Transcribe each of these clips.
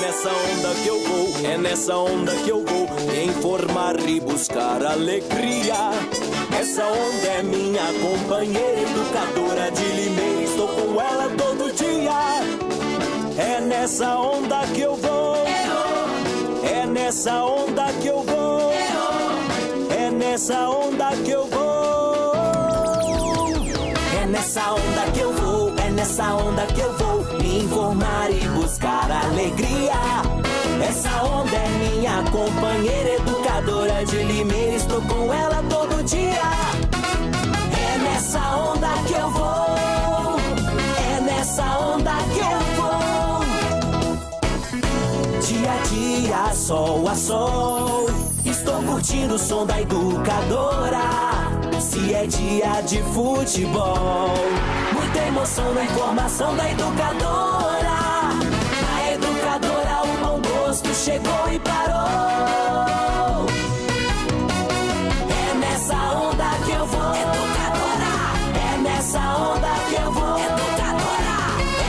nessa onda que eu vou, é nessa onda que eu vou me informar e buscar alegria. Essa onda é minha companheira educadora de Limeira, estou com ela todo dia. É nessa onda que eu vou, é nessa onda que eu vou, é nessa onda que eu vou. É nessa onda que eu vou, é nessa onda que eu vou me informar e buscar alegria. Essa onda é minha companheira educadora de Limeira, estou com ela todo dia. É nessa onda que eu vou, é nessa onda que eu vou. Dia a dia, sol a sol, estou curtindo o som da educadora. Se é dia de futebol, muita emoção na informação da educadora. A educadora, o bom gosto chegou e parou. É nessa onda que eu vou, educadora. É nessa onda que eu vou, educadora.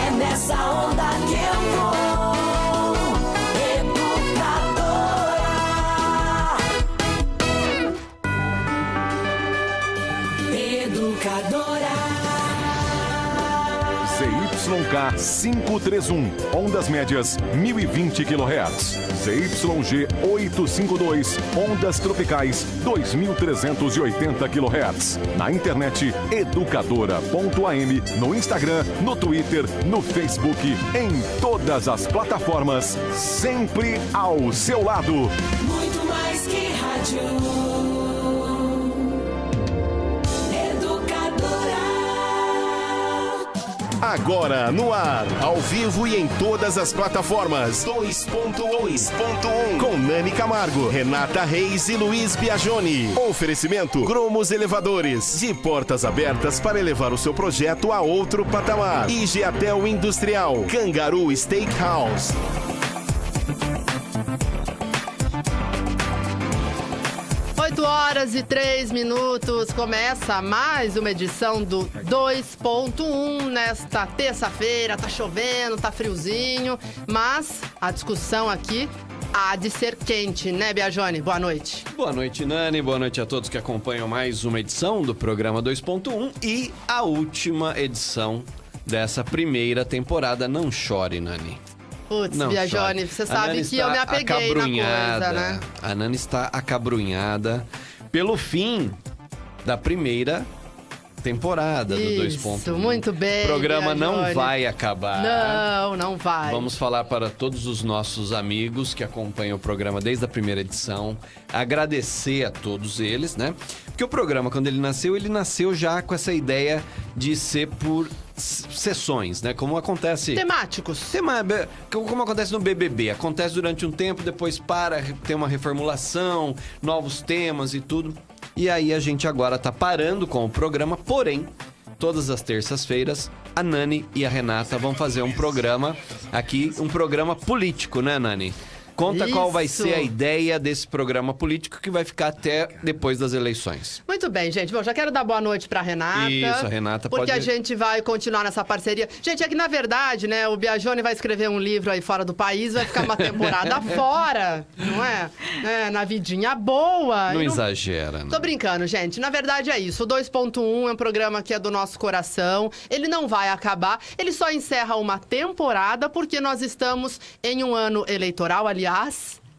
É nessa onda que eu vou, educadora. ZYK 531, ondas médias 1020 kHz. ZYG 852, ondas tropicais 2380 kHz. Na internet educadora.am, no Instagram, no Twitter, no Facebook, em todas as plataformas, sempre ao seu lado. Muito mais que rádio. Agora no ar, ao vivo e em todas as plataformas. 2.2.1 com Nani Camargo, Renata Reis e Luiz Biagioni. Oferecimento Gromos Elevadores, de portas abertas para elevar o seu projeto a outro patamar. Igeatel Industrial, Cangaru Steakhouse. 8h03, começa mais uma edição do 2.1 nesta terça-feira. Tá chovendo, tá friozinho, mas a discussão aqui há de ser quente, né, Biagioni? Boa noite. Boa noite, Nani. Boa noite a todos que acompanham mais uma edição do programa 2.1 e a última edição dessa primeira temporada. Não chore, Nani. Putz, Biagioni, você sabe que eu me apeguei na coisa, né? A Nani está acabrunhada pelo fim da primeira temporada do 2.1. Isso, muito bem, O programa Biagioni. não vai acabar. Não vai. Vamos falar para todos os nossos amigos que acompanham o programa desde a primeira edição. Agradecer a todos eles, né? Porque o programa, quando ele nasceu já com essa ideia de ser por sessões, né? Como acontece... Temáticos. Como acontece no BBB. Acontece durante um tempo, depois tem uma reformulação, novos temas e tudo. E aí a gente agora tá parando com o programa, porém, todas as terças-feiras, a Nani e a Renata vão fazer um programa aqui, um programa político, né, Nani? Conta qual vai ser a ideia desse programa político que vai ficar até depois das eleições. Muito bem, gente. Bom, já quero dar boa noite pra Renata. Isso, a Renata porque pode... a gente vai continuar nessa parceria. Gente, é que na verdade, né, o Biagioni vai escrever um livro aí fora do país, vai ficar uma temporada fora, não é? Na vidinha boa. Não exagera, né? Tô brincando, gente. Na verdade é isso. O 2.1 é um programa que é do nosso coração. Ele não vai acabar. Ele só encerra uma temporada porque nós estamos em um ano eleitoral, aliás.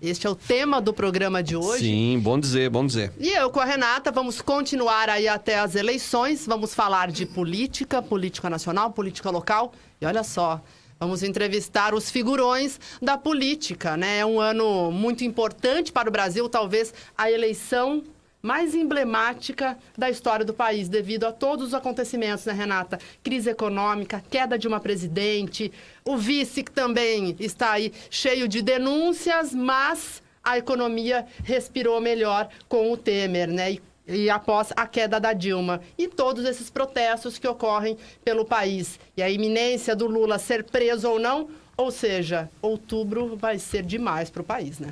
Este é o tema do programa de hoje. Sim, bom dizer, bom dizer. E eu com a Renata vamos continuar aí até as eleições. Vamos falar de política nacional, política local. E olha só, vamos entrevistar os figurões da política, né? É um ano muito importante para o Brasil, talvez a eleição mais emblemática da história do país, devido a todos os acontecimentos, né, Renata? Crise econômica, queda de uma presidente, o vice que também está aí cheio de denúncias, mas a economia respirou melhor com o Temer, né? E após a queda da Dilma. E todos esses protestos que ocorrem pelo país. E a iminência do Lula ser preso ou não, ou seja, outubro vai ser demais para o país, né?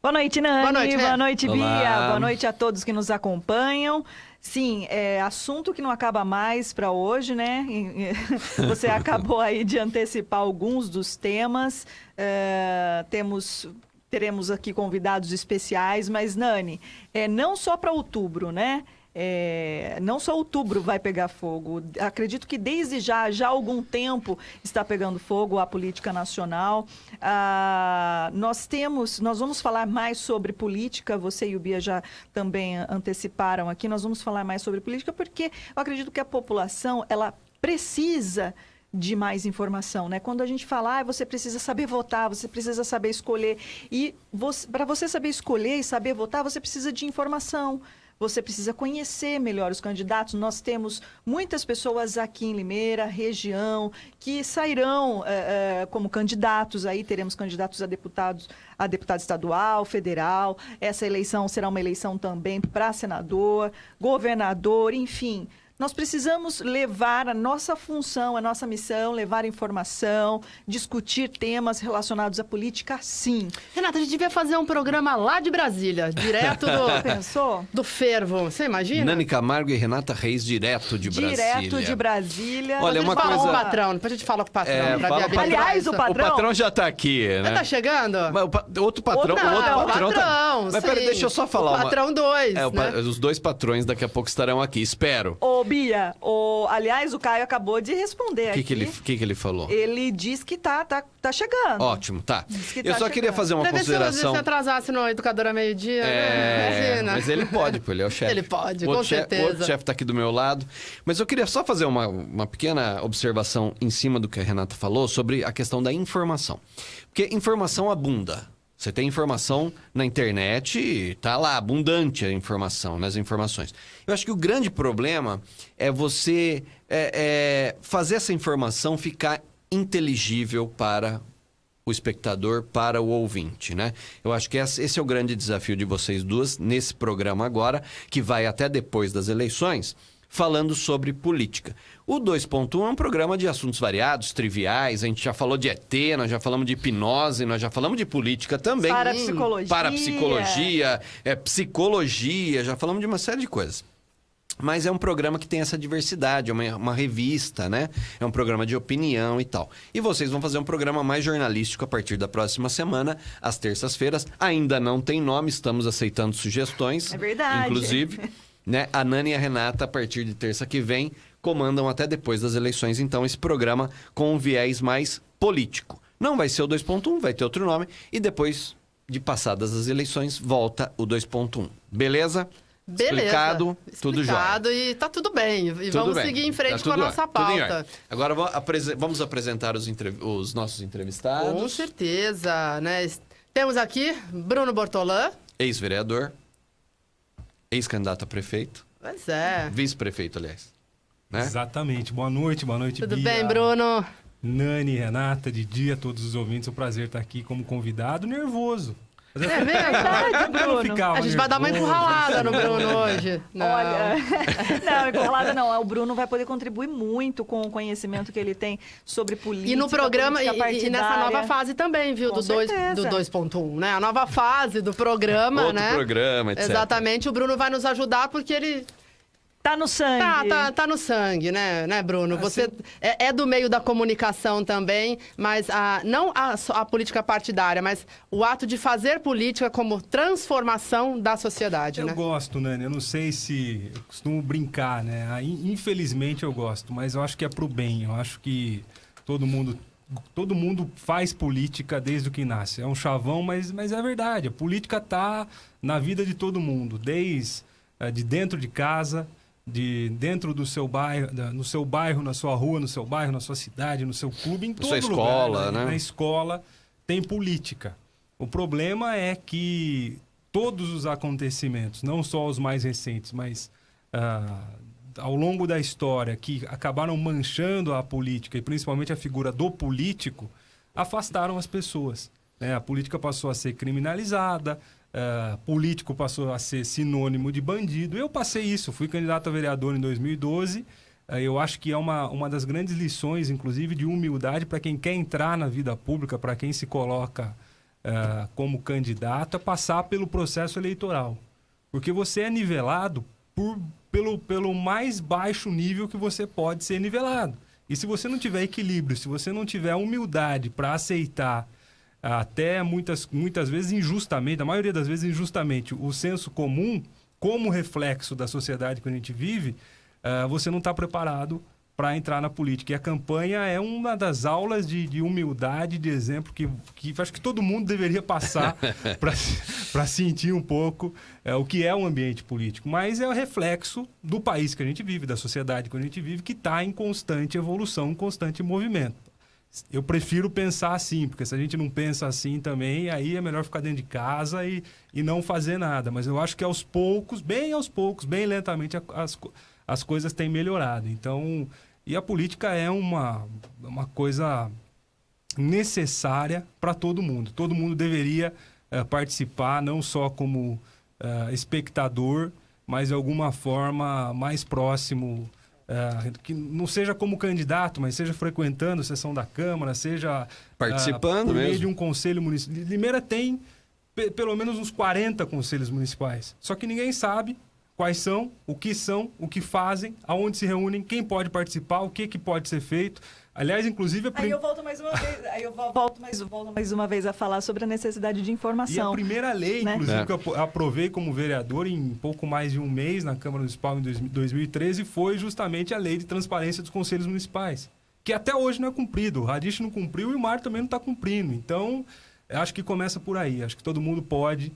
Boa noite, Nani. Boa noite, Boa noite, Bia. Olá. Boa noite a todos que nos acompanham. Sim, assunto que não acaba mais para hoje, né? Você acabou aí de antecipar alguns dos temas. Teremos aqui convidados especiais, mas, Nani, não só para outubro, né? Não só outubro vai pegar fogo. Acredito que desde já há algum tempo está pegando fogo a política nacional. Nós vamos falar mais sobre política, você e o Bia já também anteciparam aqui, nós vamos falar mais sobre política porque eu acredito que a população, ela precisa de mais informação, né? Quando a gente fala, você precisa saber votar, você precisa saber escolher. E para você saber escolher e saber votar, você precisa de informação. Você precisa conhecer melhor os candidatos. Nós temos muitas pessoas aqui em Limeira, região, que sairão como candidatos. Aí teremos candidatos a deputado estadual, federal. Essa eleição será uma eleição também para senador, governador, enfim. Nós precisamos levar a nossa função, a nossa missão, levar informação, discutir temas relacionados à política, sim. Renata, a gente devia fazer um programa lá de Brasília, direto do fervo. Você imagina? Nani Camargo e Renata Reis, direto de Brasília. Direto de Brasília. Olha, uma coisa... Com o patrão, depois a gente fala com o patrão. Aliás, o patrão já tá aqui, né? Tá chegando? Outro patrão. O patrão, Mas peraí, deixa eu só falar. O patrão 2, né? Os dois patrões daqui a pouco estarão aqui, espero. Bia, aliás, o Caio acabou de responder aqui. O que ele falou? Ele diz que tá chegando. Ótimo, tá. Eu só chegando. Queria fazer uma consideração. Se atrasasse no Educador a meio-dia, mas ele pode, pô, ele é o chefe. Ele pode, com certeza. O outro chefe tá aqui do meu lado. Mas eu queria só fazer uma pequena observação em cima do que a Renata falou sobre a questão da informação. Porque informação abunda. Você tem informação na internet, tá lá, abundante a informação, as informações. Eu acho que o grande problema é você fazer essa informação ficar inteligível para o espectador, para o ouvinte, né? Eu acho que esse é o grande desafio de vocês duas nesse programa agora, que vai até depois das eleições, falando sobre política. O 2.1 é um programa de assuntos variados, triviais, a gente já falou de ET, nós já falamos de hipnose, nós já falamos de política também. Parapsicologia, psicologia, já falamos de uma série de coisas. Mas é um programa que tem essa diversidade, é uma revista, né? É um programa de opinião e tal. E vocês vão fazer um programa mais jornalístico a partir da próxima semana, às terças-feiras. Ainda não tem nome, estamos aceitando sugestões. É verdade. Inclusive, né? A Nani e a Renata, a partir de terça que vem, comandam até depois das eleições, então, esse programa com um viés mais político. Não vai ser o 2.1, vai ter outro nome, e depois de passadas as eleições, volta o 2.1. Beleza? Explicado, tudo jóia. E tá tudo bem. E tudo vamos bem. seguir em frente com a Tudo nossa tudo pauta. Agora vamos apresentar os nossos entrevistados. Com certeza, né? Temos aqui Bruno Bortolã. Ex-vereador, ex-candidato a prefeito. Pois é. Vice-prefeito, aliás. Né? Exatamente. Boa noite, Tudo Bia. bem, Bruno? Nani, Renata, Didi, a todos os ouvintes. É um prazer estar aqui como convidado, nervoso. É verdade, Bruno. A gente vai dar uma encurralada no Bruno hoje. Não. Olha, não, encurralada não. O Bruno vai poder contribuir muito com o conhecimento que ele tem sobre política. E no programa, e nessa nova fase também, viu? Com do 2.1, né? A nova fase do programa, Outro né? programa, etc. Exatamente. O Bruno vai nos ajudar porque ele... Tá no sangue. Tá no sangue, né, Bruno? Você é do meio da comunicação também, mas não a política partidária, mas o ato de fazer política como transformação da sociedade, né? Eu gosto, Nani. Eu não sei se... Eu costumo brincar, né? Infelizmente eu gosto, mas eu acho que é pro bem. Eu acho que todo mundo faz política desde o que nasce. É um chavão, mas é verdade. A política tá na vida de todo mundo, desde de dentro de casa, dentro do seu bairro, no seu bairro, na sua rua, no seu bairro, na sua cidade, no seu clube, em todo sua escola, lugar, né? Na escola tem política. O problema é que todos os acontecimentos, não só os mais recentes, mas ao longo da história, que acabaram manchando a política e principalmente a figura do político, afastaram as pessoas, né? A política passou a ser criminalizada, político passou a ser sinônimo de bandido. Eu passei isso, fui candidato a vereador em 2012. Eu acho que é uma das grandes lições, inclusive, de humildade para quem quer entrar na vida pública, para quem se coloca como candidato, a passar pelo processo eleitoral. Porque você é nivelado pelo mais baixo nível que você pode ser nivelado. E se você não tiver equilíbrio, se você não tiver humildade para aceitar, até muitas vezes injustamente, a maioria das vezes injustamente, o senso comum, como reflexo da sociedade que a gente vive, você não está preparado para entrar na política. E a campanha é uma das aulas de humildade, de exemplo, que acho que todo mundo deveria passar para sentir um pouco o que é um ambiente político. Mas é o reflexo do país que a gente vive, da sociedade que a gente vive, que está em constante evolução, em constante movimento. Eu prefiro pensar assim, porque se a gente não pensa assim também, aí é melhor ficar dentro de casa e não fazer nada. Mas eu acho que aos poucos, bem lentamente, as coisas têm melhorado. Então, e a política é uma coisa necessária para todo mundo. Todo mundo deveria participar, não só como espectador, mas de alguma forma mais próximo, que não seja como candidato, mas seja frequentando a sessão da Câmara, seja participando por meio mesmo de um conselho municipal. Limeira tem pelo menos uns 40 conselhos municipais, só que ninguém sabe quais são, o que fazem, aonde se reúnem, quem pode participar, o que pode ser feito. Aliás, inclusive... Aí eu volto mais uma vez a falar sobre a necessidade de informação. E a primeira lei, né? Inclusive, que eu aprovei como vereador em pouco mais de um mês na Câmara Municipal em 2013, foi justamente a lei de transparência dos conselhos municipais, que até hoje não é cumprido. O Radich não cumpriu e o Mário também não está cumprindo. Então, acho que começa por aí. Acho que todo mundo pode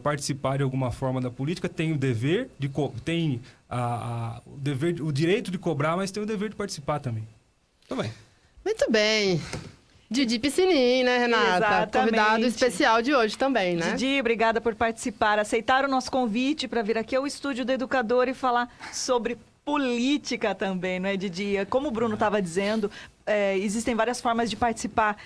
participar de alguma forma da política, tem o dever, o direito de cobrar, mas tem o dever de participar também. Tá bem. Muito bem. Didi Piscinin, né, Renata? Exatamente. Convidado especial de hoje também, né? Didi, obrigada por participar, aceitar o nosso convite para vir aqui ao Estúdio do Educador e falar sobre política também, não é, Didi? Como o Bruno estava dizendo, existem várias formas de participar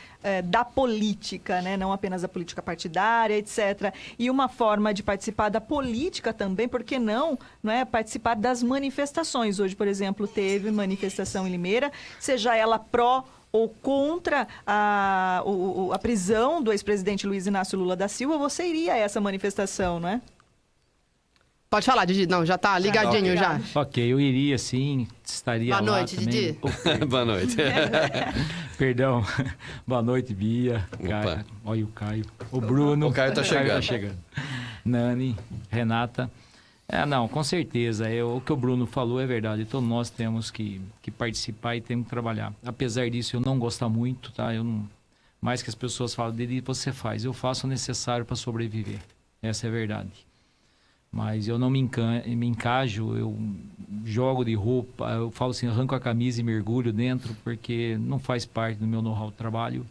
da política, né? Não apenas da política partidária, etc. E uma forma de participar da política também, por que não é, participar das manifestações. Hoje, por exemplo, teve manifestação em Limeira, seja ela pró ou contra a prisão do ex-presidente Luiz Inácio Lula da Silva, você iria a essa manifestação, não é? Pode falar, Didi. Não, já tá ligadinho já. Ok, eu iria sim, estaria lá. Boa noite, também. Didi. Boa noite. Perdão. Boa noite, Bia. Caio, olha o Caio. O Bruno. O Caio tá chegando. Nani, Renata. Não, com certeza. O que o Bruno falou é verdade. Todos nós temos que participar e temos que trabalhar. Apesar disso, eu não gosto muito, tá? Mais que as pessoas falam, Didi, você faz. Eu faço o necessário para sobreviver. Essa é a verdade. Mas eu não me encajo, eu jogo de roupa, eu falo assim, arranco a camisa e mergulho dentro, porque não faz parte do meu know-how de trabalho.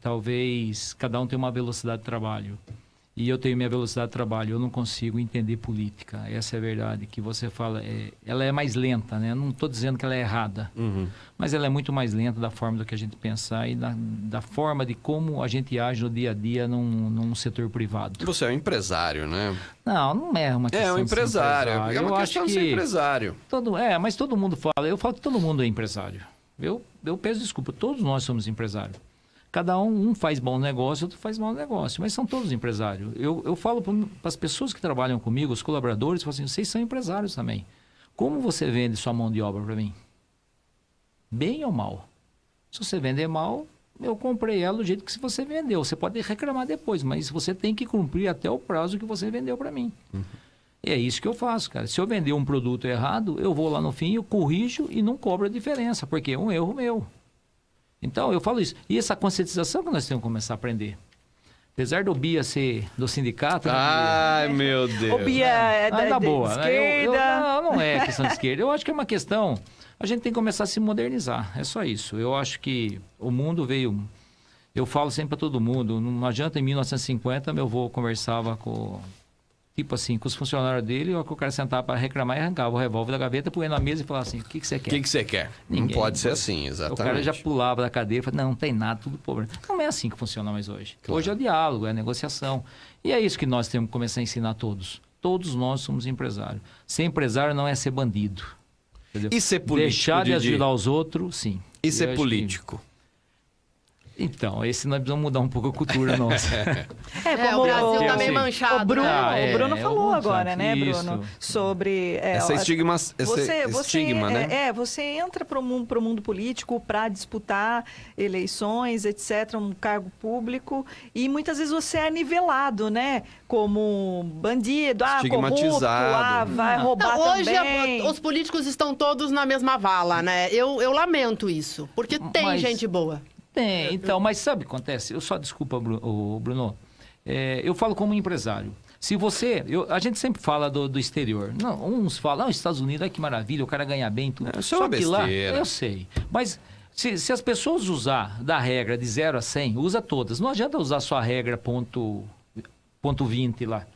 Talvez cada um tenha uma velocidade de trabalho. E eu tenho minha velocidade de trabalho, eu não consigo entender política. Essa é a verdade, que você fala, ela é mais lenta, né? Não estou dizendo que ela é errada, mas ela é muito mais lenta da forma do que a gente pensar e da forma de como a gente age no dia a dia num setor privado. Você é um empresário, né? Não é uma questão um empresário. de ser empresário. É uma questão de ser empresário. Mas todo mundo fala, eu falo que todo mundo é empresário. Eu peço desculpa, todos nós somos empresários. Cada um faz bom negócio, outro faz mau negócio, mas são todos empresários. Eu falo para as pessoas que trabalham comigo, os colaboradores, eu falo assim, vocês são empresários também. Como você vende sua mão de obra para mim? Bem ou mal? Se você vender mal, eu comprei ela do jeito que você vendeu. Você pode reclamar depois, mas você tem que cumprir até o prazo que você vendeu para mim. E é isso que eu faço, cara. Se eu vender um produto errado, eu vou lá no fim, eu corrijo e não cobro a diferença, porque é um erro meu. Então, eu falo isso. E essa conscientização que nós temos que começar a aprender. Apesar do Bia ser do sindicato... Ai, meu Deus. O Bia é da boa, esquerda. Não é questão de esquerda. Eu acho que é uma questão... A gente tem que começar a se modernizar. É só isso. Eu acho que o mundo veio... Eu falo sempre para todo mundo. Não adianta, em 1950, meu avô conversava com... Tipo assim, com os funcionários dele, o cara sentava para reclamar e arrancava o revólver da gaveta, põe na mesa e falava assim, o que você quer? O que você quer? Não pode ser assim, exatamente. O cara já pulava da cadeira e falava, não tem nada, tudo pobre. Não é assim que funciona mais hoje. Claro. Hoje é o diálogo, é a negociação. E é isso que nós temos que começar a ensinar a todos. Todos nós somos empresários. Ser empresário não é ser bandido. Entendeu? E ser político, Deixar de ajudar os outros, sim. E ser político? Então, esse nós precisamos mudar um pouco a cultura nossa. O Brasil tá meio Sim. manchado, O Bruno, né? o Bruno falou alguns agora, anos. né, Isso. Bruno? Sobre... Esse estigma, né? Você entra para o mundo político para disputar eleições, etc., um cargo público, e muitas vezes você é nivelado, né? Como bandido, corrupto, Estigmatizado. vai roubar Hoje também. os políticos estão todos na mesma vala, né? Eu lamento isso, porque tem Mas- gente boa. Tem, então, mas sabe o que acontece? Eu só, desculpa, Bruno, eu falo como empresário. Se você, a gente sempre fala do exterior. Não, uns falam, Estados Unidos, olha que maravilha, o cara ganha bem, tudo. Isso é uma Só que lá, besteira. eu sei, mas se as pessoas usar da regra de 0 a 100, usa todas. Não adianta usar só a regra ponto 20 lá.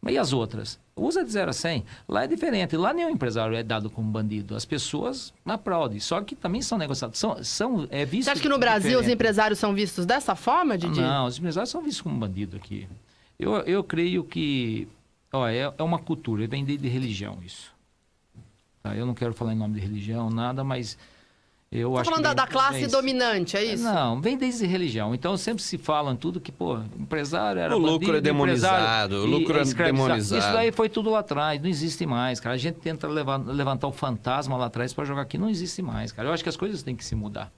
E as outras? Usa de 0 a 100. Lá é diferente. Lá nenhum empresário é dado como bandido. As pessoas aplaudem. Só que também são negociados. É visto Você acha que no Brasil os diferente. empresários são vistos dessa forma, Didi? Não, os empresários são vistos como bandido aqui. Eu creio que é uma cultura, vem de religião isso. Tá? Eu não quero falar em nome de religião, nada, mas eu Tá acho falando que da classe vem- dominante, é isso? Não, vem desde religião. Então sempre se falam tudo que, empresário era O lucro bandido, é demonizado, empresário o lucro é escravizado. demonizado. Isso daí foi tudo lá atrás, não existe mais, cara. A gente tenta levantar o fantasma lá atrás para jogar aqui, não existe mais, cara. Eu acho que as coisas têm que se mudar.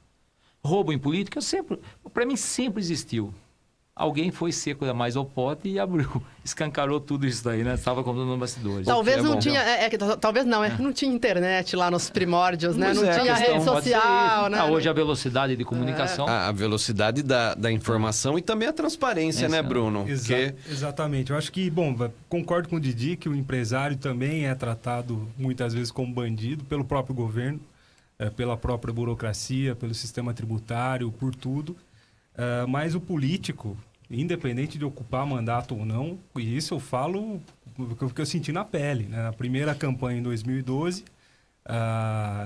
Roubo em política para mim sempre existiu. Alguém foi seco demais ao pote e abriu, escancarou tudo isso daí, né? Estava contando nos bastidores. Talvez é não bom. tinha, talvez não, não tinha internet lá nos primórdios, né? Pois Não é, tinha a questão rede pode ser social, isso. né? Hoje a velocidade de comunicação. A velocidade da informação e também a transparência, né, Exato. Bruno? Porque Exatamente. Eu acho que, concordo com o Didi que o empresário também é tratado muitas vezes como bandido pelo próprio governo, pela própria burocracia, pelo sistema tributário, por tudo. Mas o político, independente de ocupar mandato ou não, e isso eu falo porque eu senti na pele, né? Na primeira campanha em 2012,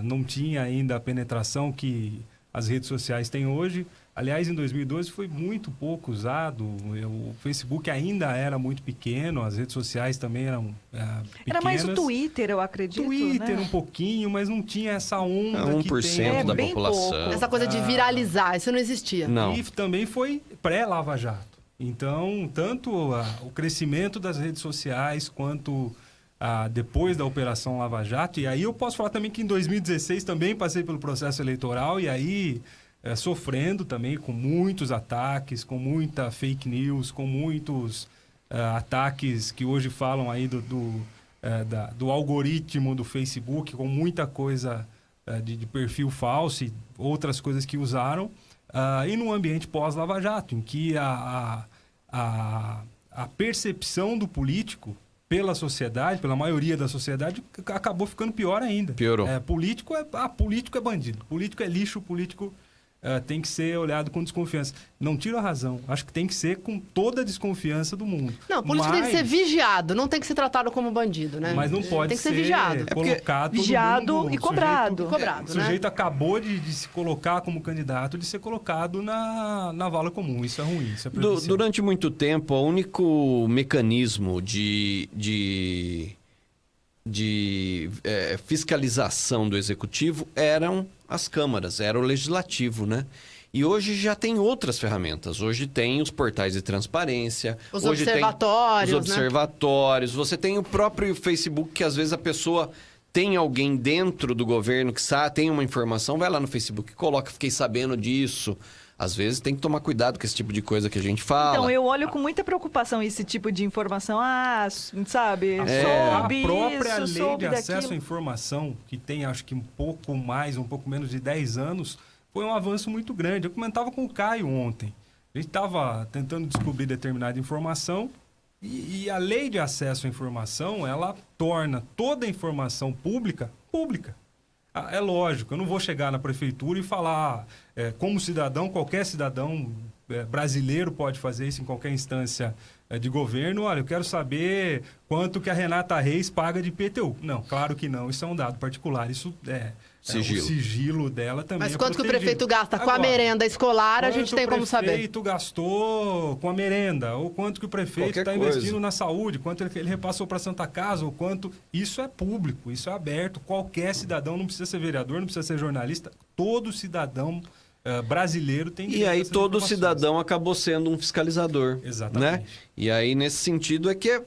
não tinha ainda a penetração que as redes sociais têm hoje. Aliás, em 2012 foi muito pouco usado, o Facebook ainda era muito pequeno, as redes sociais também eram pequenas. Era mais o Twitter, eu acredito, Twitter né? um pouquinho, mas não tinha essa onda que 1% tem. da bem população. pouco. Essa coisa de viralizar, isso não existia. Não. E também foi pré-Lava Jato. Então, tanto o crescimento das redes sociais quanto depois da Operação Lava Jato, e aí eu posso falar também que em 2016 também passei pelo processo eleitoral e aí sofrendo também com muitos ataques, com muita fake news, com muitos ataques que hoje falam aí do algoritmo do Facebook, com muita coisa de perfil falso e outras coisas que usaram. E no ambiente pós-Lava Jato, em que a percepção do político pela sociedade, pela maioria da sociedade, acabou ficando pior ainda. Piorou. Político é bandido, político é lixo, político tem que ser olhado com desconfiança. Não tiro a razão, acho que tem que ser com toda a desconfiança do mundo. Não, político tem que ser vigiado, não tem que ser tratado como bandido, né? Mas não pode tem que ser vigiado. colocado todo Vigiado mundo, e cobrado. Cobrado, O sujeito acabou de se colocar como candidato, de ser colocado na vala comum. Isso é ruim, isso é prejudicial. Durante muito tempo, o único mecanismo de fiscalização do executivo eram as câmaras, era o legislativo, né? E hoje já tem outras ferramentas. Hoje tem os portais de transparência. Os hoje observatórios, tem os observatórios. Você tem o próprio Facebook, que às vezes a pessoa tem alguém dentro do governo que tem uma informação, vai lá no Facebook e coloca, fiquei sabendo disso. Às vezes tem que tomar cuidado com esse tipo de coisa que a gente fala. Então, eu olho com muita preocupação esse tipo de informação. Sabe, A soube própria isso, lei soube de acesso à daquilo. informação, que tem acho que um pouco menos de 10 anos, foi um avanço muito grande. Eu comentava com o Caio ontem. A gente estava tentando descobrir determinada informação e a lei de acesso à informação, ela torna toda a informação pública. É lógico, eu não vou chegar na prefeitura e falar, como cidadão, qualquer cidadão brasileiro pode fazer isso em qualquer instância de governo. Olha, eu quero saber quanto que a Renata Reis paga de IPTU. Não, claro que não, isso é um dado particular, isso Sigilo. o sigilo dela também. Mas quanto que o prefeito gasta com a merenda escolar, a gente tem como saber. Quanto o prefeito gastou com a merenda, ou quanto que o prefeito Qualquer está coisa. investindo na saúde, quanto ele repassou para a Santa Casa, ou quanto... Isso é público, isso é aberto. Qualquer cidadão, não precisa ser vereador, não precisa ser jornalista, todo cidadão brasileiro tem E direito a aí essas todo informações. cidadão acabou sendo um fiscalizador. Exatamente. Né? E aí, nesse sentido, é que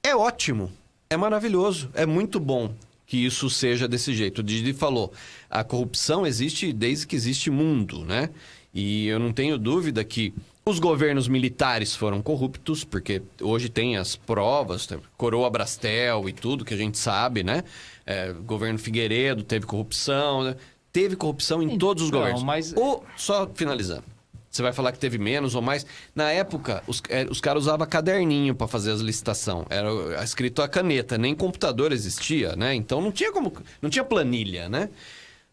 é ótimo, é maravilhoso, é muito bom que isso seja desse jeito. O Didi falou, a corrupção existe desde que existe mundo, né? E eu não tenho dúvida que os governos militares foram corruptos, porque hoje tem as provas, tem Coroa Brastel e tudo que a gente sabe, né? Governo Figueiredo teve corrupção, né? Teve corrupção em todos os governos. Mas... Só finalizando. Você vai falar que teve menos ou mais. Na época, os caras usavam caderninho para fazer as licitações. Era escrito a caneta, nem computador existia, né? Então não tinha planilha, né?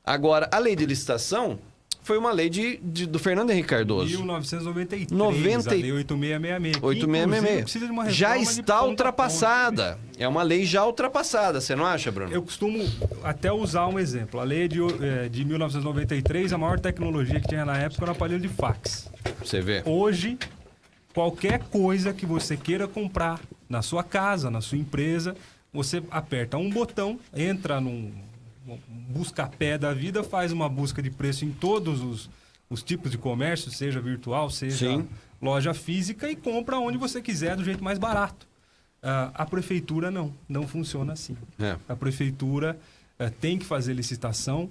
Agora, a lei de licitação foi uma lei do Fernando Henrique Cardoso. 1993, a lei 8666. 8666. Precisa de uma reforma Já de está ponta a ponta. ultrapassada. É uma lei já ultrapassada, você não acha, Bruno? Eu costumo até usar um exemplo. A lei de 1993, a maior tecnologia que tinha na época era o aparelho de fax. Você vê. Hoje, qualquer coisa que você queira comprar na sua casa, na sua empresa, você aperta um botão, entra num busca-pé da vida, faz uma busca de preço em todos os tipos de comércio, seja virtual, seja Sim. loja física, e compra onde você quiser, do jeito mais barato. A prefeitura não funciona assim. A prefeitura tem que fazer licitação.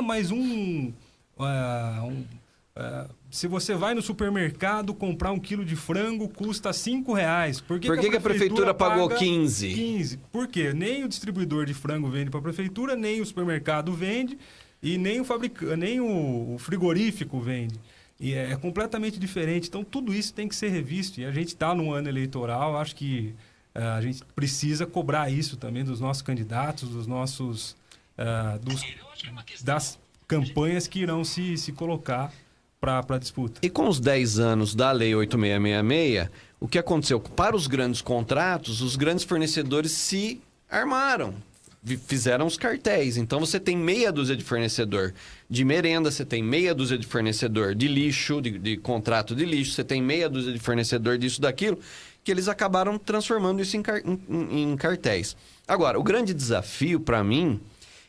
Mas se você vai no supermercado comprar 1 quilo de frango, custa R$5. Por que a prefeitura pagou 15? 15. Por quê? Nem o distribuidor de frango vende para a prefeitura, nem o supermercado vende, e nem o frigorífico vende. E é completamente diferente. Então, tudo isso tem que ser revisto. E a gente está num ano eleitoral, acho que a gente precisa cobrar isso também dos nossos candidatos, dos nossos... das campanhas que irão se colocar para a disputa. E com os 10 anos da Lei 8666, o que aconteceu? Para os grandes contratos, os grandes fornecedores se armaram, fizeram os cartéis. Então você tem meia dúzia de fornecedor de merenda, você tem meia dúzia de fornecedor de lixo, de contrato de lixo, você tem meia dúzia de fornecedor disso, daquilo, que eles acabaram transformando isso em cartéis. Agora, o grande desafio para mim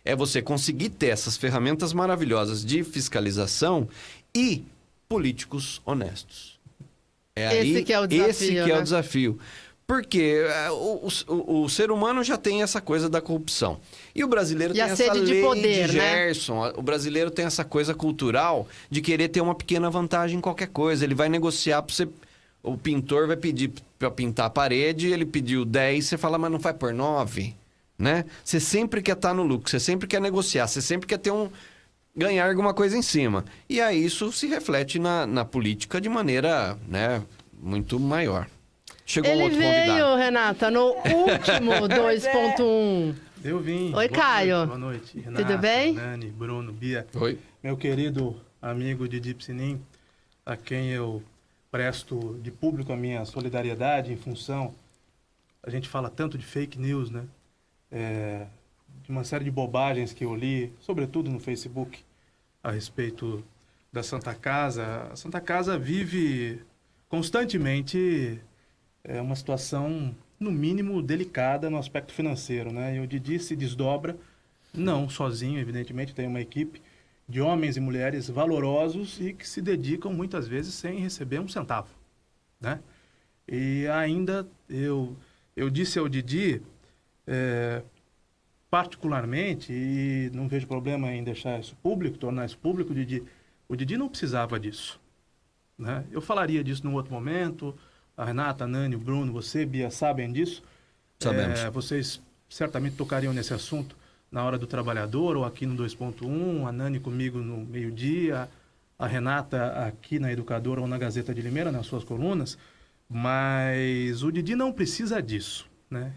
é você conseguir ter essas ferramentas maravilhosas de fiscalização e políticos honestos. Esse que é o desafio, Esse que é o desafio. Porque o ser humano já tem essa coisa da corrupção. E o brasileiro E tem a essa sede de lei poder, de né? Gerson. O brasileiro tem essa coisa cultural de querer ter uma pequena vantagem em qualquer coisa. Ele vai negociar para você... O pintor vai pedir para pintar a parede, ele pediu 10, você fala, mas não vai por 9, né? Você sempre quer estar no lucro, você sempre quer negociar, você sempre quer ter ganhar alguma coisa em cima. E aí isso se reflete na política de maneira, né, muito maior. Chegou Ele outro veio, convidado. Renata, no último 2.1. Eu vim. Oi, Boa Caio. Noite, boa noite. Renata, Tudo bem? Nani, Bruno, Bia. Oi. Meu querido amigo Didi Psinin, a quem eu presto de público a minha solidariedade em função... A gente fala tanto de fake news, né? De uma série de bobagens que eu li, sobretudo no Facebook, a respeito da Santa Casa. A Santa Casa vive constantemente uma situação, no mínimo, delicada no aspecto financeiro, né? E o Didi se desdobra, não sozinho, evidentemente, tem uma equipe de homens e mulheres valorosos e que se dedicam muitas vezes sem receber um centavo, né? E ainda eu disse ao Didi, particularmente, e não vejo problema em deixar isso público, tornar isso público, o Didi não precisava disso, né? Eu falaria disso num outro momento, a Renata, a Nani, o Bruno, você, Bia, sabem disso. Sabemos. Vocês certamente tocariam nesse assunto na Hora do Trabalhador, ou aqui no 2.1, a Nani comigo no meio-dia, a Renata aqui na Educadora ou na Gazeta de Limeira, nas suas colunas, mas o Didi não precisa disso, né?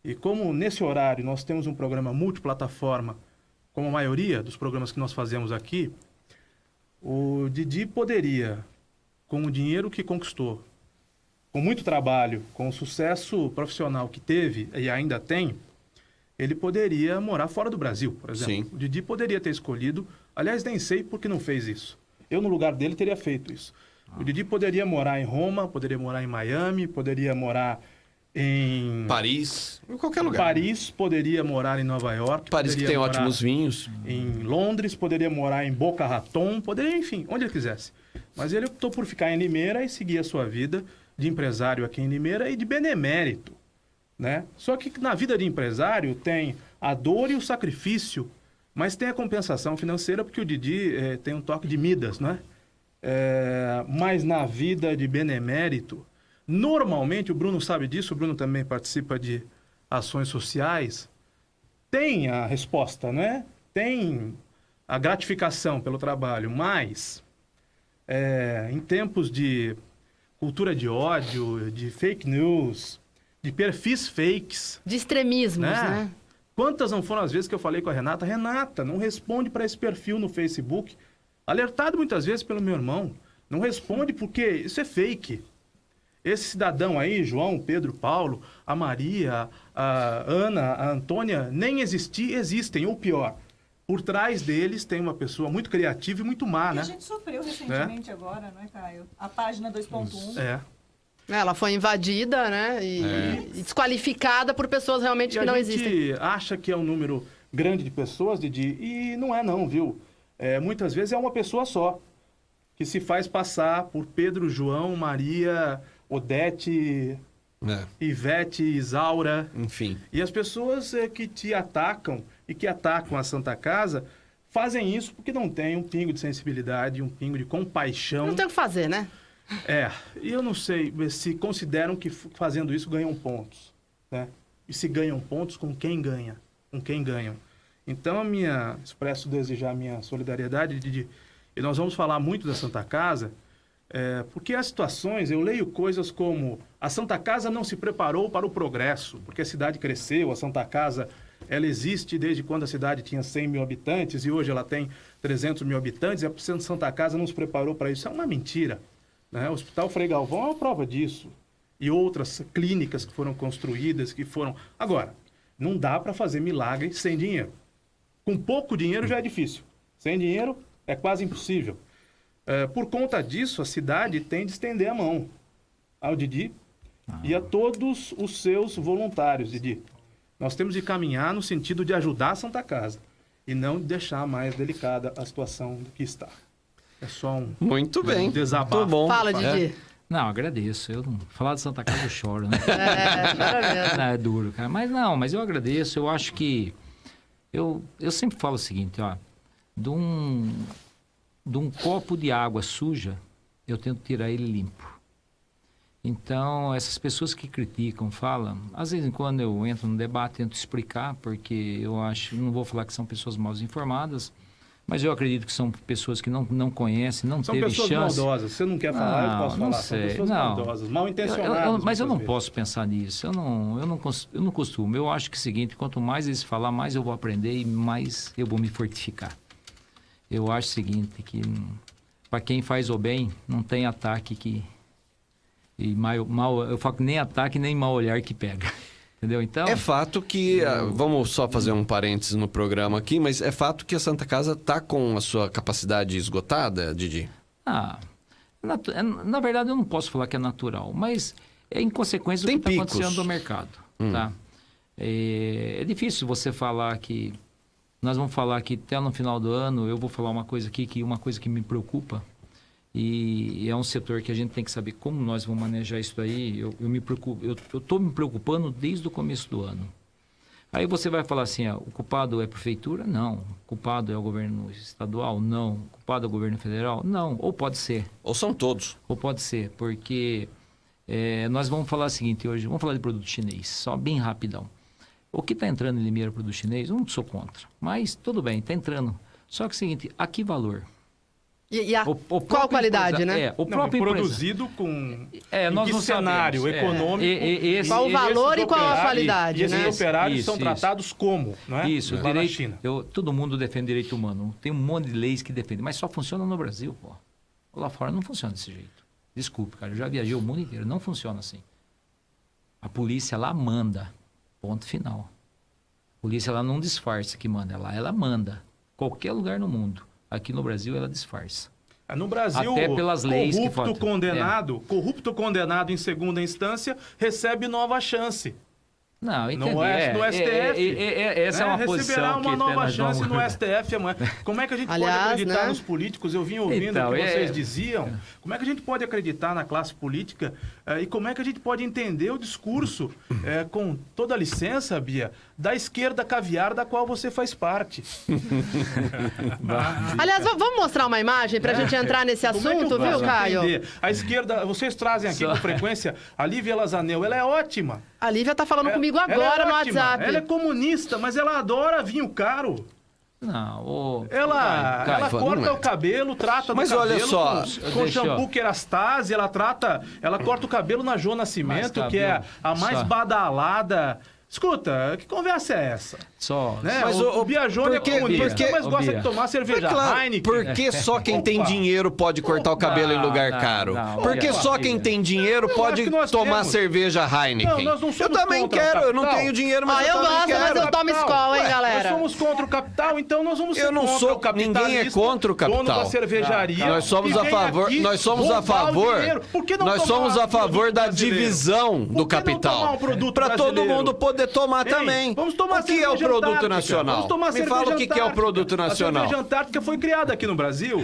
E como nesse horário nós temos um programa multiplataforma, como a maioria dos programas que nós fazemos aqui, o Didi poderia, com o dinheiro que conquistou, com muito trabalho, com o sucesso profissional que teve e ainda tem, ele poderia morar fora do Brasil, por exemplo. Sim. O Didi poderia ter escolhido, aliás, nem sei por que não fez isso. Eu, no lugar dele, teria feito isso. O Didi poderia morar em Roma, poderia morar em Miami, poderia morar em Paris, em qualquer lugar. Paris, poderia morar em Nova York. Paris que poderia tem morar ótimos vinhos. em Londres, poderia morar em Boca Raton, poderia, enfim, onde ele quisesse. Mas ele optou por ficar em Limeira e seguir a sua vida de empresário aqui em Limeira e de benemérito, né? Só que na vida de empresário tem a dor e o sacrifício, mas tem a compensação financeira, porque o Didi tem um toque de Midas, né? Mas na vida de benemérito, normalmente, o Bruno sabe disso, o Bruno também participa de ações sociais, tem a resposta, né? Tem a gratificação pelo trabalho, mas em tempos de cultura de ódio, de fake news, de perfis fakes, De extremismos, né? Quantas não foram as vezes que eu falei com a Renata? Renata, não responde para esse perfil no Facebook. Alertado muitas vezes pelo meu irmão. Não responde porque isso é fake. Esse cidadão aí, João, Pedro, Paulo, a Maria, a Ana, a Antônia, nem existem, ou pior. Por trás deles tem uma pessoa muito criativa e muito má, E né? a gente sofreu recentemente agora, não é, Caio? A página 2.1. Ela foi invadida, né? E desqualificada por pessoas realmente E que não a existem. gente acha que é um número grande de pessoas, Didi, e não é não, viu? Muitas vezes é uma pessoa só, que se faz passar por Pedro, João, Maria, Odete, Ivete, Isaura. Enfim. E as pessoas que te atacam e que atacam a Santa Casa fazem isso porque não tem um pingo de sensibilidade, um pingo de compaixão. Não tem o que fazer, né? E eu não sei se consideram que fazendo isso ganham pontos, né? E se ganham pontos, com quem ganha? Com quem ganham? Então, expresso desejar a minha solidariedade, Didi. E nós vamos falar muito da Santa Casa, porque as situações, eu leio coisas como a Santa Casa não se preparou para o progresso, porque a cidade cresceu, a Santa Casa, ela existe desde quando a cidade tinha 100 mil habitantes e hoje ela tem 300 mil habitantes, e a Santa Casa não se preparou para isso. É uma mentira, né? O Hospital Frei Galvão é uma prova disso. E outras clínicas que foram construídas, que foram... Agora, não dá para fazer milagre sem dinheiro. Com pouco dinheiro já é difícil. Sem dinheiro é quase impossível. Por conta disso, a cidade tem de estender a mão ao Didi e a todos os seus voluntários, Didi. Nós temos de caminhar no sentido de ajudar a Santa Casa e não deixar mais delicada a situação do que está. É só Muito bem. Desabafo. Muito bom. Fala, Didi. Não, agradeço. Falar de Santa Casa eu choro, né? Chora mesmo. Não, é duro, cara. Mas eu agradeço. Eu acho que... Eu sempre falo o seguinte, ó. De um copo de água suja, eu tento tirar ele limpo. Então, essas pessoas que criticam, falam... Às vezes, quando eu entro no debate, tento explicar, porque eu acho... Não vou falar que são pessoas mal informadas, mas eu acredito que são pessoas que não conhecem, não teve chance... São pessoas maldosas. Você não quer falar, eu posso falar. Sei. São pessoas maldosas, mal intencionadas. Mas eu não posso pensar nisso. Eu não costumo. Eu acho que é o seguinte, quanto mais eles falar, mais eu vou aprender e mais eu vou me fortificar. Eu acho o seguinte, que para quem faz o bem, não tem ataque eu falo que nem ataque, nem mau olhar que pega. Entendeu? Então... É fato que, vamos só fazer um parênteses no programa aqui, mas é fato que a Santa Casa está com a sua capacidade esgotada, Didi? Na verdade eu não posso falar que é natural, mas é em consequência do que está acontecendo no mercado. Tá? É difícil você falar que... Nós vamos falar que até no final do ano, eu vou falar uma coisa aqui, uma coisa que me preocupa, e é um setor que a gente tem que saber como nós vamos manejar isso aí. Eu estou me preocupando desde o começo do ano. Aí você vai falar assim, o culpado é a prefeitura? Não. O culpado é o governo estadual? Não. O culpado é o governo federal? Não. Ou pode ser. Ou são todos. Ou pode ser, porque nós vamos falar o seguinte hoje, vamos falar de produto chinês, só bem rapidão. O que está entrando em Limeira produto chinês, eu não sou contra, mas tudo bem, está entrando. Só que é o seguinte, a que valor? Qual qualidade, né? O próprio produzido com nós que não cenário sabemos. econômico. Qual o valor e qual a qualidade, e esses né? operários são tratados como, não é? Isso, Lá na China. Todo mundo defende direito humano. Tem um monte de leis que defendem, mas só funciona no Brasil, pô. Lá fora não funciona desse jeito. Desculpe, cara, eu já viajei o mundo inteiro, não funciona assim. A polícia lá manda, ponto final. A polícia lá não disfarça que manda, ela manda. Qualquer lugar no mundo. Aqui no Brasil ela disfarça. No Brasil, Até pelas leis que faltam. corrupto condenado em segunda instância recebe nova chance. Não, entendi. No STF. Essa é uma posição receberá uma que nova nós chance vamos... no STF amanhã. Como é que a gente Aliás, pode acreditar né? nos políticos? Eu vim ouvindo Então, o que vocês diziam. Como é que a gente pode acreditar na classe política? E como é que a gente pode entender o discurso, com toda a licença, Bia, da esquerda caviar da qual você faz parte? Aliás, vamos mostrar uma imagem pra gente entrar nesse Como é que eu assunto, viu, posso Caio? entender? A esquerda, vocês trazem aqui com frequência a Lívia Lazaneu, ela é ótima. A Lívia tá falando comigo Ela é agora no ótima. WhatsApp. Ela é comunista, mas ela adora vinho caro. Não, Ela corta o cabelo, trata Mas do cabelo olha só, com shampoo Kerastase, ela corta o cabelo na João Nascimento, que é a mais badalada. Escuta, que conversa é essa? Só. Né? Mas o Biagiotti é comunista, mas gosta Bia. de tomar cerveja Heineken. Por que só quem tem Opa. dinheiro pode cortar o cabelo em lugar Não, caro? não, Por que Bia. só quem tem dinheiro Eu pode acho que nós tomar temos. cerveja Heineken? Não, nós não Eu somos também contra o quero, eu não capital. tenho dinheiro, Ó, mas eu também gosto, quero. mas eu tomo Skol, hein, galera? Nós somos contra o capital, então nós vamos ser Eu não contra sou- o capitalista, ninguém é contra o capital. dono da cervejaria. Nós somos que a vem favor, aqui nós somos a roubar o favor, dinheiro. Por que não nós tomar somos a um favor produto da brasileiro? divisão do Por que não tomar capital. um produto Para todo brasileiro? mundo poder tomar Ei, também. Vamos tomar O que é o cerveja produto Antártica. nacional? Vamos tomar Me cerveja fala o que é o Antártica. produto nacional. A cerveja Antártica foi criada aqui no Brasil.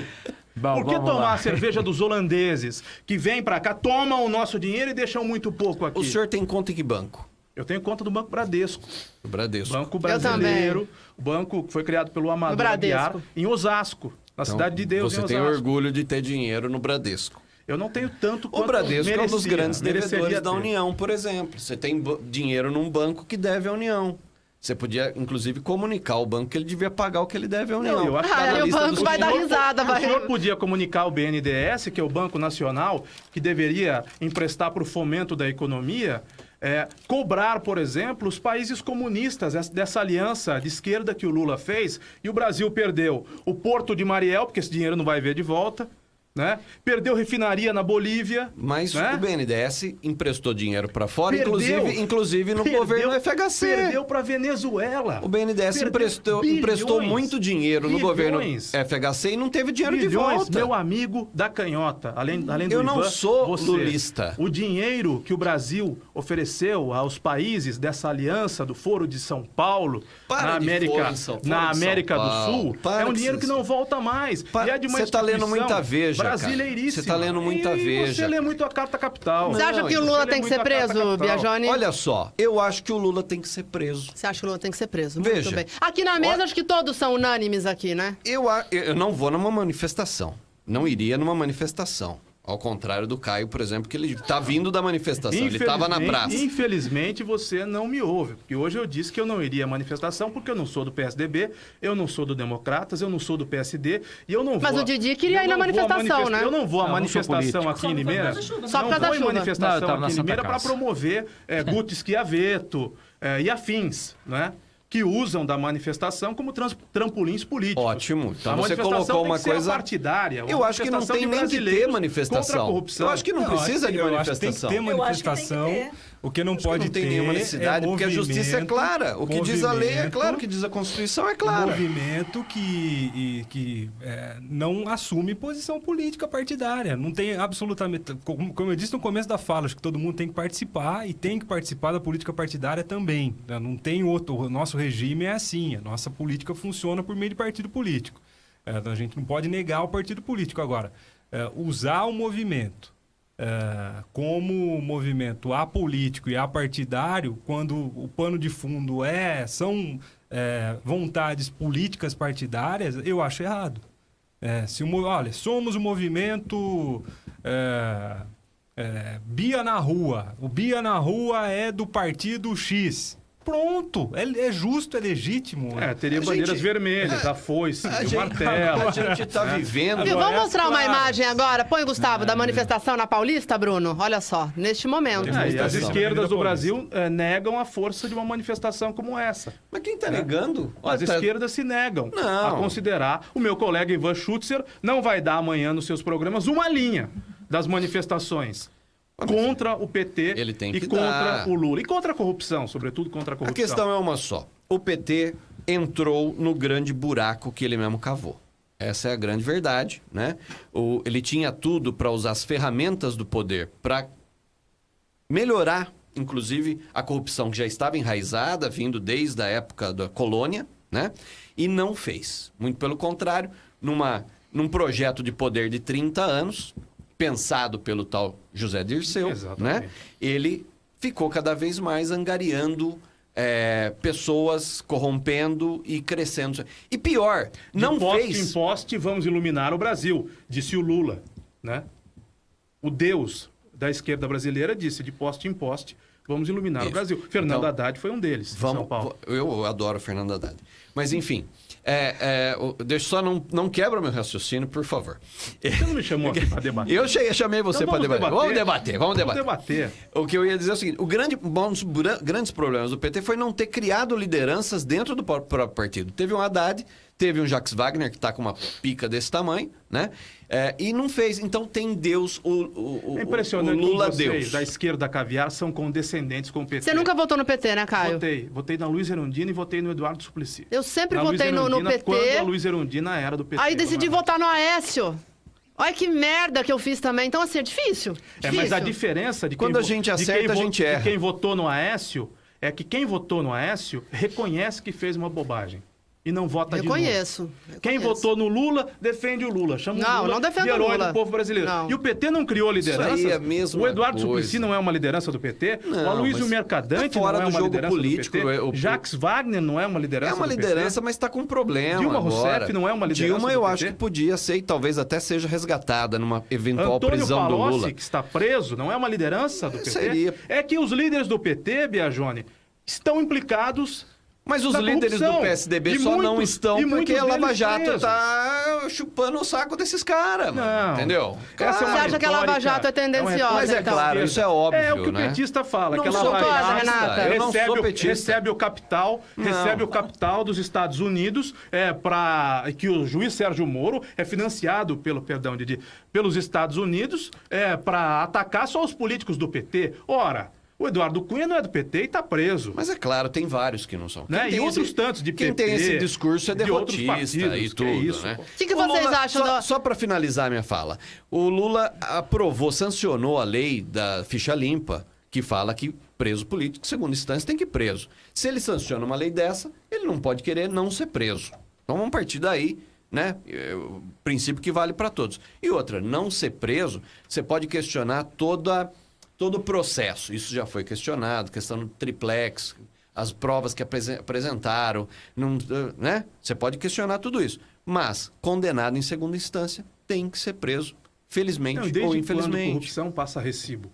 Por que vamos tomar lá. a cerveja dos holandeses que vêm pra cá, tomam o nosso dinheiro e deixam muito pouco aqui? O senhor tem conta em que banco? Eu tenho conta do Banco Bradesco. O Bradesco. Banco brasileiro. O banco que foi criado pelo Amador Bradesco. Aguiar, em Osasco, na cidade de Deus, Você em tem Osasco. orgulho de ter dinheiro no Bradesco. Eu não tenho tanto O quanto Bradesco é um dos grandes mereceria devedores da ter. União, por exemplo. Você tem dinheiro num banco que deve à União. Você podia, inclusive, comunicar ao banco que ele devia pagar o que ele deve à União. Não, eu acho que Ah, tá na aí o lista banco do vai dar senhor. risada, O vai. senhor podia comunicar ao BNDES, que é o Banco Nacional, que deveria emprestar para o fomento da economia, cobrar, por exemplo, os países comunistas dessa aliança de esquerda que o Lula fez, e o Brasil perdeu o Porto de Mariel, porque esse dinheiro não vai ver de volta, né? Perdeu refinaria na Bolívia. Mas né? o BNDES emprestou dinheiro para fora, Perdeu. inclusive no governo FHC. Perdeu para Venezuela. O BNDES Perdeu emprestou bilhões. muito dinheiro no governo Bilhões. FHC e não teve dinheiro de Bilhões, volta. meu amigo da canhota, além do Eu não Ivan, sou você, lulista. O dinheiro que o Brasil ofereceu aos países dessa aliança do Foro de São Paulo Para na de América, Foro de São- Foro na de São América do Paulo. Sul Para é um que dinheiro que vocês- não volta mais. Para- E é de uma você tá lendo instituição muita Veja, cara. brasileiríssima. Você tá lendo muita E Veja. Você lê muito a Carta Capital. Você acha Não, que o você Lula lê tem que ser muito a Carta preso, Capital. Biagioni? Olha só, eu acho que o Lula tem que ser preso. Você acha que o Lula tem que ser preso? Veja. Muito bem. Aqui na mesa, acho que todos são unânimes aqui, né? Eu não vou numa manifestação. Não iria numa manifestação. Ao contrário do Caio, por exemplo, que ele tá vindo da manifestação. Ele estava na praça. Infelizmente, você não me ouve. Porque hoje eu disse que eu não iria à manifestação porque eu não sou do PSDB, eu não sou do Democratas, eu não sou do PSD e eu não vou... Mas o Didi queria eu ir na não vou à manifestação, né? Eu não vou à Não, eu não sou manifestação político. aqui em Limeira. Só por Não causa da vou em chuva. Não, eu manifestação tava na aqui em Santa Limeira para Casa. promover Guti Schiavetto e afins, né? Que usam da manifestação como trampolins políticos. Ótimo. Então A você manifestação colocou tem uma que ser coisa partidária. Eu acho que não manifestação tem de nem que ter brasileiros manifestação. contra a corrupção. Eu acho que não precisa de Eu acho que tem que manifestação. ter Eu acho que tem manifestação. que ter. O que não Acho que pode não tem ter nenhuma necessidade, é porque a justiça é movimento- clara. O que diz a lei é movimento- claro, o que diz a Constituição é claro. movimento que não assume posição política partidária. Não tem absolutamente... Como eu disse no começo da fala, acho que todo mundo tem que participar e tem que participar da política partidária também. Né? Não tem outro... O nosso regime é assim. A nossa política funciona por meio de partido político. A gente não pode negar o partido político. Agora, usar o movimento como movimento apolítico e apartidário, quando o pano de fundo são vontades políticas partidárias, eu acho errado. Olha, somos o movimento Bia na Rua. O Bia na Rua é do partido X. Pronto, é justo, é legítimo. Teria bandeiras vermelhas, a foice, o martelo. A gente está vivendo... Viu, vamos mostrar uma claro. imagem agora. Põe, Gustavo, da manifestação na Paulista, Bruno. Olha só, neste momento. E as Manifestação. esquerdas do Avenida Brasil negam a força de uma manifestação como essa. Mas quem está negando? As esquerdas se negam Não. a considerar. O meu colega Ivan Schutzer não vai dar amanhã nos seus programas uma linha das manifestações contra o PT Ele tem e que contra dar. o Lula. E contra a corrupção, sobretudo contra a A corrupção. questão é uma só. O PT entrou no grande buraco que ele mesmo cavou. Essa é a grande verdade, né? Ele tinha tudo para usar as ferramentas do poder para melhorar, inclusive, a corrupção que já estava enraizada, vindo desde a época da colônia, né? E não fez. Muito pelo contrário, num projeto de poder de 30 anos, pensado pelo tal José Dirceu, né? Ele ficou cada vez mais angariando pessoas, corrompendo e crescendo. E pior, não fez... De poste em poste, vamos iluminar o Brasil, disse o Lula, né? O Deus da esquerda brasileira disse, de poste em poste, vamos iluminar o Brasil. Fernando Haddad foi um deles, em São Paulo. Eu adoro Fernando Haddad. Mas, enfim, deixa só não quebra meu raciocínio, por favor. Você não me chamou aqui para debater? Eu chamei você Então para debater. Vamos debater. O que eu ia dizer é o seguinte, um dos grandes problemas do PT foi não ter criado lideranças dentro do próprio partido. Teve um Haddad, teve um Jacques Wagner, que está com uma pica desse tamanho, né? E não fez. Então tem Deus, é impressionante, o Lula como vocês, Deus. da esquerda caviar, são condescendentes com o PT. Você nunca votou no PT, né, Caio? Votei na Luiz Erundina e votei no Eduardo Suplicy. Eu sempre votei no PT. Quando a Luiz Erundina era do PT. Aí decidi votar no Aécio. Olha que merda que eu fiz também. Então, assim, é difícil. Mas a diferença de quem... Quando a gente acerta, a gente erra. De quem votou no Aécio é que quem votou no Aécio reconhece que fez uma bobagem. E não vota de novo. Reconheço. Quem votou no Lula, defende o Lula. Chama o Lula não defendo de herói o Lula. do povo brasileiro. Não. E o PT não criou lideranças. Isso aí é a mesma o Eduardo coisa. Suplicy não é uma liderança do PT. Não, o Aloysio mas Mercadante tá fora não é do uma jogo liderança político, do PT. Jacques Wagner não é uma liderança do PT. É uma liderança, mas está com problema Dilma agora. Rousseff não é uma liderança Dilma do eu PT? acho que podia ser e talvez até seja resgatada numa eventual Antônio prisão Palocci, do Lula. que está preso, não é uma liderança do PT? Seria. É que os líderes do PT, Biagione, estão implicados... Mas os na líderes corrupção. do PSDB E só não muitos- estão e porque muitos a Lava deles Jato presos. tá chupando o saco desses caras, mano. Não. Entendeu? Essa é uma Você acha que a Lava retórica- Jato é tendenciosa, Mas é então? claro, isso é óbvio, É o que né? o petista fala, Não que a sou Lava petista, Jato Renata. Eu não sou petista. recebe o capital dos Estados Unidos que o juiz Sérgio Moro é financiado pelos Estados Unidos para atacar só os políticos do PT. Ora, o Eduardo Cunha não é do PT e está preso. Mas é claro, tem vários que não são. Né? E outros tantos de Quem PT. tem esse discurso é de outros derrotista partidos, e que tudo, é isso, né? pô. O que O vocês Lula- acham Só para finalizar minha fala. O Lula sancionou a lei da ficha limpa, que fala que preso político, segunda instância, tem que ir preso. Se ele sanciona uma lei dessa, ele não pode querer não ser preso. Então vamos partir daí, né? O princípio que vale para todos. E outra, não ser preso, você pode questionar todo o processo. Isso já foi questionado, questão do triplex, as provas que apresentaram, né? Você pode questionar tudo isso. Mas, condenado em segunda instância, tem que ser preso, felizmente Não, desde ou quando infelizmente. corrupção passa recibo?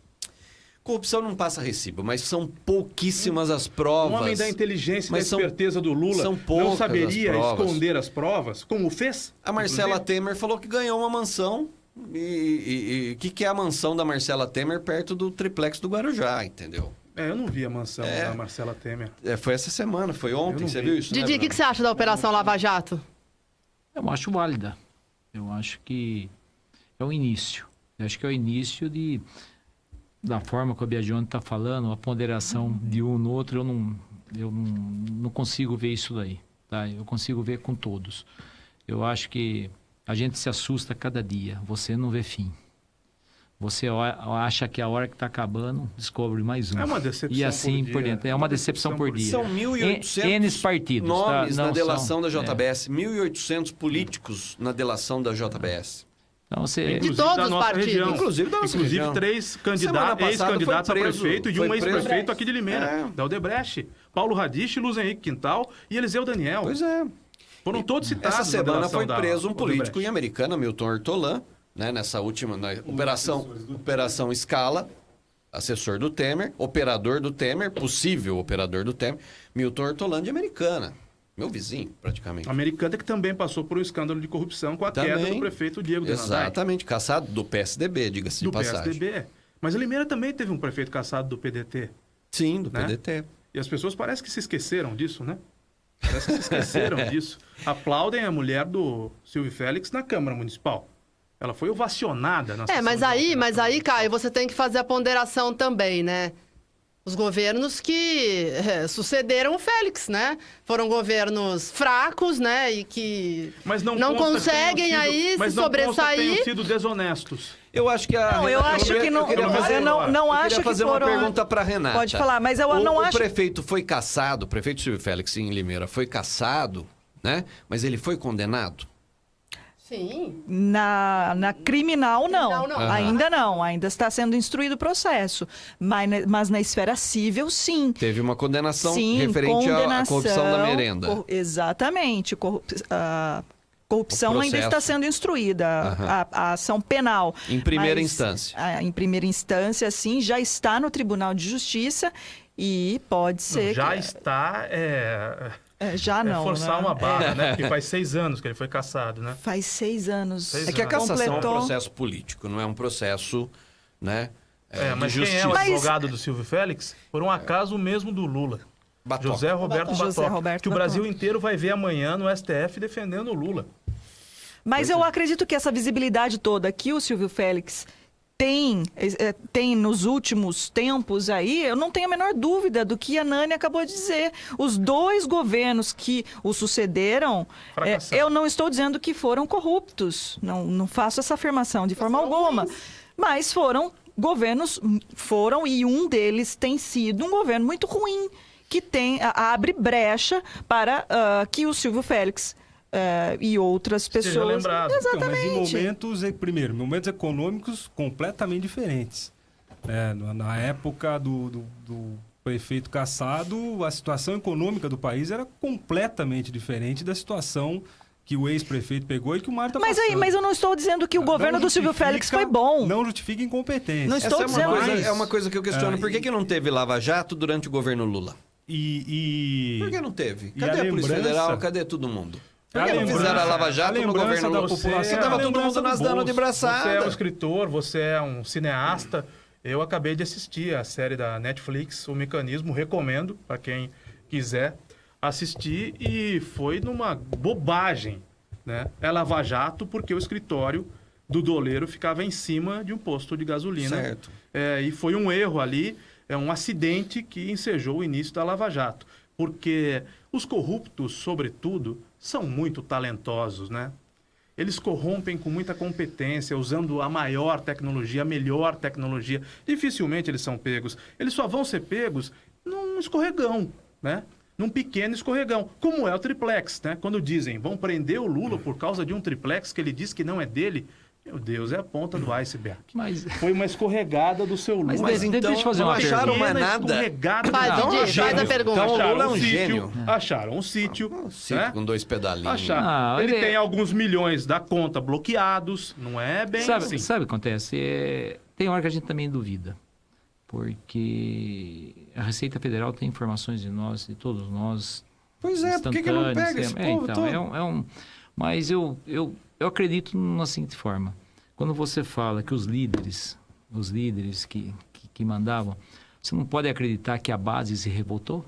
Corrupção não passa recibo, mas são pouquíssimas as provas. Um homem da inteligência e da Mas são- esperteza do Lula são poucas não saberia as provas. esconder as provas, como fez? A Marcela inclusive? Temer falou que ganhou uma mansão. E o que é a mansão da Marcela Temer perto do triplex do Guarujá, entendeu? Eu não vi a mansão da Marcela Temer. Foi essa semana, foi Eu ontem, não você vi. viu isso? Didi, né, o que você acha da Operação Lava Jato? Eu acho válida. Eu acho que é o início. Eu acho que é o início da forma que o Biagione está falando, a ponderação de um no outro, eu não consigo ver isso daí. Tá? Eu consigo ver com todos. Eu acho que a gente se assusta cada dia. Você não vê fim. Você acha que a hora que está acabando, descobre mais um. É uma decepção E assim por dia. por dentro. É uma decepção por dia. São 1.800 N partidos. nomes tá? na Não delação são, da JBS. 1.800 políticos na delação da JBS. Então, você... De Inclusive todos da os nossa partidos. região. Inclusive da nossa Inclusive região. 3 Semana passada ex-candidatos a foi preso- prefeito e foi um ex-prefeito preso. aqui de Limeira, É. da Odebrecht. Paulo Radiche, Luiz Henrique Quintal e Eliseu Daniel. Pois é. Foram todos citados Essa na semana delação foi da preso um político Odebrecht. em Americana, Milton Ortolan, né, nessa última Operação Scala, assessor do Temer, operador do Temer, possível operador do Temer, Milton Ortolan de Americana. Meu vizinho, praticamente. Americana que também passou por um escândalo de corrupção com a queda Também. do prefeito Diego Denadai. Exatamente, caçado do PSDB, diga-se de Do passagem. PSDB. Mas a Limeira também teve um prefeito caçado do PDT. Sim, do Né? PDT. E as pessoas parecem que se esqueceram disso, né? Parece que se esqueceram disso. Aplaudem a mulher do Silvio Félix na Câmara Municipal. Ela foi ovacionada na sessão Mas de aí, operação. Caio, você tem que fazer a ponderação também, né? Os governos que sucederam o Félix, né? Foram governos fracos, né? E que Mas não conseguem aí se sobressair. Tenham sido desonestos. Eu acho que a Não, eu Renata- acho que não. queria Eu fazer- não acho queria que fazer foram. uma pergunta para Renata. Pode falar, mas eu não acho. O prefeito foi cassado, o prefeito Silvio Félix em Limeira foi cassado, né? Mas ele foi condenado? Sim. Na criminal, não. Criminal, não. Ainda não. Ainda está sendo instruído o processo. Mas na esfera civil, sim. Teve uma condenação Sim, referente à condenação, corrupção da merenda. Exatamente. A corrupção O ainda processo. está sendo instruída, a ação penal. Em primeira Mas, instância. Em primeira instância, sim, já está no Tribunal de Justiça e pode ser Já que... está... já não, forçar né? uma barra, né? Porque faz 6 anos que ele foi cassado, né? Faz 6 anos. 6 É que a cassação é um Completou. processo político, não é um processo, né? Mas de quem justiça. é o advogado do Silvio Félix? Por um acaso, o mesmo do Lula. Batoca. José Roberto Batoca. José Batoca, Roberto que o Batoca. Brasil inteiro vai ver amanhã no STF defendendo o Lula. Mas eu acredito que essa visibilidade toda que o Silvio Félix tem nos últimos tempos aí, eu não tenho a menor dúvida do que a Nani acabou de dizer. Os 2 governos que o sucederam, Fracassaram. eu não estou dizendo que foram corruptos. Não faço essa afirmação de forma alguma. Mas foram e um deles tem sido um governo muito ruim, que abre brecha para que o Silvio Félix e outras pessoas... lembrado. Então, mas Exatamente. em momentos econômicos completamente diferentes. Na época do prefeito cassado, a situação econômica do país era completamente diferente da situação que o ex-prefeito pegou e que o Mário está passando. Mas eu não estou dizendo que o governo do Silvio Félix foi bom. Não justifica incompetência. Não estou Essa é dizendo uma, isso. é uma coisa que eu questiono. Por que não teve Lava Jato durante o governo Lula? Por que não teve? E Cadê a Polícia lembrança- Federal? Cadê todo mundo? Por A que não lembrança- fizeram a Lava Jato a no lembrança governo da Lula? população- Porque tava a todo lembrança mundo nas do dando de bolso. braçada. Você é um escritor, você é um cineasta. Eu acabei de assistir a série da Netflix, O Mecanismo, recomendo para quem quiser assistir, e foi numa bobagem, né? É Lava Jato porque o escritório do doleiro ficava em cima de um posto de gasolina. Certo. E foi um erro ali, um acidente que ensejou o início da Lava Jato. Porque os corruptos, sobretudo, são muito talentosos, né? Eles corrompem com muita competência, usando a maior tecnologia, a melhor tecnologia. Dificilmente eles são pegos. Eles só vão ser pegos num escorregão, né? Num pequeno escorregão, como é o triplex, né? Quando dizem, vão prender o Lula por causa de um triplex que ele diz que não é dele, meu Deus, é a ponta do iceberg. Mas, Foi uma escorregada do seu Lula. Mas deixa eu te fazer não uma acharam pergunta. mais Pequena nada. escorregada Vai, do Didi, seu faz a gênio. pergunta. Então, o Acharam Lula é um sítio, gênio. Acharam um sítio. Sítio né? com 2 pedalinhos. Acharam. Não, ele ele- tem alguns milhões da conta bloqueados. Não é bem assim. Sabe o que acontece? Tem hora que a gente também duvida. Porque a Receita Federal tem informações de nós, de todos nós. Pois é, por que não instantâneas, pega esse povo então, todo? mas eu acredito na seguinte forma. Quando você fala que os líderes que mandavam, você não pode acreditar que a base se revoltou?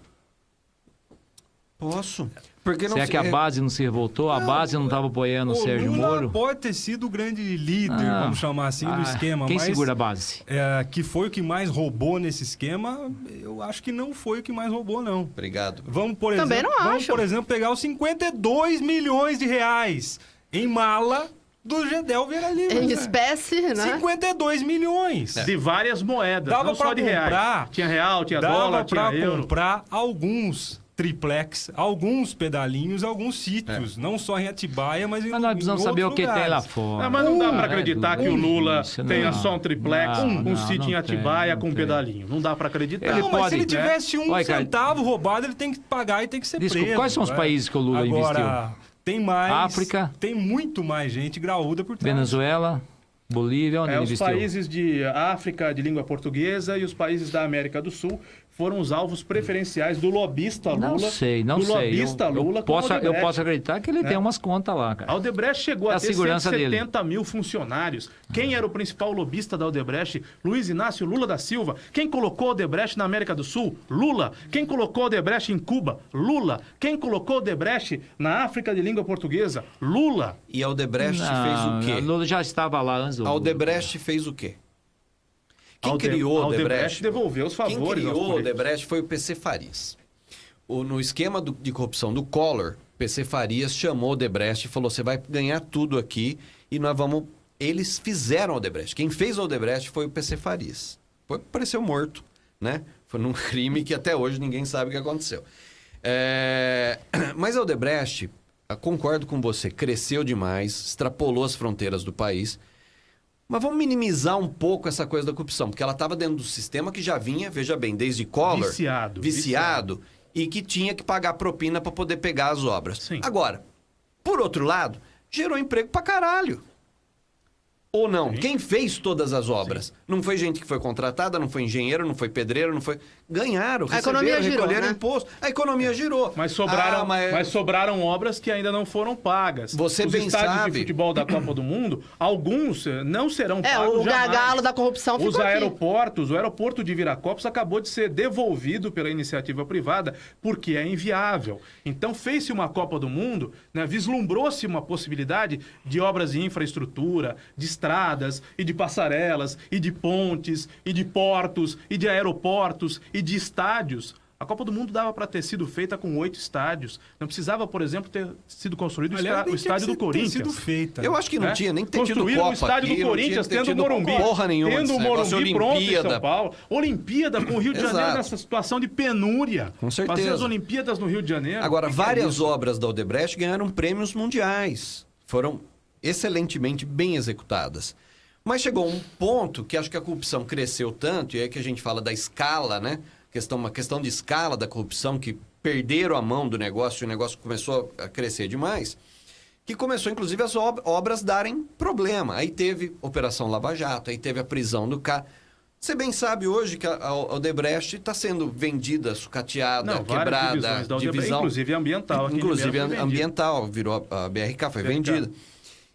Posso. Porque não Será se- que a base não se revoltou? A base não estava apoiando o Sérgio Lula Moro? pode ter sido o grande líder, vamos chamar assim, do esquema. Quem mas, segura a base? que foi o que mais roubou nesse esquema, eu acho que não foi o que mais roubou, não. Obrigado. Vamos, por Também exemplo, não vamos, acho. por exemplo, pegar os 52 milhões de reais em mala do Gedel Vieira Lima. Em espécie, né? 52 milhões. De várias moedas, Dava não só pra de reais. comprar- Tinha real, tinha Dava dólar, tinha pra euro. comprar alguns triplex, alguns pedalinhos, alguns sítios. Não só em Atibaia, mas em Mas nós precisamos em saber o outros que tem lá lugares. fora. Mas não dá pra É acreditar que o duro. Lula Isso, tenha não. só um triplex, Não, um não, sítio em não Atibaia tem, com um não tem. pedalinho. Não dá pra acreditar. Ele Não, mas se ele pode, tivesse um Olha, cara, centavo roubado, ele tem que pagar e tem que ser Desculpa, preso. quais são os né? países que o Lula Agora, tem mais... África. Tem muito mais gente graúda por trás. Venezuela, Bolívia, onde ele Os investiu? países de África de língua portuguesa e os países da América do Sul foram os alvos preferenciais do lobista Lula. Não sei. Do lobista Lula com eu Odebrecht. posso acreditar que ele tem umas contas lá, cara. A Odebrecht chegou É a a ter segurança 170 mil funcionários. Quem era o principal lobista da Odebrecht? Luiz Inácio Lula da Silva. Quem colocou a Odebrecht na América do Sul? Lula. Quem colocou a Odebrecht em Cuba? Lula. Quem colocou a Odebrecht na África de língua portuguesa? Lula. E a Odebrecht Não, fez o quê? Lula já estava lá antes do A Lula. Odebrecht fez o quê? Quem criou o Odebrecht devolveu os favores. Quem criou aos o políticos. Odebrecht foi o PC Farias. No esquema de corrupção do Collor, PC Farias chamou o Odebrecht e falou: você vai ganhar tudo aqui e nós vamos... Eles fizeram o Odebrecht. Quem fez o Odebrecht foi o PC Farias. Apareceu morto, né? Foi num crime que até hoje ninguém sabe o que aconteceu. Mas a Odebrecht, concordo com você, cresceu demais, extrapolou as fronteiras do país. Mas vamos minimizar um pouco essa coisa da corrupção, porque ela estava dentro do sistema que já vinha, veja bem, desde Collor, viciado e que tinha que pagar propina para poder pegar as obras. Sim. Agora, por outro lado, gerou emprego pra caralho. Ou não? Sim. Quem fez todas as obras? Sim. Não foi gente que foi contratada, não foi engenheiro, não foi pedreiro, não foi... Ganharam, receberam, recolheram imposto. A economia girou. Mas sobraram obras que ainda não foram pagas. Você Os bem estádios sabe. de futebol da Copa do Mundo, alguns não serão pagos o jamais. gargalo da corrupção ficou Os aqui. aeroportos, o aeroporto de Viracopos acabou de ser devolvido pela iniciativa privada porque é inviável. Então fez-se uma Copa do Mundo, né, vislumbrou-se uma possibilidade de obras de infraestrutura, de estradas e de passarelas e de pontes e de portos e de aeroportos e de estádios. A Copa do Mundo dava para ter sido feita com 8 estádios. Não precisava, por exemplo, ter sido construído o estádio do Corinthians. Sido feita. Eu acho que não tinha nem que ter tido Construíram Copa o estádio aqui, do Corinthians, tendo o Morumbi. Porra nenhuma tendo o desse negócio, Morumbi pronto em Olimpíada. São Paulo. Olimpíada com o Rio de Exato. Janeiro nessa situação de penúria. Com certeza. Fazer as Olimpíadas no Rio de Janeiro. Agora, Que várias é isso? obras da Odebrecht ganharam prêmios mundiais. Foram excelentemente bem executadas. Mas chegou um ponto que acho que a corrupção cresceu tanto, e é que a gente fala da escala, né? Uma questão de escala da corrupção, que perderam a mão do negócio e o negócio começou a crescer demais, que começou, inclusive, as obras darem problema. Aí teve Operação Lava Jato, aí teve a prisão do cara. Você bem sabe hoje que a Odebrecht está sendo vendida, sucateada, Não, várias quebrada, divisões da Odebrecht, inclusive ambiental. Aqui em inclusive Limeira foi vendida. ambiental, virou a BRK, foi BRK. vendida.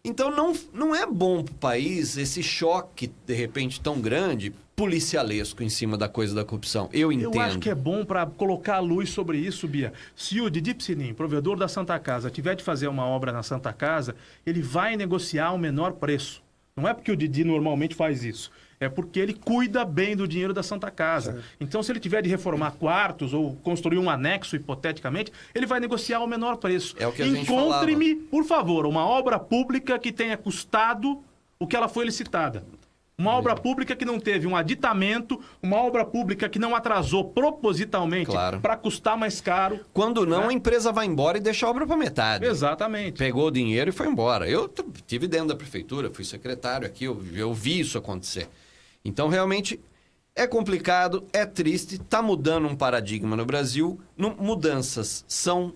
Então não é bom para o país esse choque, de repente, tão grande, policialesco em cima da coisa da corrupção. Eu entendo. Eu acho que é bom para colocar a luz sobre isso, Bia. Se o Didi Psinin, provedor da Santa Casa, tiver de fazer uma obra na Santa Casa, ele vai negociar o menor preço. Não é porque o Didi normalmente faz isso. É porque ele cuida bem do dinheiro da Santa Casa. Certo. Então, se ele tiver de reformar quartos ou construir um anexo, hipoteticamente, ele vai negociar o menor preço. É o que a gente falava. Encontre-me, por favor, uma obra pública que tenha custado o que ela foi licitada. Uma obra pública que não teve um aditamento, uma obra pública que não atrasou propositalmente para custar mais caro. Quando não, né? a empresa vai embora e deixa a obra para metade. Exatamente. Pegou o dinheiro e foi embora. Eu estive dentro da prefeitura, fui secretário aqui, eu vi isso acontecer. Então, realmente, é complicado, é triste, está mudando um paradigma no Brasil. Mudanças são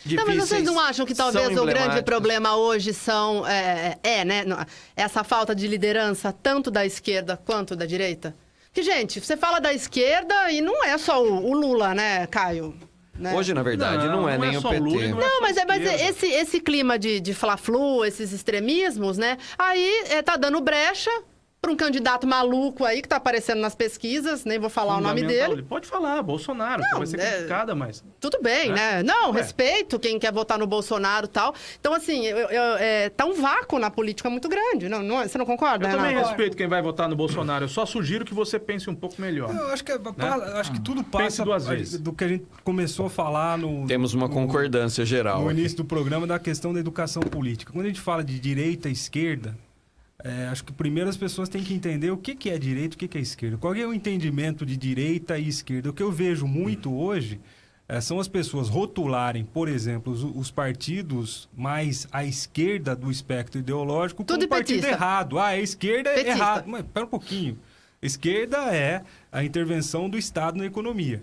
difíceis. Não, mas vocês não acham que talvez o grande problema hoje são, né, essa falta de liderança tanto da esquerda quanto da direita? Porque, gente, você fala da esquerda e não é só o Lula, né, Caio? Né? Hoje, na verdade, não é nem o PT. Lula, mas esse clima de fla-flu, esses extremismos, né? Aí tá dando brecha para um candidato maluco aí que tá aparecendo nas pesquisas, nem vou falar o nome dele. Pode falar, Bolsonaro, que vai ser criticada, mas... Tudo bem, né? Não, respeito quem quer votar no Bolsonaro e tal. Então, assim, tá um vácuo na política muito grande. Você não concorda, Eu também respeito quem vai votar no Bolsonaro. Eu só sugiro que você pense um pouco melhor. Eu acho que tudo passa duas vezes. do que a gente começou a falar no... Temos uma concordância geral. No início do programa, da questão da educação política. Quando a gente fala de direita e esquerda, acho que primeiro as pessoas têm que entender o que é direita e o que é esquerda. Qual é o entendimento de direita e esquerda? O que eu vejo muito hoje são as pessoas rotularem, por exemplo, os partidos mais à esquerda do espectro ideológico como um partido errado. A esquerda é errado. Mas espera um pouquinho. Esquerda é a intervenção do Estado na economia.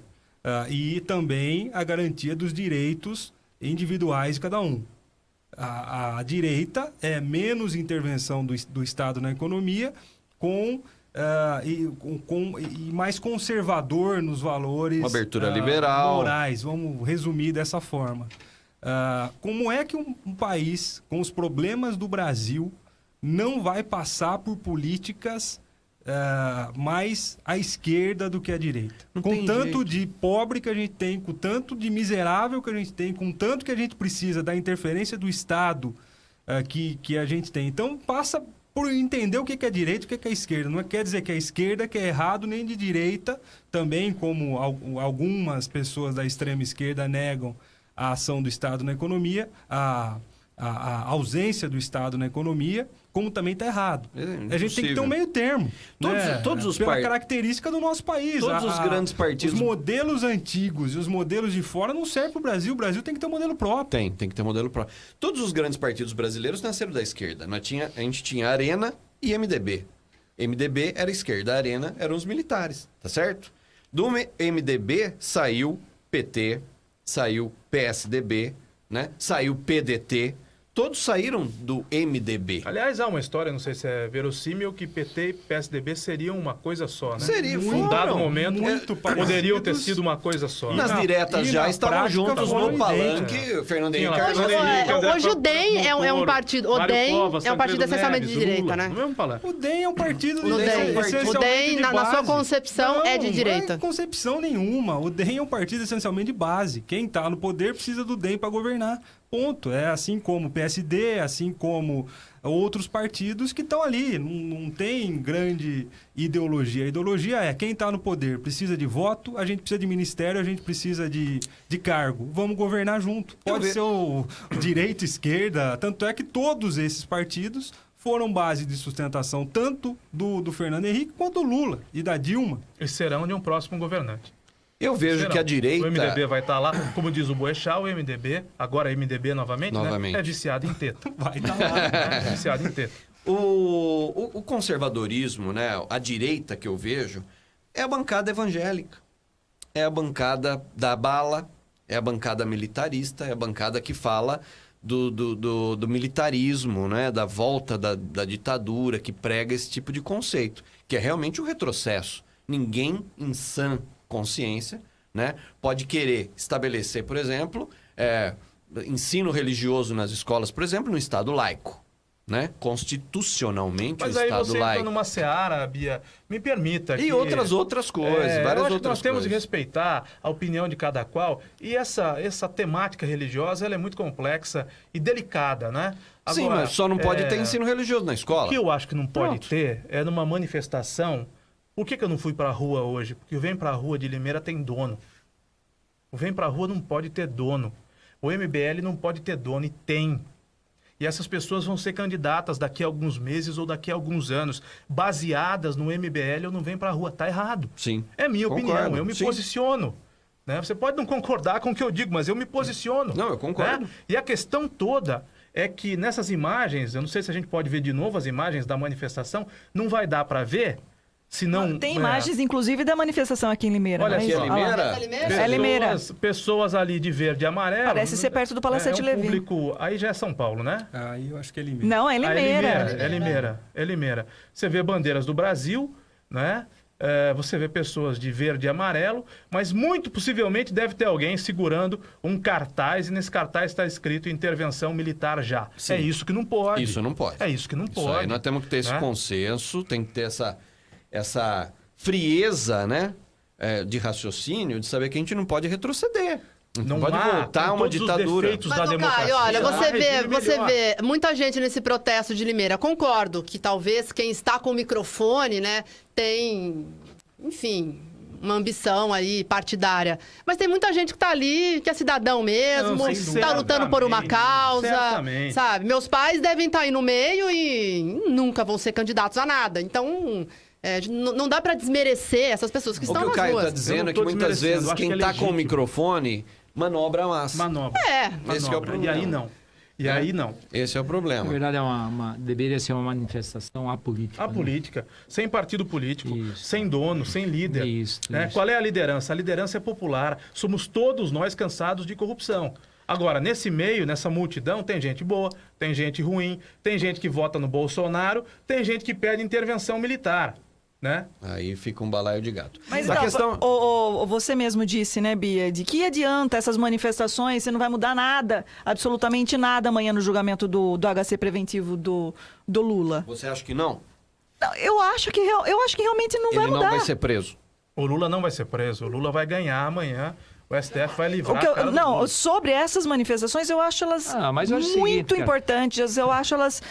E também a garantia dos direitos individuais de cada um. A direita é menos intervenção do Estado na economia e mais conservador nos valores uma abertura liberal, morais, vamos resumir dessa forma. Como é que um país com os problemas do Brasil não vai passar por políticas mais à esquerda do que à direita? Com tanto de pobre que a gente tem, com tanto de miserável que a gente tem, com tanto que a gente precisa da interferência do Estado que a gente tem. Então, passa por entender o que é direita e o que é esquerda. Não quer dizer que a esquerda que é errado, nem de direita, também como algumas pessoas da extrema esquerda negam a ação do Estado na economia, a ausência do Estado na economia, como também está errado. A gente tem que ter um meio termo. Todos os pela característica do nosso país. Todos os grandes partidos. Os modelos antigos e os modelos de fora não servem para o Brasil. O Brasil tem que ter um modelo próprio. Tem que ter um modelo próprio. Todos os grandes partidos brasileiros nasceram da esquerda. A gente tinha Arena e MDB. MDB era esquerda, a Arena eram os militares, tá certo? Do MDB saiu PT, saiu PSDB, né? Saiu PDT. Todos saíram do MDB. Aliás, há uma história, não sei se é verossímil, que PT e PSDB seriam uma coisa só, né? Seria, Num dado momento, muito poderiam ter sido uma coisa só. Nas diretas já estavam juntos no palanque, Fernando Henrique Cardoso. Hoje o DEM é um partido. O DEM é um partido essencialmente de direita, né? No mesmo palanque. O DEM é um partido O DEM, na sua concepção, é de direita. Não é concepção nenhuma. O DEM é um partido essencialmente de base. Quem está no poder precisa do DEM para governar. Ponto. É assim como o PSD, assim como outros partidos que estão ali. Não tem grande ideologia. A ideologia é quem está no poder precisa de voto, a gente precisa de ministério, a gente precisa de cargo. Vamos governar junto. Pode ser o direita, esquerda. Tanto é que todos esses partidos foram base de sustentação tanto do Fernando Henrique quanto do Lula e da Dilma. E serão de um próximo governante. Eu vejo que a direita... O MDB vai estar lá, como diz o Boechat, o MDB, agora MDB novamente. Né? É viciado em teta. Vai estar lá. É viciado em teta. O conservadorismo, né, a direita que eu vejo, é a bancada evangélica. É a bancada da bala, é a bancada militarista, é a bancada que fala do militarismo, né, da volta da ditadura, que prega esse tipo de conceito, que é realmente um retrocesso. Ninguém em sã consciência, né, pode querer estabelecer, por exemplo, ensino religioso nas escolas, por exemplo, no Estado laico, né? Constitucionalmente, mas o Estado laico. Mas aí você laico. entra numa seara, Bia, me permita. E outras coisas, várias outras nós temos coisas. de respeitar a opinião de cada qual, e essa temática religiosa ela é muito complexa e delicada, né? Agora, sim, mas só não pode ter ensino religioso na escola. O que eu acho que não pode ter é numa manifestação. Por que eu não fui para a rua hoje? Porque o Vem para a Rua de Limeira tem dono. O Vem para a Rua não pode ter dono. O MBL não pode ter dono e tem. E essas pessoas vão ser candidatas daqui a alguns meses ou daqui a alguns anos, baseadas no MBL ou no Vem para a Rua. Tá errado. Sim. É minha opinião, eu me Sim. posiciono. Né? Você pode não concordar com o que eu digo, mas eu me posiciono. Não, eu concordo. Né? E a questão toda é que nessas imagens, eu não sei se a gente pode ver de novo as imagens da manifestação, não vai dar para ver. Se não, tem imagens, inclusive, da manifestação aqui em Limeira. Olha, não é aqui isso? é Limeira? Pessoas ali de verde e amarelo. Parece ser perto do Palacete Levi. Público, aí já é São Paulo, né? Aí eu acho que é Limeira. Não, é Limeira. É Limeira. Você vê bandeiras do Brasil, né? Você vê pessoas de verde e amarelo, mas muito possivelmente deve ter alguém segurando um cartaz, e nesse cartaz está escrito intervenção militar já. Sim. É isso que não pode. Isso não pode. É isso que não Isso pode. aí nós temos que ter esse consenso, tem que ter essa frieza, né, de raciocínio, de saber que a gente não pode retroceder. Não pode voltar a uma ditadura. Mas, Caio, olha, você vê muita gente nesse protesto de Limeira. Concordo que talvez quem está com o microfone, né, tem, enfim, uma ambição aí partidária. Mas tem muita gente que está ali, que é cidadão mesmo, está lutando por uma causa, sabe? Meus pais devem estar aí no meio e nunca vão ser candidatos a nada. Então... não dá para desmerecer essas pessoas que estão nas ruas. O que o Caio está dizendo é que muitas vezes quem está com o microfone manobra a massa. Manobra. Esse é o problema. E aí não. Esse é o problema. Na verdade, deveria ser uma manifestação apolítica. Apolítica, sem partido político, sem dono, sem líder. Isso. Qual é a liderança? A liderança é popular. Somos todos nós cansados de corrupção. Agora, nesse meio, nessa multidão, tem gente boa, tem gente ruim, tem gente que vota no Bolsonaro, tem gente que pede intervenção militar. Né? Aí fica um balaio de gato. Mas então, você mesmo disse, né, Bia, de que adianta essas manifestações, você não vai mudar nada, absolutamente nada amanhã no julgamento do HC preventivo do Lula. Você acha que não? Não, eu acho que realmente não vai mudar. Ele não vai ser preso. O Lula não vai ser preso, o Lula vai ganhar amanhã. o STF vai livrar a cara do Não, Lula. sobre essas manifestações, eu acho elas mas eu acho o seguinte, muito cara. importantes, eu acho elas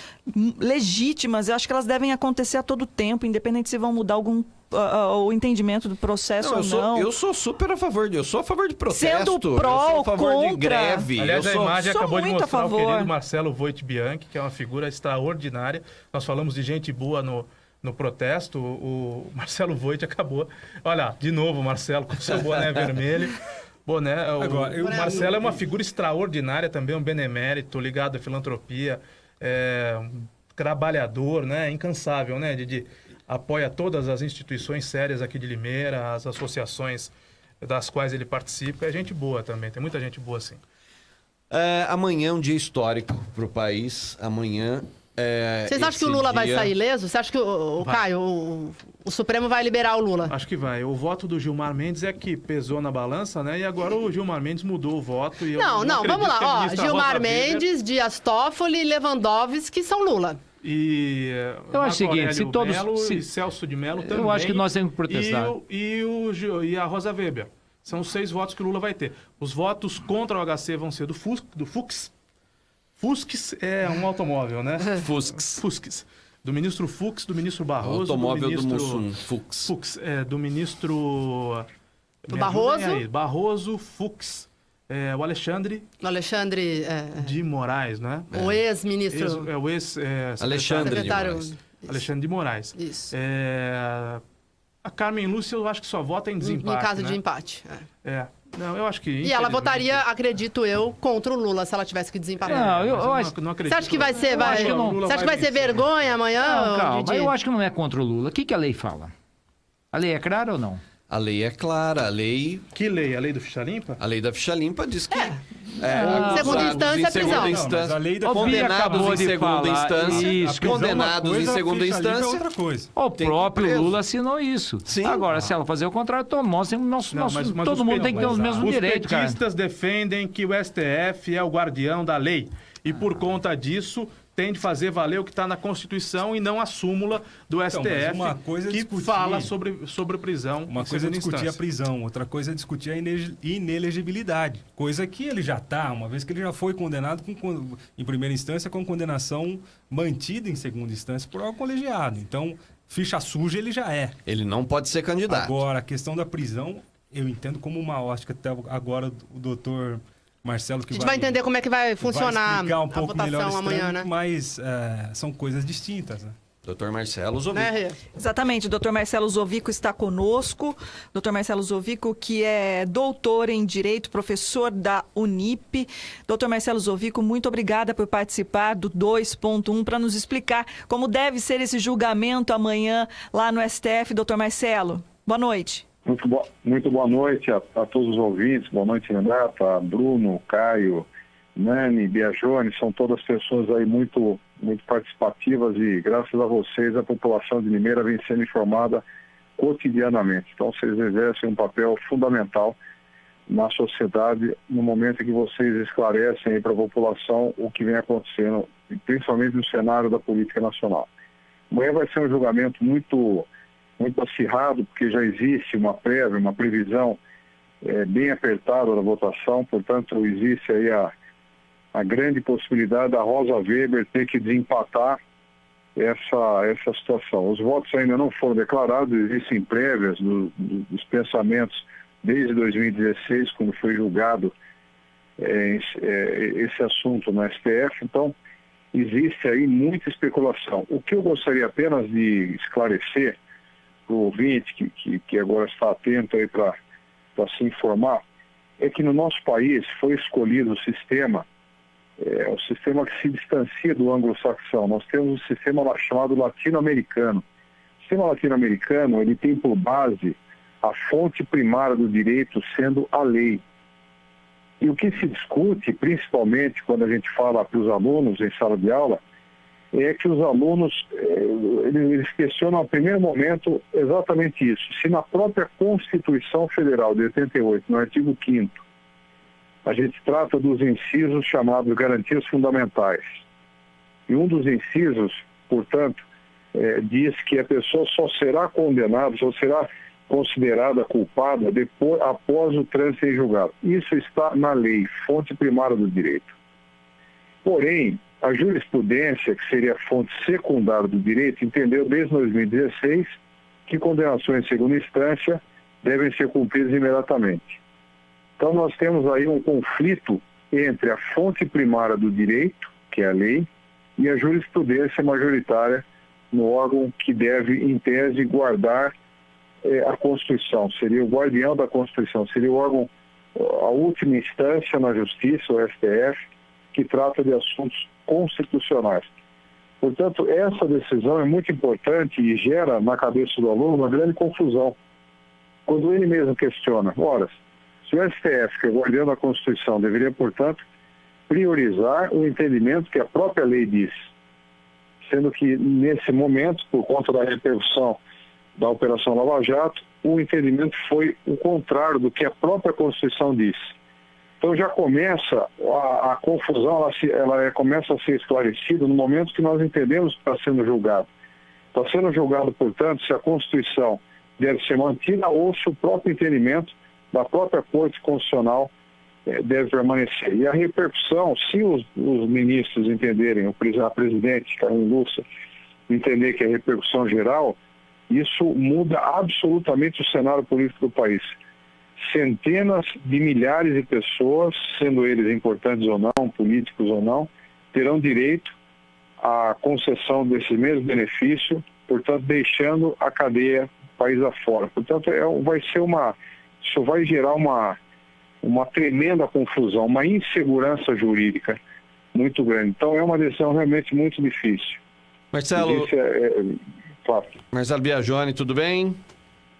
legítimas, eu acho que elas devem acontecer a todo tempo, independente se vão mudar o entendimento do processo ou não. Eu sou super a favor eu sou a favor de protesto, Sendo pró eu sou ou a favor de contra. greve. Aliás, a imagem sou acabou de muito a mostrar o favor. querido Marcelo Voit Bianchi, que é uma figura extraordinária. Nós falamos de gente boa no protesto, o Marcelo Voit acabou... Olha, de novo o Marcelo com seu boné vermelho. Boné, Agora, o Marcelo é uma figura extraordinária também, um benemérito, ligado à filantropia, um trabalhador, né, incansável, né, apoia todas as instituições sérias aqui de Limeira, as associações das quais ele participa. É gente boa também, tem muita gente boa assim. Amanhã é um dia histórico para o país. Amanhã Vocês acham que o Lula vai sair ileso? Você acha que o Caio, o Supremo vai liberar o Lula? Acho que vai. O voto do Gilmar Mendes é que pesou na balança, né? E agora o Gilmar Mendes mudou o voto. E Não, vamos lá. Ó, Gilmar Mendes, Dias Toffoli e Lewandowski são Lula. E eu acho o seguinte, se todos... e Celso de Mello também. Eu acho que nós temos que protestar. E a Rosa Weber. São os 6 votos que o Lula vai ter. Os votos contra o HC vão ser do Fux. Fusques é um automóvel, né? Fusques. Do ministro Fux, do ministro Barroso. Automóvel do Mussum, Fux. Fux, do ministro... Do Barroso. Aí. Barroso, Fux, o Alexandre... de Moraes, né? O ex-ministro... Alexandre secretário... de Moraes. Alexandre de Moraes. Isso. A Carmen Lúcia, eu acho que só vota em desempate, Em caso né? de empate. Não, eu acho que... E ela votaria, acredito eu, contra o Lula se ela tivesse que desempatar. Não, eu acho... não acredito. Você acha que vai ser... Você acha que vai ser vencer. vergonha amanhã? Não, calma, Didi? eu acho que não é contra o Lula. O que a lei fala? A lei é clara ou não? A lei é clara, Que lei? A lei do ficha limpa? a lei da ficha limpa diz que... Segunda acusados instância em é prisão. segunda Não, instância, mas a lei da condenados acabou em de segunda falar. instância, Isso. A prisão é uma condenados coisa, em a segunda ficha limpa é instância. outra coisa. O Tem que ir próprio preso. Lula assinou isso. Sim. Agora, se ela fazer o contrário, Mas todo mundo tem que ter os mesmos direitos, Os cara. petistas defendem que o STF é o guardião da lei. E por conta disso, tem de fazer valer o que está na Constituição e não a súmula do STF, mas uma coisa é que discutir- fala sobre prisão Uma em coisa é segunda discutir a instância. prisão, outra coisa é discutir a inelegibilidade. Coisa que ele já está, uma vez que ele já foi condenado em primeira instância com condenação mantida em segunda instância por órgão colegiado. Então, ficha suja ele já é. Ele não pode ser candidato. Agora, a questão da prisão, eu entendo como uma ótica. Até agora o doutor Marcelo que A gente vai entender como é que vai funcionar explicar um a pouco melhor votação esse amanhã, trâmite, né? mas são coisas distintas, né? Doutor Marcelo Zovico. Né, Rê? Exatamente, o Dr. Marcelo Zovico está conosco. Dr. Marcelo Zovico, que é doutor em Direito, professor da Unip. Dr. Marcelo Zovico, muito obrigada por participar do 2.1 para nos explicar como deve ser esse julgamento amanhã lá no STF. Dr. Marcelo, boa noite. Muito boa noite a todos os ouvintes. Boa noite, Renata, Bruno, Caio, Nani, Biagione. São todas pessoas aí muito participativas e, graças a vocês, a população de Limeira vem sendo informada cotidianamente. Então, vocês exercem um papel fundamental na sociedade no momento em que vocês esclarecem aí para a população o que vem acontecendo, principalmente no cenário da política nacional. Amanhã vai ser um julgamento muito acirrado, porque já existe uma prévia, uma previsão bem apertada da votação, portanto, existe aí a grande possibilidade da Rosa Weber ter que desempatar essa situação. Os votos ainda não foram declarados, existem prévias dos pensamentos desde 2016, quando foi julgado esse assunto no STF, então existe aí muita especulação. O que eu gostaria apenas de esclarecer para o ouvinte que agora está atento aí para se informar, é que no nosso país foi escolhido o sistema que se distancia do anglo-saxão. Nós temos um sistema chamado latino-americano. O sistema latino-americano, ele tem por base a fonte primária do direito sendo a lei. E o que se discute, principalmente quando a gente fala para os alunos em sala de aula, é que os alunos, eles questionam, no primeiro momento, exatamente isso. Se na própria Constituição Federal de 88, no artigo 5º, a gente trata dos incisos chamados garantias fundamentais. E um dos incisos, portanto, diz que a pessoa só será condenada, só será considerada culpada após o trânsito em julgado. Isso está na lei, fonte primária do direito. Porém, a jurisprudência, que seria a fonte secundária do direito, entendeu desde 2016 que condenações em segunda instância devem ser cumpridas imediatamente. Então nós temos aí um conflito entre a fonte primária do direito, que é a lei, e a jurisprudência majoritária no órgão que deve, em tese, guardar a Constituição. Seria o guardião da Constituição, seria o órgão, a última instância na Justiça, o STF, que trata de assuntos constitucionais. Portanto, essa decisão é muito importante e gera na cabeça do aluno uma grande confusão. Quando ele mesmo questiona, ora, se o STF, que é o guardião da Constituição, deveria, portanto, priorizar o entendimento que a própria lei diz, sendo que, nesse momento, por conta da repercussão da Operação Lava Jato, o entendimento foi o contrário do que a própria Constituição diz. Então já começa a confusão, ela começa a ser esclarecida no momento que nós entendemos que está sendo julgado. Está sendo julgado, portanto, se a Constituição deve ser mantida ou se o próprio entendimento da própria Corte Constitucional deve permanecer. E a repercussão, se os ministros entenderem, a presidente, Carmen Lúcia, entender que é repercussão geral, isso muda absolutamente o cenário político do país. Centenas de milhares de pessoas, sendo eles importantes ou não, políticos ou não, terão direito à concessão desse mesmo benefício, portanto, deixando a cadeia país afora. Portanto, isso vai gerar uma tremenda confusão, uma insegurança jurídica muito grande. Então, é uma decisão realmente muito difícil. Marcelo... Marcelo Biagioni, tudo bem?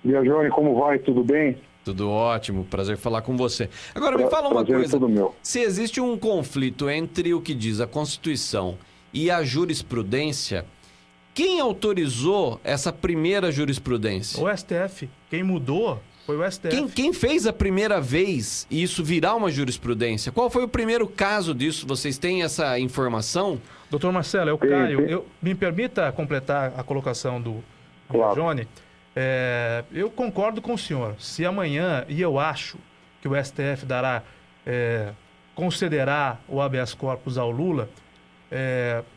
Biagioni, como vai? Tudo bem? Tudo ótimo, prazer falar com você. Agora, me fala uma coisa, meu. Se existe um conflito entre o que diz a Constituição e a jurisprudência, quem autorizou essa primeira jurisprudência? O STF. Quem mudou foi o STF. Quem fez a primeira vez isso virar uma jurisprudência? Qual foi o primeiro caso disso? Vocês têm essa informação? Doutor Marcelo, é o Caio. Me permita completar a colocação do Biagioni. Eu concordo com o senhor. Se amanhã, e eu acho que o STF concederá o habeas corpus ao Lula,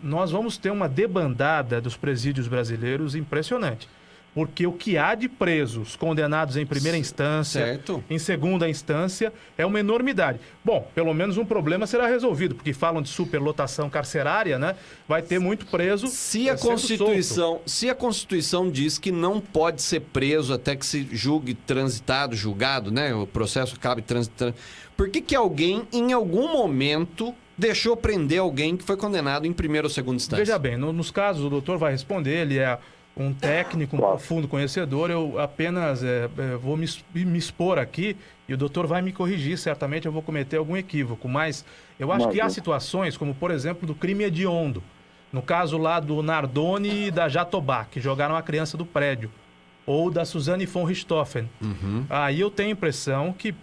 nós vamos ter uma debandada dos presídios brasileiros impressionante. Porque o que há de presos condenados em primeira instância, certo, em segunda instância, é uma enormidade. Bom, pelo menos um problema será resolvido, porque falam de superlotação carcerária, né? Vai ter muito preso. Se a Constituição diz que não pode ser preso até que se julgue julgado, né? O processo acabe transitando. Por que alguém, em algum momento, deixou prender alguém que foi condenado em primeira ou segunda instância? Veja bem, nos casos, o doutor vai responder, ele é um técnico, um profundo conhecedor, eu apenas vou me expor aqui e o doutor vai me corrigir, certamente eu vou cometer algum equívoco, mas eu acho que há situações, como por exemplo do crime hediondo, no caso lá do Nardoni e da Jatobá, que jogaram a criança do prédio, ou da Suzane von Richthofen. Aí eu tenho a impressão que,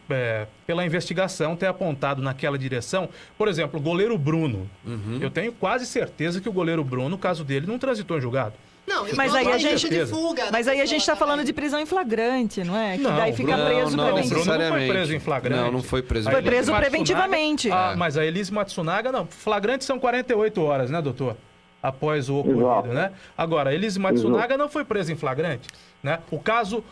pela investigação, ter apontado naquela direção, por exemplo, o goleiro Bruno, eu tenho quase certeza que o goleiro Bruno, o caso dele, não transitou em julgado. Não, mas aí a gente de fuga. Mas aí a gente está falando de prisão em flagrante, não é? Que não, daí fica preso não, preventivamente. Bruno não foi preso em flagrante. Não foi preso. Foi preso preventivamente. Mas a Elise Matsunaga, não. Flagrante são 48 horas, né, doutor? Após o ocorrido, né? Agora, a Elise Matsunaga não foi presa em flagrante, né? O caso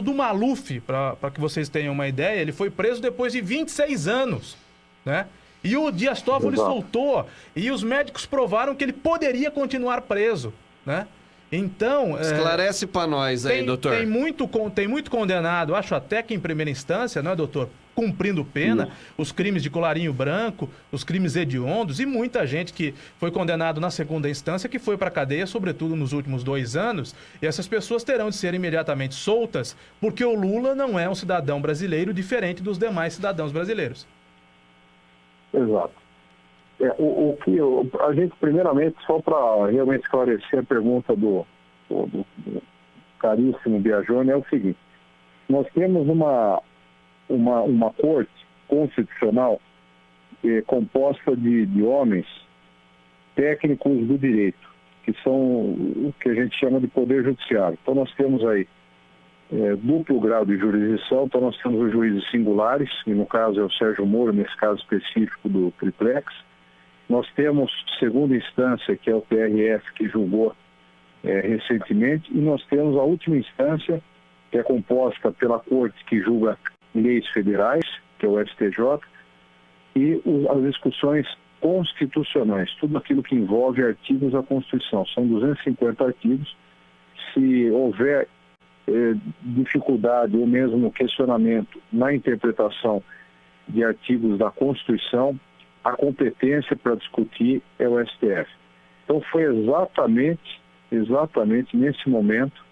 do Maluf, para que vocês tenham uma ideia, ele foi preso depois de 26 anos, né? E o Dias Toffoli soltou, e os médicos provaram que ele poderia continuar preso, né? Então... Esclarece para nós aí, doutor. Tem muito condenado, acho até que em primeira instância, não é, doutor? Cumprindo pena, os crimes de colarinho branco, os crimes hediondos e muita gente que foi condenado na segunda instância que foi para a cadeia, sobretudo nos últimos 2 anos, e essas pessoas terão de ser imediatamente soltas porque o Lula não é um cidadão brasileiro diferente dos demais cidadãos brasileiros. Exato. A gente, primeiramente, só para realmente esclarecer a pergunta do caríssimo Biagioni, é o seguinte: nós temos uma corte constitucional composta de homens técnicos do direito, que são o que a gente chama de poder judiciário. Então nós temos aí duplo grau de jurisdição. Então nós temos os juízes singulares, e no caso é o Sérgio Moro, nesse caso específico do triplex. Nós temos segunda instância, que é o TRF, que julgou recentemente, e nós temos a última instância, que é composta pela Corte que julga leis federais, que é o STJ, e as discussões constitucionais, tudo aquilo que envolve artigos da Constituição. São 250 artigos. Se houver dificuldade ou mesmo questionamento na interpretação de artigos da Constituição, a competência para discutir é o STF. Então foi exatamente nesse momento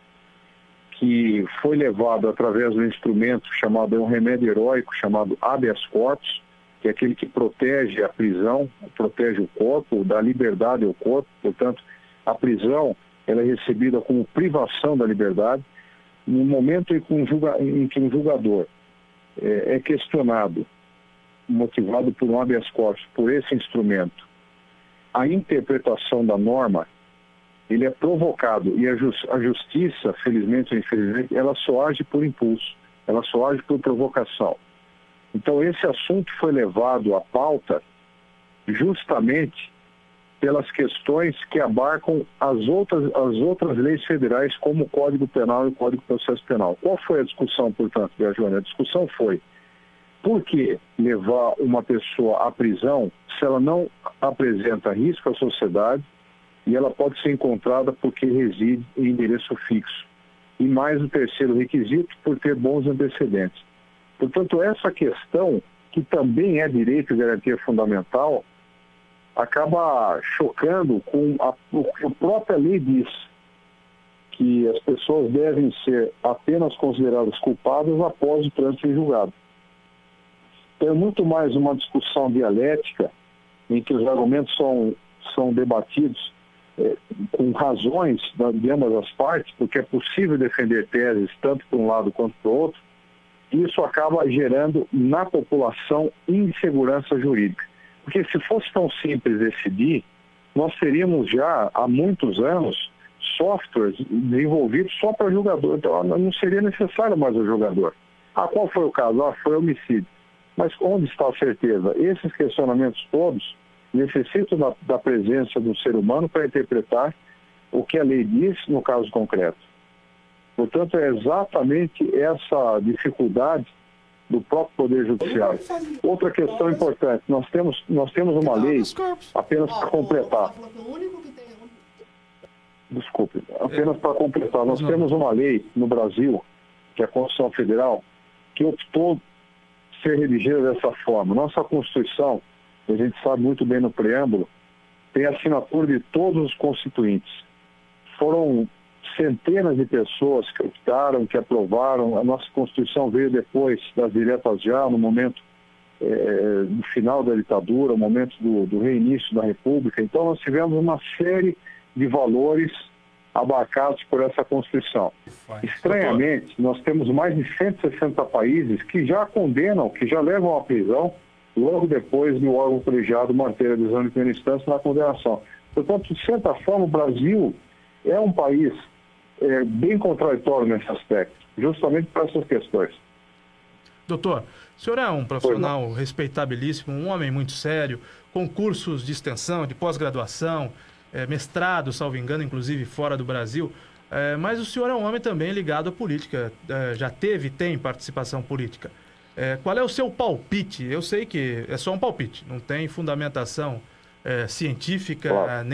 que foi levado através do instrumento chamado, um remédio heróico chamado habeas corpus, que é aquele que protege a prisão, protege o corpo, dá liberdade ao corpo. Portanto, a prisão ela é recebida como privação da liberdade. No momento em que um julgador é questionado, motivado por um habeas corpus, por esse instrumento, a interpretação da norma, ele é provocado, e a justiça, felizmente ou infelizmente, ela só age por impulso, ela só age por provocação. Então esse assunto foi levado à pauta justamente pelas questões que abarcam as outras leis federais, como o Código Penal e o Código de Processo Penal. Qual foi a discussão, portanto, Biagione? A discussão foi: por que levar uma pessoa à prisão se ela não apresenta risco à sociedade e ela pode ser encontrada porque reside em endereço fixo? E mais o terceiro requisito, por ter bons antecedentes. Portanto, essa questão, que também é direito e garantia fundamental, acaba chocando com o que a própria lei diz, que as pessoas devem ser apenas consideradas culpadas após o trânsito em julgado. Então, é muito mais uma discussão dialética, em que os argumentos são debatidos com razões de ambas as partes, porque é possível defender teses tanto para um lado quanto para o outro, e isso acaba gerando na população insegurança jurídica. Porque se fosse tão simples decidir, nós teríamos já há muitos anos softwares desenvolvidos só para julgador. Então não seria necessário mais o julgador. Qual foi o caso? Foi homicídio. Mas onde está a certeza? Esses questionamentos todos necessitam da presença do ser humano para interpretar o que a lei diz no caso concreto. Portanto, é exatamente essa dificuldade do próprio Poder Judiciário. Outra questão importante: nós temos uma lei, apenas para completar. Desculpe, apenas para completar. Nós temos uma lei no Brasil, que é a Constituição Federal, que optou ser redigida dessa forma. Nossa Constituição, a gente sabe muito bem no preâmbulo, tem a assinatura de todos os constituintes. Foram centenas de pessoas que optaram, que aprovaram. A nossa Constituição veio depois das diretas já, no momento do final da ditadura, no momento do reinício da República. Então nós tivemos uma série de valores abarcados por essa Constituição. Estranhamente, nós temos mais de 160 países que já condenam, que já levam à prisão, logo depois do órgão colegiado manter a decisão de primeira instância na condenação. Portanto, de certa forma, o Brasil é um país bem contraditório nesse aspecto, justamente para essas questões. Doutor, o senhor é um profissional respeitabilíssimo, um homem muito sério, com cursos de extensão, de pós-graduação, mestrado, salvo engano, inclusive fora do Brasil, mas o senhor é um homem também ligado à política, já teve e tem participação política. Qual é o seu palpite? Eu sei que é só um palpite, não tem fundamentação científica, claro.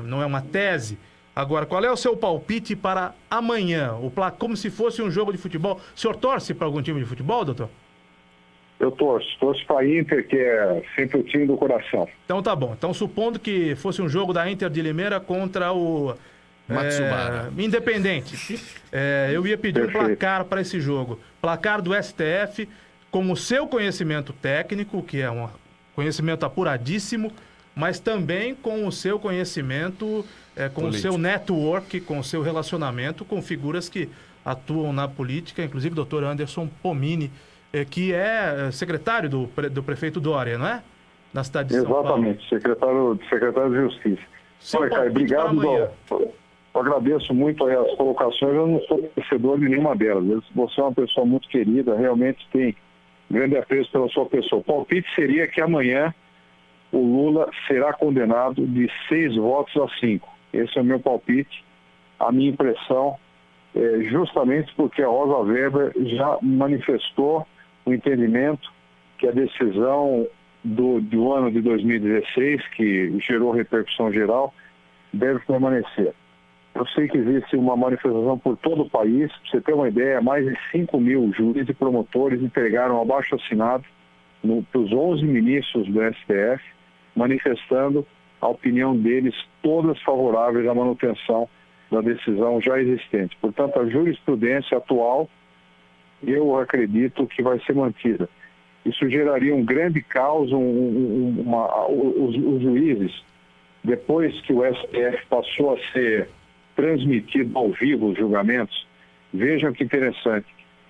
Não é uma tese. Agora, qual é o seu palpite para amanhã? Como se fosse um jogo de futebol. O senhor torce para algum time de futebol, doutor? Eu torço para a Inter, que é sempre o time do coração. Então tá bom. Então, supondo que fosse um jogo da Inter de Limeira contra o Independente, eu ia pedir um placar para esse jogo. Placar do STF, com o seu conhecimento técnico, que é um conhecimento apuradíssimo, mas também com o seu conhecimento, com o seu network, com o seu relacionamento com figuras que atuam na política, inclusive o doutor Anderson Pomini, que é secretário do prefeito Dória, não é? Na cidade de São Paulo. Exatamente, secretário de Justiça. Olha, Caio, obrigado. Eu agradeço muito aí as colocações, eu não sou torcedor de nenhuma delas. Você é uma pessoa muito querida, realmente tem grande apreço pela sua pessoa. O palpite seria que amanhã o Lula será condenado de 6 votos a 5. Esse é o meu palpite. A minha impressão é justamente porque a Rosa Weber já manifestou o entendimento que a decisão do ano de 2016, que gerou repercussão geral, deve permanecer. Eu sei que existe uma manifestação por todo o país. Para você ter uma ideia, mais de 5 mil juízes e promotores entregaram abaixo-assinado para os 11 ministros do STF, manifestando a opinião deles, todas favoráveis à manutenção da decisão já existente. Portanto, a jurisprudência atual, eu acredito que vai ser mantida. Isso geraria um grande caos, os juízes, depois que o STF passou a ser transmitido ao vivo os julgamentos, vejam que interessante.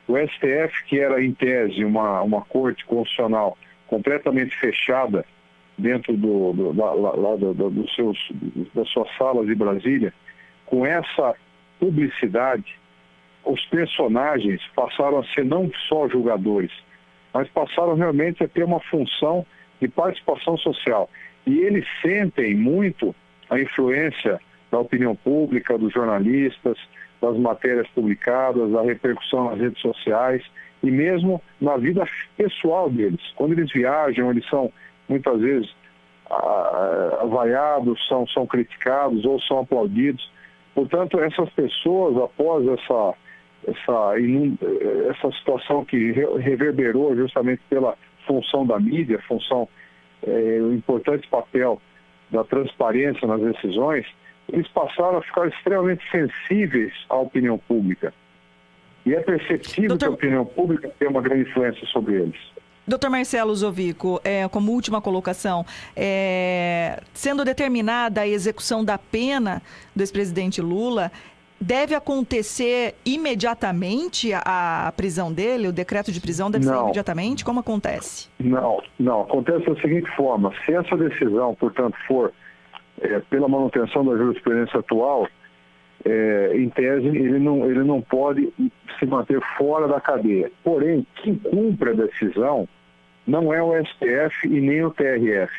O STF, que era em tese uma corte constitucional completamente fechada dentro das suas salas de Brasília, com essa publicidade, os personagens passaram a ser não só julgadores, mas passaram realmente a ter uma função de participação social. E eles sentem muito a influência da opinião pública, dos jornalistas, das matérias publicadas, da repercussão nas redes sociais e mesmo na vida pessoal deles. Quando eles viajam, eles são muitas vezes avaiados, são criticados ou são aplaudidos. Portanto, essas pessoas, após essa situação que reverberou justamente pela função da mídia, o importante papel da transparência nas decisões, eles passaram a ficar extremamente sensíveis à opinião pública. E é perceptível que a opinião pública tem uma grande influência sobre eles. Dr. Marcelo Zovico, como última colocação, sendo determinada a execução da pena do ex-presidente Lula, deve acontecer imediatamente a prisão dele? O decreto de prisão deve ser imediatamente? Como acontece? Não. Acontece da seguinte forma. Se essa decisão, portanto, for pela manutenção da jurisprudência atual, em tese, ele não pode se manter fora da cadeia. Porém, quem cumpre a decisão não é o STF e nem o TRF.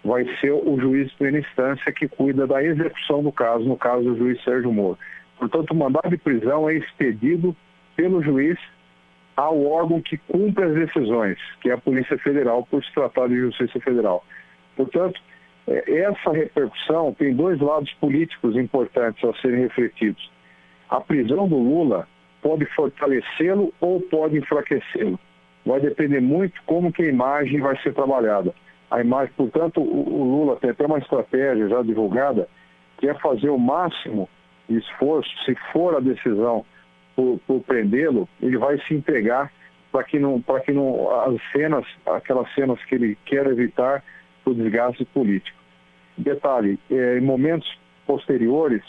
Vai ser o juiz de primeira instância que cuida da execução do caso, no caso do juiz Sérgio Moro. Portanto, o mandado de prisão é expedido pelo juiz ao órgão que cumpre as decisões, que é a Polícia Federal, por se tratar de Justiça Federal. Portanto, essa repercussão tem 2 lados políticos importantes a serem refletidos. A prisão do Lula pode fortalecê-lo ou pode enfraquecê-lo. Vai depender muito como que a imagem vai ser trabalhada. A imagem, portanto, o Lula tem até uma estratégia já divulgada, que é fazer o máximo de esforço, se for a decisão por prendê-lo, ele vai se entregar para que não aquelas cenas que ele quer evitar o desgaste político. Detalhe, em momentos posteriores,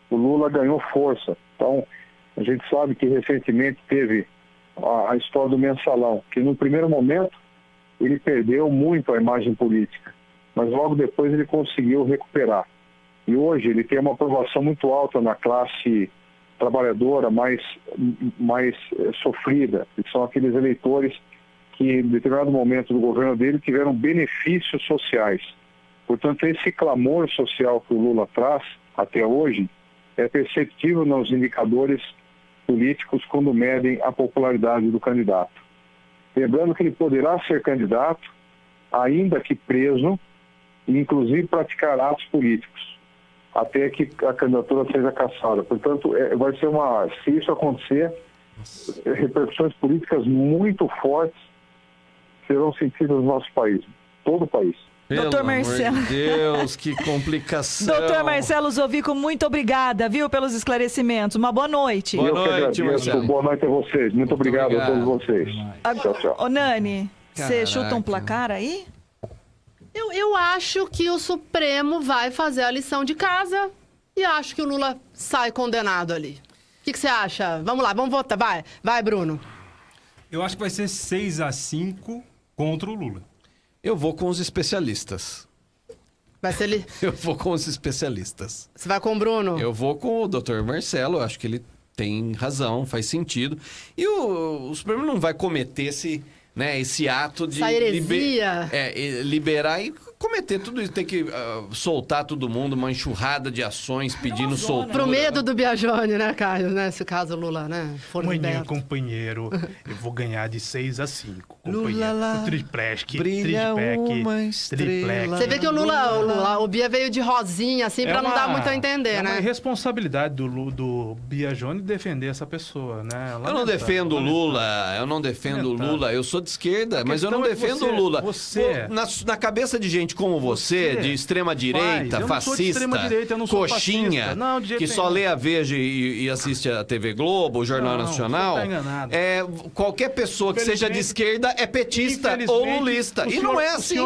o Lula ganhou força. Então, a gente sabe que recentemente teve a história do mensalão, que no primeiro momento ele perdeu muito a imagem política, mas logo depois ele conseguiu recuperar. E hoje ele tem uma aprovação muito alta na classe trabalhadora mais sofrida, que são aqueles eleitores que em determinado momento do governo dele tiveram benefícios sociais. Portanto, esse clamor social que o Lula traz até hoje é perceptível nos indicadores políticos quando medem a popularidade do candidato. Lembrando que ele poderá ser candidato, ainda que preso, e inclusive praticar atos políticos, até que a candidatura seja cassada. Portanto, vai ser se isso acontecer, repercussões políticas muito fortes serão sentidas no nosso país, todo o país. Pelo Marcelo. Amor de Deus, que complicação. Doutor Marcelo Zovico, muito obrigada, viu, pelos esclarecimentos. Uma boa noite. Boa noite, Marcelo. Boa noite a vocês. Muito obrigado a todos vocês. Tchau, tchau. Ô, Nani, você chuta um placar aí? Eu acho que o Supremo vai fazer a lição de casa e acho que o Lula sai condenado ali. O que você acha? Vamos lá, vamos votar. Vai, Bruno. Eu acho que vai ser 6-5 contra o Lula. Eu vou com os especialistas. Vai ser ele... Eu vou com os especialistas. Você vai com o Bruno? Eu vou com o Dr. Marcelo, eu acho que ele tem razão, faz sentido. E o Supremo não vai cometer esse ato de... Essa heresia. Liberar e cometer tudo isso. Tem que soltar todo mundo, uma enxurrada de ações pedindo soltura. Pro medo do Biagione, né, Caio? Né? Se caso o Lula, né, for Maninho, liberto. companheiro, eu vou ganhar de 6-5. Lula lá, O triplec, brilha uma triplec. estrela. Você vê que o Bia veio de rosinha, assim, pra não dar muito a entender, é né? uma irresponsabilidade do Biagione defender essa pessoa, né? Eu não defendo o Lula, eu sou de esquerda, mas eu não defendo o Lula. Na cabeça de gente como você, de extrema-direita, fascista, coxinha, que só lê a Veja e assiste a TV Globo, o Jornal Nacional, qualquer pessoa que seja de esquerda é petista ou lulista. E não é assim.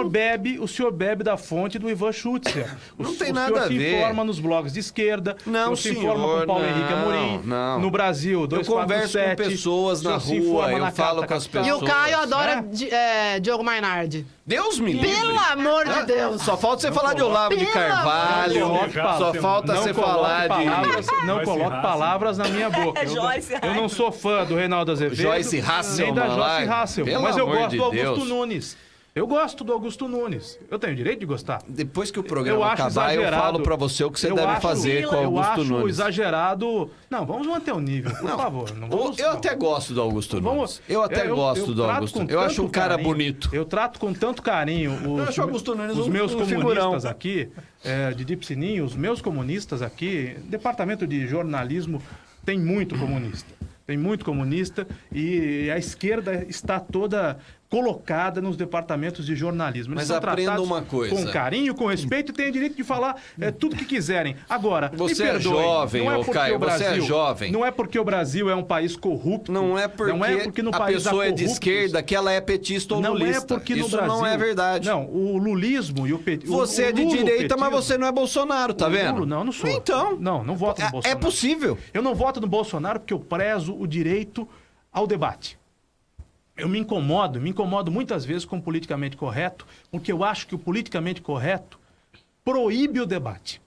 O senhor bebe da fonte do Ivan Schutzer. Não tem nada a ver. O senhor se informa nos blogs de esquerda, não, o senhor se informa com Paulo Henrique Amorim, no Brasil, 247. Eu converso com pessoas na rua, eu falo com as pessoas. E o Caio adora Diogo Mainardi. Deus me livre. Pelo amor de Deus. Só falta você falar de Olavo de Carvalho. Só falta você falar de... Não coloque palavras na minha boca. Eu não sou fã do Reinaldo Azevedo. Joyce nem da Joyce Hasselman. Mas eu gosto do Augusto Deus. Nunes. Eu gosto do Augusto Nunes. Eu tenho direito de gostar. Depois que o programa acabar, eu falo pra você o que você deve fazer com o Augusto Nunes. Eu acho exagerado... Não, vamos manter o nível, por favor. Eu até gosto do Augusto Nunes. Eu até gosto do Augusto Nunes. Eu acho um cara bonito. Eu trato com tanto carinho os meus comunistas aqui, de Deep Sininho, os meus comunistas aqui, departamento de jornalismo tem muito comunista. Tem muito comunista e a esquerda está toda colocada nos departamentos de jornalismo. Eles Mas são aprenda tratados uma coisa. com carinho, com respeito e têm direito de falar tudo que quiserem. Agora, você me perdoem, é jovem, não é porque Caio, o Brasil, você é jovem. Não é porque o Brasil é um país corrupto. Não é porque no a país pessoa é de corruptos, esquerda que ela é petista ou lulista. Não é porque no Isso Brasil... não é verdade. Não, o lulismo e o petismo... Você é de direita, mas você não é Bolsonaro, tá vendo? Não sou. Então. Não voto no Bolsonaro. É possível. Eu não voto no Bolsonaro porque eu prezo o direito ao debate. Eu me incomodo muitas vezes com o politicamente correto, porque eu acho que o politicamente correto proíbe o debate.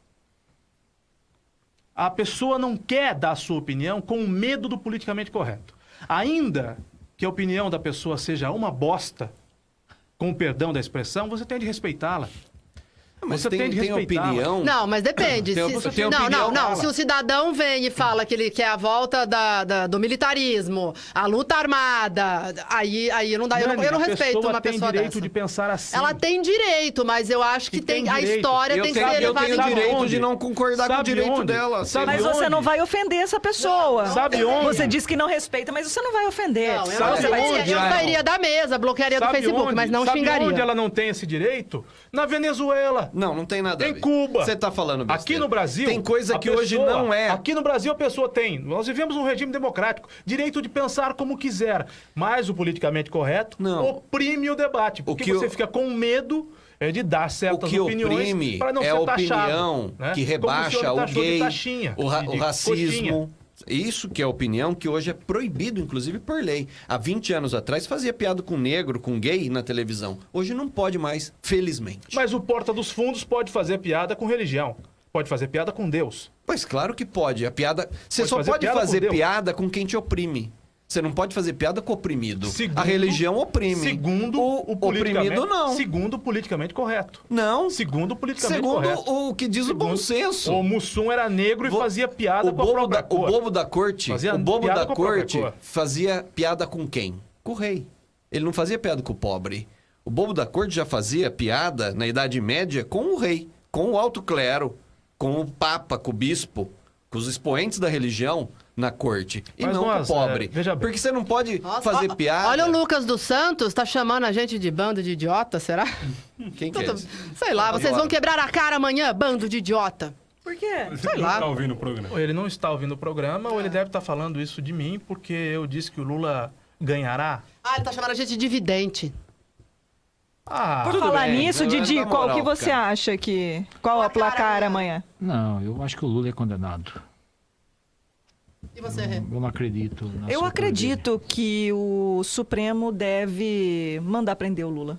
A pessoa não quer dar a sua opinião com medo do politicamente correto. Ainda que a opinião da pessoa seja uma bosta, com o perdão da expressão, você tem de respeitá-la. Mas você tem de tem respeitá-la. opinião. Não, mas depende. Não. Se o cidadão vem e fala que ele quer a volta do militarismo, a luta armada, aí não dá. Eu não respeito uma pessoa dessa. Ela tem direito de pensar assim. Ela tem direito, mas eu acho que a história tem que ser levada em conta. Eu tenho direito onde? de não concordar com o direito dela. Mas você não vai ofender essa pessoa. Sabe onde? Você diz que não respeita, mas você não vai ofender. Não, eu sairia da mesa, bloquearia do Facebook, mas não xingaria. Sabe onde ela não tem esse direito? Na Venezuela. Não tem nada a ver. Em Cuba. Você tá falando besteira. Aqui no Brasil... Tem coisa que hoje não é. Aqui no Brasil a pessoa tem. Nós vivemos um regime democrático. Direito de pensar como quiser. Mas o politicamente correto oprime o debate. Porque você fica com medo de dar certas opiniões para não ser taxado. É a opinião que rebaixa o gay, o racismo... Isso que é opinião que hoje é proibido, inclusive por lei. Há 20 anos atrás fazia piada com negro, com gay na televisão. Hoje não pode mais, felizmente. Mas o Porta dos Fundos pode fazer piada com religião. Pode fazer piada com Deus. Pois claro que pode. A piada... Você só pode fazer piada com quem te oprime. Você não pode fazer piada com o oprimido. A religião oprime. Segundo o oprimido, não. Segundo o politicamente correto. Não. Segundo o politicamente correto. Segundo o que diz o bom senso. O Mussum era negro e fazia piada com a própria cor. O bobo da corte, fazia piada com quem? Com o rei. Ele não fazia piada com o pobre. O bobo da corte já fazia piada, na Idade Média, com o rei, com o alto clero, com o papa, com o bispo, com os expoentes da religião na corte. E não com o pobre. Porque você não pode fazer piada... Olha o Lucas dos Santos, tá chamando a gente de bando de idiota, será? Quem que é esse? Sei lá, vocês vão quebrar a cara amanhã, bando de idiota. Por quê? Sei lá. Ele não tá ouvindo o programa. Ou ele não está ouvindo o programa, ou ele deve estar falando isso de mim, porque eu disse que o Lula ganhará. Ele tá chamando a gente de vidente. Por falar nisso, Didi, qual que você acha que... Qual a placar amanhã? Não, eu acho que o Lula é condenado. E você, Rê? Eu não acredito. Eu acredito que o Supremo deve mandar prender o Lula.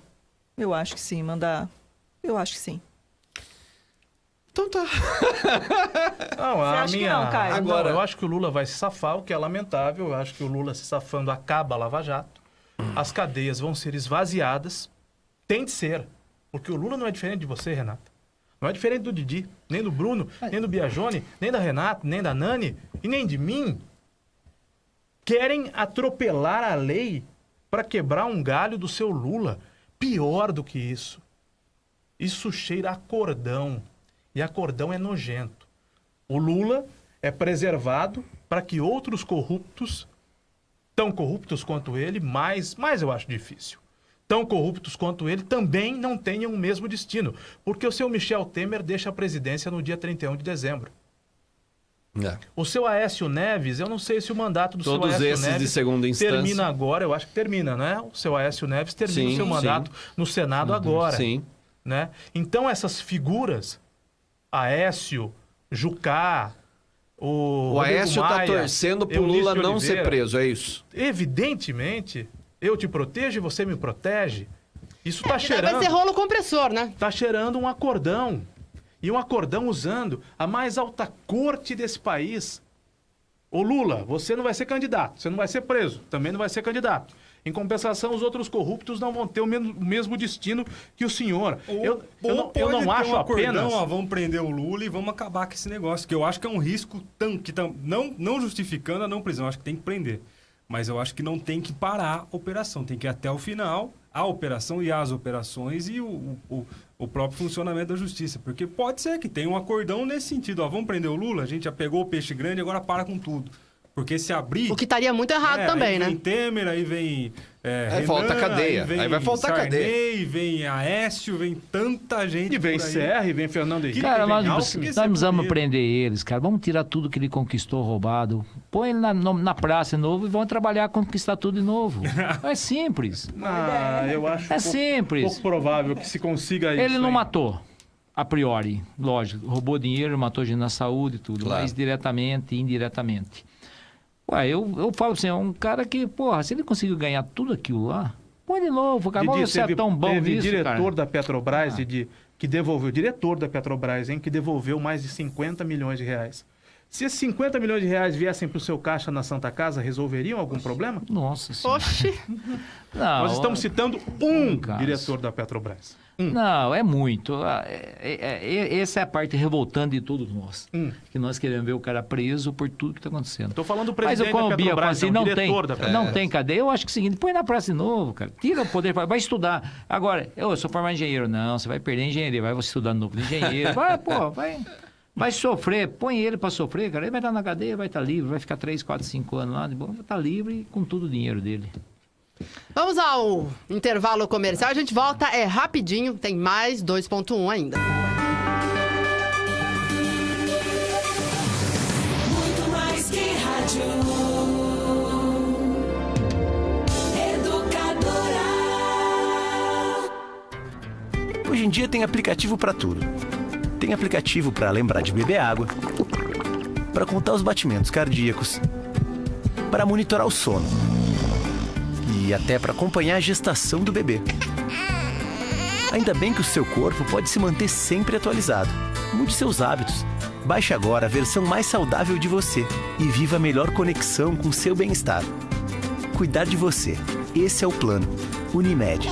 Eu acho que sim, Eu acho que sim. Então tá. Não, Você acha que não, Caio? Agora- eu acho que o Lula vai se safar, o que é lamentável. Eu acho que o Lula se safando acaba a Lava Jato. As cadeias vão ser esvaziadas. Tem de ser. Porque o Lula não é diferente de você, Renata. Não é diferente do Didi, nem do Bruno, nem do Biagione, nem da Renata, nem da Nani e nem de mim. Querem atropelar a lei para quebrar um galho do seu Lula. Pior do que isso. Isso cheira a cordão. E a cordão é nojento. O Lula é preservado para que outros corruptos, tão corruptos quanto ele, mas eu acho difícil, tão corruptos quanto ele, também não tenham o mesmo destino. Porque o seu Michel Temer deixa a presidência no dia 31 de dezembro. O seu Aécio Neves, eu não sei se o mandato do Todos seu Aécio esses Neves de segunda instância. termina agora, eu acho que termina, né? O seu Aécio Neves termina Sim, o seu mandato no Senado agora. Sim. Né? Então essas figuras, Aécio, Jucá, O Aécio tá torcendo pro Lula não ser preso, é isso? Evidentemente, eu te protejo e você me protege. Isso tá Vai cheirando... ser rolo compressor, né? Tá cheirando um acordão. E um acordão usando a mais alta corte desse país. Ô Lula, você não vai ser candidato, você não vai ser preso, também não vai ser candidato. Em compensação, os outros corruptos não vão ter o mesmo destino que o senhor. Eu não acho apenas... Vamos prender o Lula e vamos acabar com esse negócio, que eu acho que é um risco não justificando a não prisão, acho que tem que prender. Mas eu acho que não tem que parar a operação, tem que ir até o final, a operação e as operações e o próprio funcionamento da justiça. Porque pode ser que tenha um acordão nesse sentido. Vamos prender o Lula, a gente já pegou o peixe grande, agora para com tudo. Porque se abrir... O que estaria muito errado também, né? Aí vem Temer, aí vem Aí falta cadeia. Aí vai faltar Sarney, cadeia. Vem Aécio, vem tanta gente E vem por aí. Serra, e vem Fernando Henrique, Cara, e nós vem precisamos prender eles, cara. Vamos tirar tudo que ele conquistou roubado. Põe ele na praça de novo e vão trabalhar conquistar tudo de novo. É simples. Eu acho simples. pouco provável que se consiga isso. Ele não hein? matou, a priori. Lógico, roubou dinheiro, matou gente na saúde e tudo. Claro. Mas diretamente e indiretamente. Ué, eu falo assim, é um cara que, porra, se ele conseguiu ganhar tudo aquilo lá, põe de novo, cara. Didi, Você é tão bom teve nisso, diretor cara. da Petrobras, que devolveu, diretor da Petrobras, hein, que devolveu mais de 50 milhões de reais. Se esses 50 milhões de reais viessem para o seu caixa na Santa Casa, resolveriam algum problema? Nossa senhora. Oxi. Não, Nós estamos citando um caso. diretor da Petrobras. Não, é muito. Essa é a parte revoltante de todos nós. Que nós queremos ver o cara preso por tudo que está acontecendo. Estou falando do Mas presidente como da o Bia fala Petrobras, assim, não, não diretor da Petrobras. não tem cadeia, eu acho que é o seguinte, põe na praça de novo, cara. Tira o poder, vai estudar. Agora, eu sou formado em engenheiro. Não, você vai perder a engenharia, vai você estudar de novo de engenheiro. Vai sofrer, põe ele para sofrer, cara. Ele vai estar na cadeia, vai estar livre, vai ficar 3, 4, 5 anos lá, de boa, vai estar livre com todo o dinheiro dele. Vamos ao intervalo comercial. A gente volta, é rapidinho, tem mais 2.1 ainda. Muito mais que rádio. Educadora. Hoje em dia tem aplicativo para tudo. Tem aplicativo para lembrar de beber água, para contar os batimentos cardíacos, para monitorar o sono e até para acompanhar a gestação do bebê. Ainda bem que o seu corpo pode se manter sempre atualizado. Mude seus hábitos. Baixe agora a versão mais saudável de você e viva a melhor conexão com seu bem-estar. Cuidar de você. Esse é o plano. Unimed.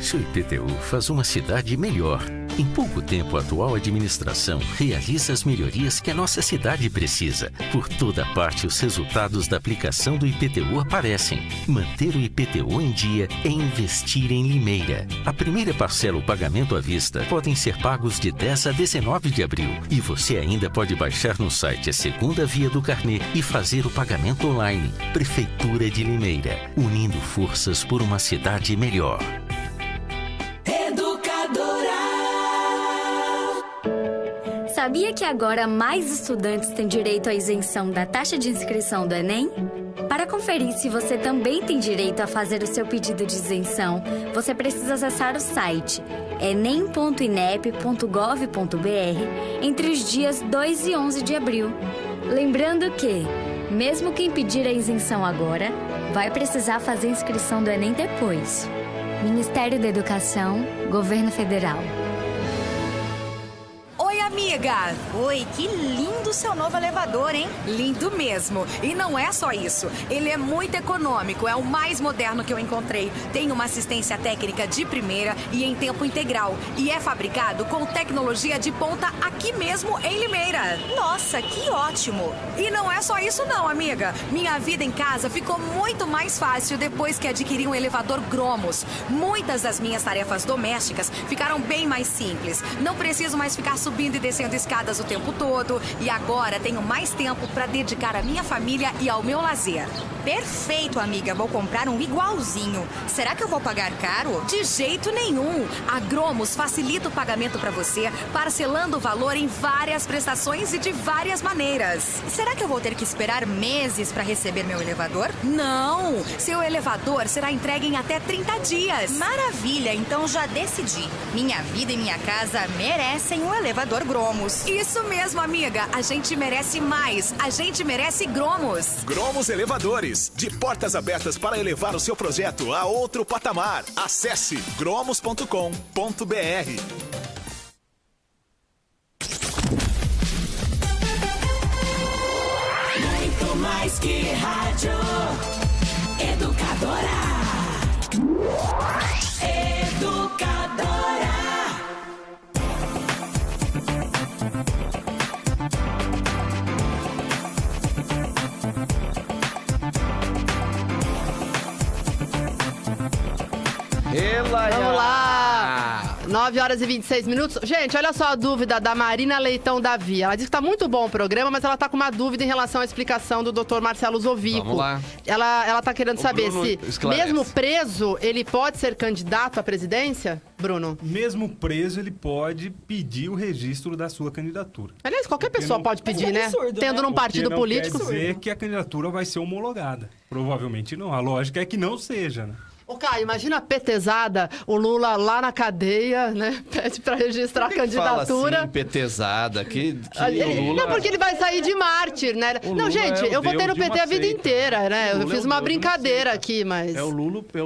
Seu IPTU faz uma cidade melhor. Em pouco tempo, a atual administração realiza as melhorias que a nossa cidade precisa. Por toda parte, os resultados da aplicação do IPTU aparecem. Manter o IPTU em dia é investir em Limeira. A primeira parcela, o pagamento à vista, podem ser pagos de 10 a 19 de abril. E você ainda pode baixar no site a segunda via do carnê e fazer o pagamento online. Prefeitura de Limeira, unindo forças por uma cidade melhor. Sabia que agora mais estudantes têm direito à isenção da taxa de inscrição do Enem? Para conferir se você também tem direito a fazer o seu pedido de isenção, você precisa acessar o site enem.inep.gov.br entre os dias 2 e 11 de abril. Lembrando que, mesmo quem pedir a isenção agora, vai precisar fazer a inscrição do Enem depois. Ministério da Educação, Governo Federal. Oi, amiga! Oi, que lindo seu novo elevador, hein? Lindo mesmo. E não é só isso. Ele é muito econômico, é o mais moderno que eu encontrei. Tem uma assistência técnica de primeira e em tempo integral. E é fabricado com tecnologia de ponta aqui mesmo em Limeira. Nossa, que ótimo! E não é só isso não, amiga. Minha vida em casa ficou muito mais fácil depois que adquiri um elevador Gromos. Muitas das minhas tarefas domésticas ficaram bem mais simples. Não preciso mais ficar subindo e descendo escadas o tempo todo. E agora tenho mais tempo para dedicar à minha família e ao meu lazer. Perfeito, amiga. Vou comprar um igualzinho. Será que eu vou pagar caro? De jeito nenhum. A Gromos facilita o pagamento para você, parcelando o valor em várias prestações e de várias maneiras. Será que eu vou ter que esperar meses para receber meu elevador? Não! Seu elevador será entregue em até 30 dias. Maravilha, então já decidi. Minha vida e minha casa merecem um elevador Gromos. Isso mesmo, amiga. A gente merece mais. A gente merece Gromos. Gromos Elevadores. De portas abertas para elevar o seu projeto a outro patamar. Acesse gromos.com.br. Muito mais que rádio. Educadora. Educadora. Vamos lá! 9 horas e 26 minutos. Gente, olha só a dúvida da Marina Leitão Davi. Ela disse que tá muito bom o programa, mas ela tá com uma dúvida em relação à explicação do Dr. Marcelo Zovico. Vamos lá. Ela tá querendo saber Bruno se, esclarece. mesmo preso, ele pode ser candidato à presidência, Bruno? Mesmo preso, ele pode pedir o registro da sua candidatura. Aliás, qualquer pessoa pode pedir, né? Tendo num partido Porque político. não quer dizer que a candidatura vai ser homologada. Provavelmente não. A lógica é que não seja, né? Ô, Caio, imagina a petezada, o Lula lá na cadeia, né? Pede pra registrar a candidatura. Fala assim, petezada, que Ele- o Lula... Não, porque ele vai sair de mártir, né? O Não, Lula gente, é o eu votei Deus no de PT uma a vida seita. inteira, né? O Eu Lula fiz é o uma Deus de uma brincadeira seita. aqui, mas... É o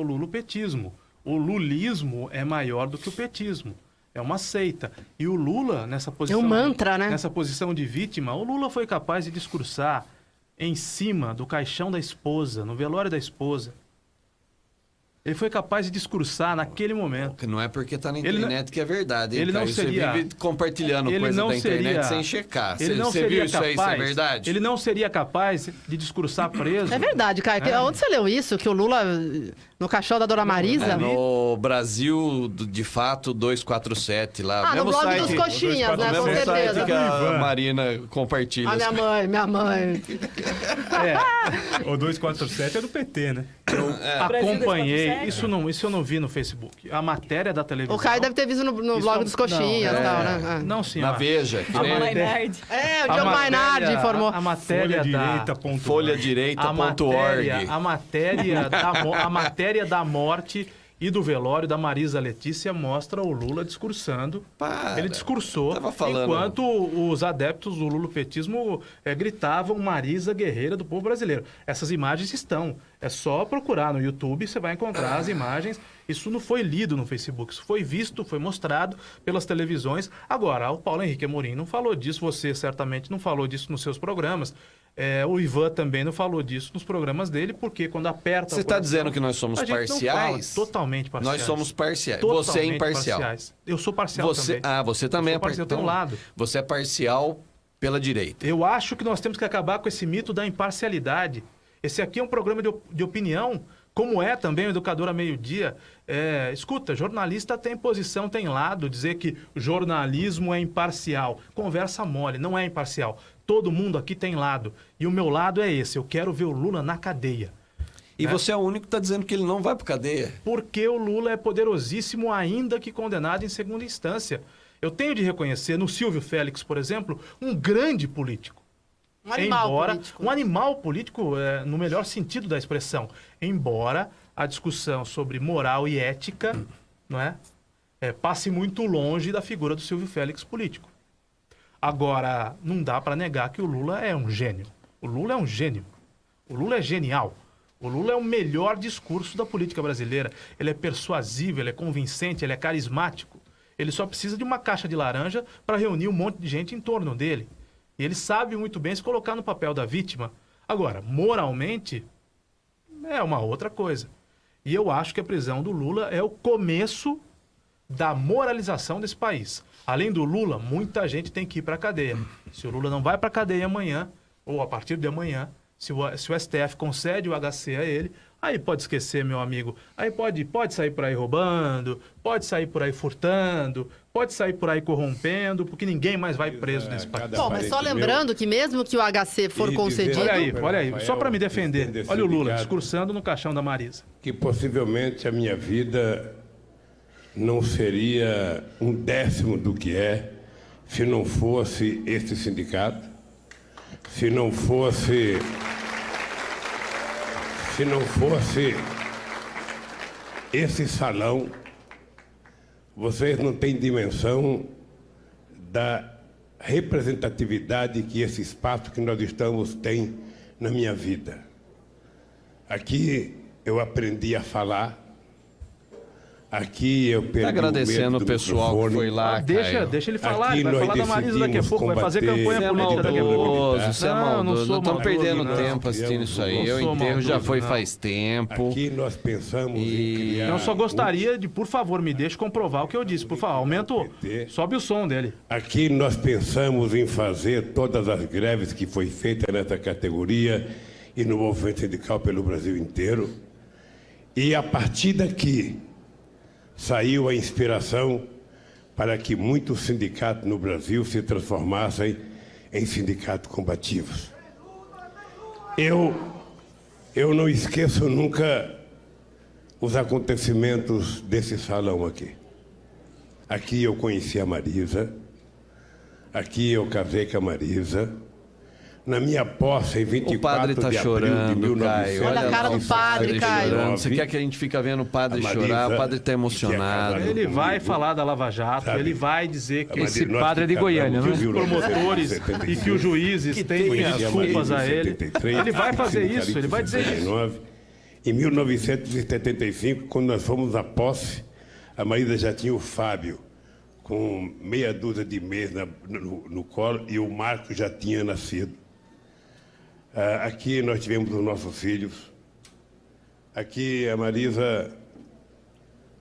lulopetismo. O lulismo é maior do que o petismo. É uma seita. E o Lula, nessa posição... É um mantra, né? Nessa posição de vítima, o Lula foi capaz de discursar em cima do caixão da esposa, no velório da esposa. Ele foi capaz de discursar naquele momento. Não é porque tá na Ele não- internet que é verdade, hein, ele não Caio? seria- Você vive compartilhando Ele coisa não da internet seria- sem checar. Ele não Você seria viu isso aí, isso é capaz- verdade? Ele não seria capaz de discursar preso. É verdade, Caio. É. Onde você leu isso? Que o Lula, no caixão da Dona Marisa? É no Brasil, de fato, 247 lá. Ah, no Mesmo blog site, dos coxinhas, né? Com mesmo certeza. site que a Marina compartilha. Ah, minha mãe. O 247 é do PT, né? Acompanhei, isso eu não vi no Facebook. A matéria da televisão. O Caio deve ter visto no Isso blog não- dos coxinhas e não, tal, é, né? Não, senhora. Na Veja. Que A nem- matéria- É, o A Diogo Mainardi matéria- informou. A matéria da... Folhadireita.org. A matéria da morte e do velório da Marisa Letícia mostra o Lula discursando. Ele discursou falando. enquanto os adeptos do lulopetismo gritavam Marisa guerreira do povo brasileiro. Essas imagens estão. É só procurar no YouTube, você vai encontrar as imagens. Isso não foi lido no Facebook, isso foi visto, foi mostrado pelas televisões. Agora, o Paulo Henrique Amorim não falou disso, você certamente não falou disso nos seus programas. O Ivan também não falou disso nos programas dele, porque quando aperta... Você está dizendo que nós somos a gente não parciais? fala, totalmente parciais. Nós somos parciais. Você é Totalmente imparcial. parciais. Eu sou parcial também. Ah, você também Eu sou parcial, eu tenho um lado. Você é parcial pela direita. Eu acho que nós temos que acabar com esse mito da imparcialidade. Esse aqui é um programa de opinião, como é também o Educadora Meio-Dia. Escuta, jornalista tem posição, tem lado. Dizer que jornalismo é imparcial. Conversa mole, não é imparcial. Todo mundo aqui tem lado. E o meu lado é esse. Eu quero ver o Lula na cadeia. E você é o único que está dizendo que ele não vai para cadeia. Porque o Lula é poderosíssimo, ainda que condenado em segunda instância. Eu tenho de reconhecer no Silvio Félix, por exemplo, um grande político. Um animal Embora, político. Um animal político no melhor sentido da expressão. Embora a discussão sobre moral e ética não é, passe muito longe da figura do Silvio Félix político. Agora, não dá para negar que o Lula é um gênio. O Lula é um gênio. O Lula é genial. O Lula é o melhor discurso da política brasileira. Ele é persuasivo, ele é convincente, ele é carismático. Ele só precisa de uma caixa de laranja para reunir um monte de gente em torno dele. E ele sabe muito bem se colocar no papel da vítima. Agora, moralmente, é uma outra coisa. E eu acho que a prisão do Lula é o começo da moralização desse país. Além do Lula, muita gente tem que ir para a cadeia. Se o Lula não vai para a cadeia amanhã, ou a partir de amanhã, se o STF concede o HC a ele, aí pode esquecer, meu amigo. Aí pode sair por aí roubando, pode sair por aí furtando, pode sair por aí corrompendo, porque ninguém mais vai preso nesse país. Bom, mas só lembrando que mesmo que o HC for concedido... Olha aí, só para me defender. Olha o Lula discursando no caixão da Marisa. Que possivelmente a minha vida não seria 1/10 do que é se não fosse esse sindicato, se não fosse esse salão. Vocês não têm dimensão da representatividade que esse espaço que nós estamos tem na minha vida. Aqui eu aprendi a falar. Aqui eu perdi agradecendo o pessoal que foi lá, deixa ele falar, ele vai falar da Marisa daqui a pouco, vai fazer campanha política daqui a pouco. Você é maldoso, nós estamos perdendo tempo assistindo isso aí. O enterro já foi faz tempo. Aqui nós pensamos em criar... Eu só gostaria de, por favor, me deixe comprovar o que eu disse. Por favor, aumenta, sobe o som dele. Aqui nós pensamos em fazer todas as greves que foi feita nessa categoria e no movimento sindical pelo Brasil inteiro. E a partir daqui saiu a inspiração para que muitos sindicatos no Brasil se transformassem em sindicatos combativos. Eu não esqueço nunca os acontecimentos desse salão aqui. Aqui eu conheci a Marisa, aqui eu casei com a Marisa. Na minha posse, em 24 de abril de 1900. Olha a cara do padre, Caio. Você quer que a gente fique vendo o padre chorar? O padre está emocionado. Ele vai falar da Lava Jato, ele vai dizer que esse padre é de Goiânia, que os promotores e que os juízes têm desculpas a ele. Ele vai fazer isso, ele vai dizer isso. Em 1975, quando nós fomos à posse, a Marisa já tinha o Fábio com meia dúzia de meses no colo e o Marco já tinha nascido. Aqui nós tivemos os nossos filhos. Aqui a Marisa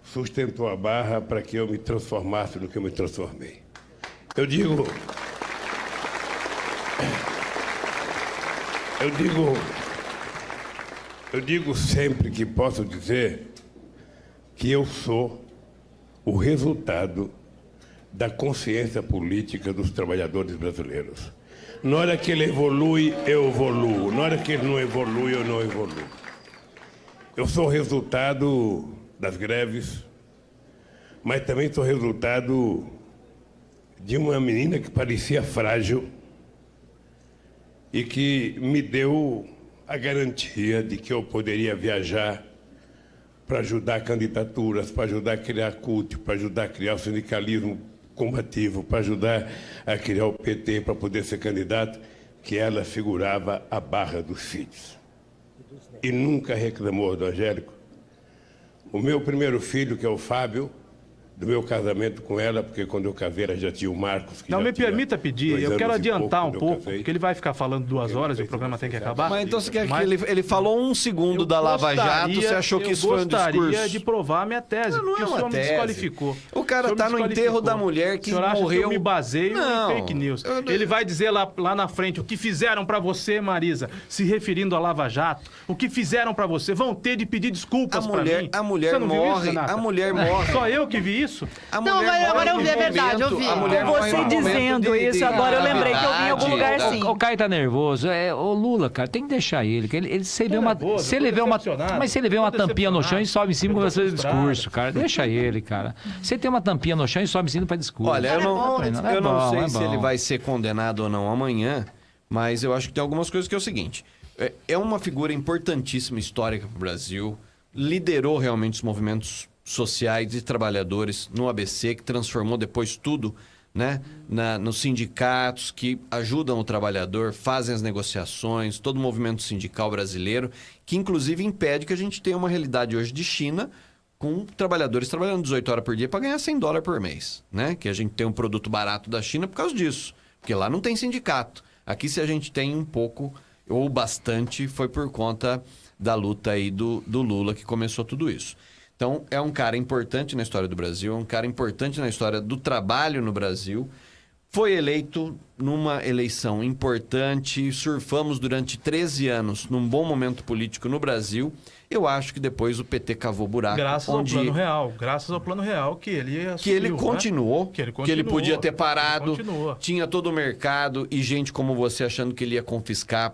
sustentou a barra para que eu me transformasse no que eu me transformei. Eu digo sempre que posso dizer que eu sou o resultado da consciência política dos trabalhadores brasileiros. Na hora que ele evolui, eu evoluo. Na hora que ele não evolui, eu não evoluo. Eu sou resultado das greves, mas também sou resultado de uma menina que parecia frágil e que me deu a garantia de que eu poderia viajar para ajudar candidaturas, para ajudar a criar culto, para ajudar a criar o sindicalismo combativo, para ajudar a criar o PT, para poder ser candidato, que ela segurava a barra dos filhos. E nunca reclamou do Angélico. O meu primeiro filho, que é o Fábio, do meu casamento com ela, porque quando eu casei ela já tinha o Marcos. Que não, me tinha permita pedir, eu quero adiantar um pouco, porque ele vai ficar falando 2 horas e o programa tem que acabar. Mas então você quer que ele falou 1 segundo da Lava Jato, você achou que isso foi um discurso? Eu gostaria de provar a minha tese, porque o senhor me desqualificou. O cara tá no enterro da mulher que morreu. Que eu me baseio em fake news. Ele vai dizer lá na frente o que fizeram pra você, Marisa, se referindo à Lava Jato. O que fizeram pra você? Vão ter de pedir desculpas pra mim. A mulher morre, a mulher morre. Só eu que vi isso? Agora eu vi, é verdade, eu vi. Você dizendo isso, agora eu lembrei que eu vi em algum lugar sim. O Caio tá nervoso. O Lula, cara, tem que deixar ele. Se ele vê uma tampinha no chão e sobe em cima pra fazer discurso, cara. Deixa ele, cara. Você tem uma tampinha no chão e sobe em cima pra discurso. Olha, eu não sei se ele vai ser condenado ou não amanhã, mas eu acho que tem algumas coisas que é o seguinte. É uma figura importantíssima, histórica pro Brasil. Liderou realmente os movimentos sociais e trabalhadores no ABC, que transformou depois tudo, né, nos sindicatos que ajudam o trabalhador, fazem as negociações, todo o movimento sindical brasileiro, que inclusive impede que a gente tenha uma realidade hoje de China com trabalhadores trabalhando 18 horas por dia para ganhar $100 por mês, né? Que a gente tem um produto barato da China por causa disso. Porque lá não tem sindicato. Aqui, se a gente tem um pouco ou bastante, foi por conta da luta aí do Lula que começou tudo isso. Então, é um cara importante na história do Brasil, é um cara importante na história do trabalho no Brasil. Foi eleito numa eleição importante, surfamos durante 13 anos num bom momento político no Brasil. Eu acho que depois o PT cavou buraco. Graças ao Plano Real que ele assumiu, que ele continuou, né? que ele podia ter parado, tinha todo o mercado e gente como você achando que ele ia confiscar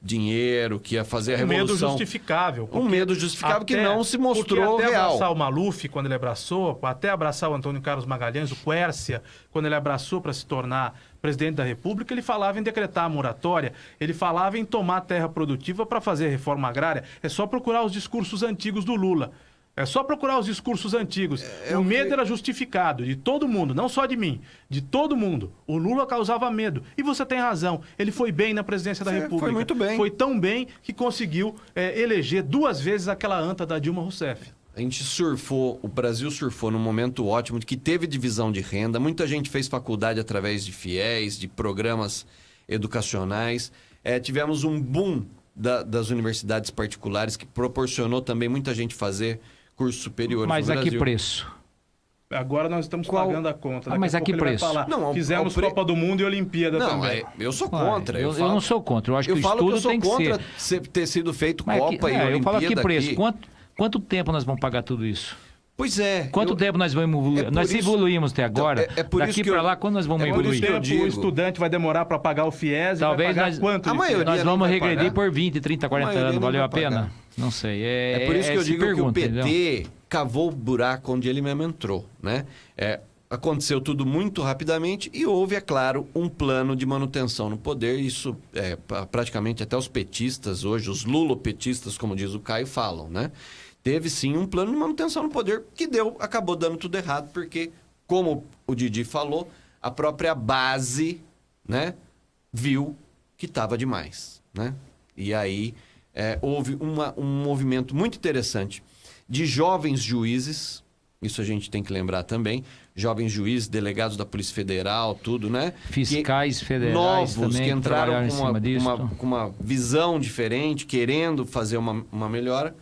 dinheiro, que ia fazer a revolução. Um medo justificável. Um medo justificável que não se mostrou até real. Abraçar o Maluf, quando ele abraçou, até abraçar o Antônio Carlos Magalhães, o Quércia, quando ele abraçou para se tornar presidente da República, ele falava em decretar a moratória, ele falava em tomar terra produtiva para fazer reforma agrária. É só procurar os discursos antigos do Lula. É só procurar os discursos antigos. O medo era justificado, de todo mundo, não só de mim, de todo mundo. O Lula causava medo. E você tem razão, ele foi bem na presidência da República. Foi muito bem. Foi tão bem que conseguiu eleger 2 vezes aquela anta da Dilma Rousseff. A gente surfou, o Brasil surfou num momento ótimo, que teve divisão de renda, muita gente fez faculdade através de FIES, de programas educacionais. Tivemos um boom das universidades particulares, que proporcionou também muita gente fazer curso superior. Mas a que preço? Agora nós estamos pagando a conta. Mas a que preço? Fizemos Copa do Mundo e Olimpíada também. Eu sou contra. Eu não sou contra. Eu acho que o estudo tem que ser... Eu falo que eu sou contra ter sido feito Copa e Olimpíada. Eu falo a que preço? Aqui. Quanto tempo nós vamos pagar tudo isso? Pois é. Quanto tempo nós vamos evoluir? Nós evoluímos até agora. Por daqui para lá, quando nós vamos evoluir? O estudante vai demorar para pagar o FIES. Talvez vai pagar quanto? Nós vamos regredir por 20, 30, 40 anos. Valeu a pena? Não sei. É por isso que eu digo que o PT cavou o buraco onde ele mesmo entrou, né? Aconteceu tudo muito rapidamente e houve, é claro, um plano de manutenção no poder. Isso praticamente até os petistas hoje, os lulopetistas, como diz o Caio, falam, né? Teve sim um plano de manutenção no poder que acabou dando tudo errado, porque, como o Didi falou, a própria base, né, viu que estava demais, né? E aí houve um movimento muito interessante de jovens juízes, isso a gente tem que lembrar também, jovens juízes, delegados da Polícia Federal, tudo, né? Fiscais federais novos, também, que entraram com uma visão diferente, querendo fazer uma melhora.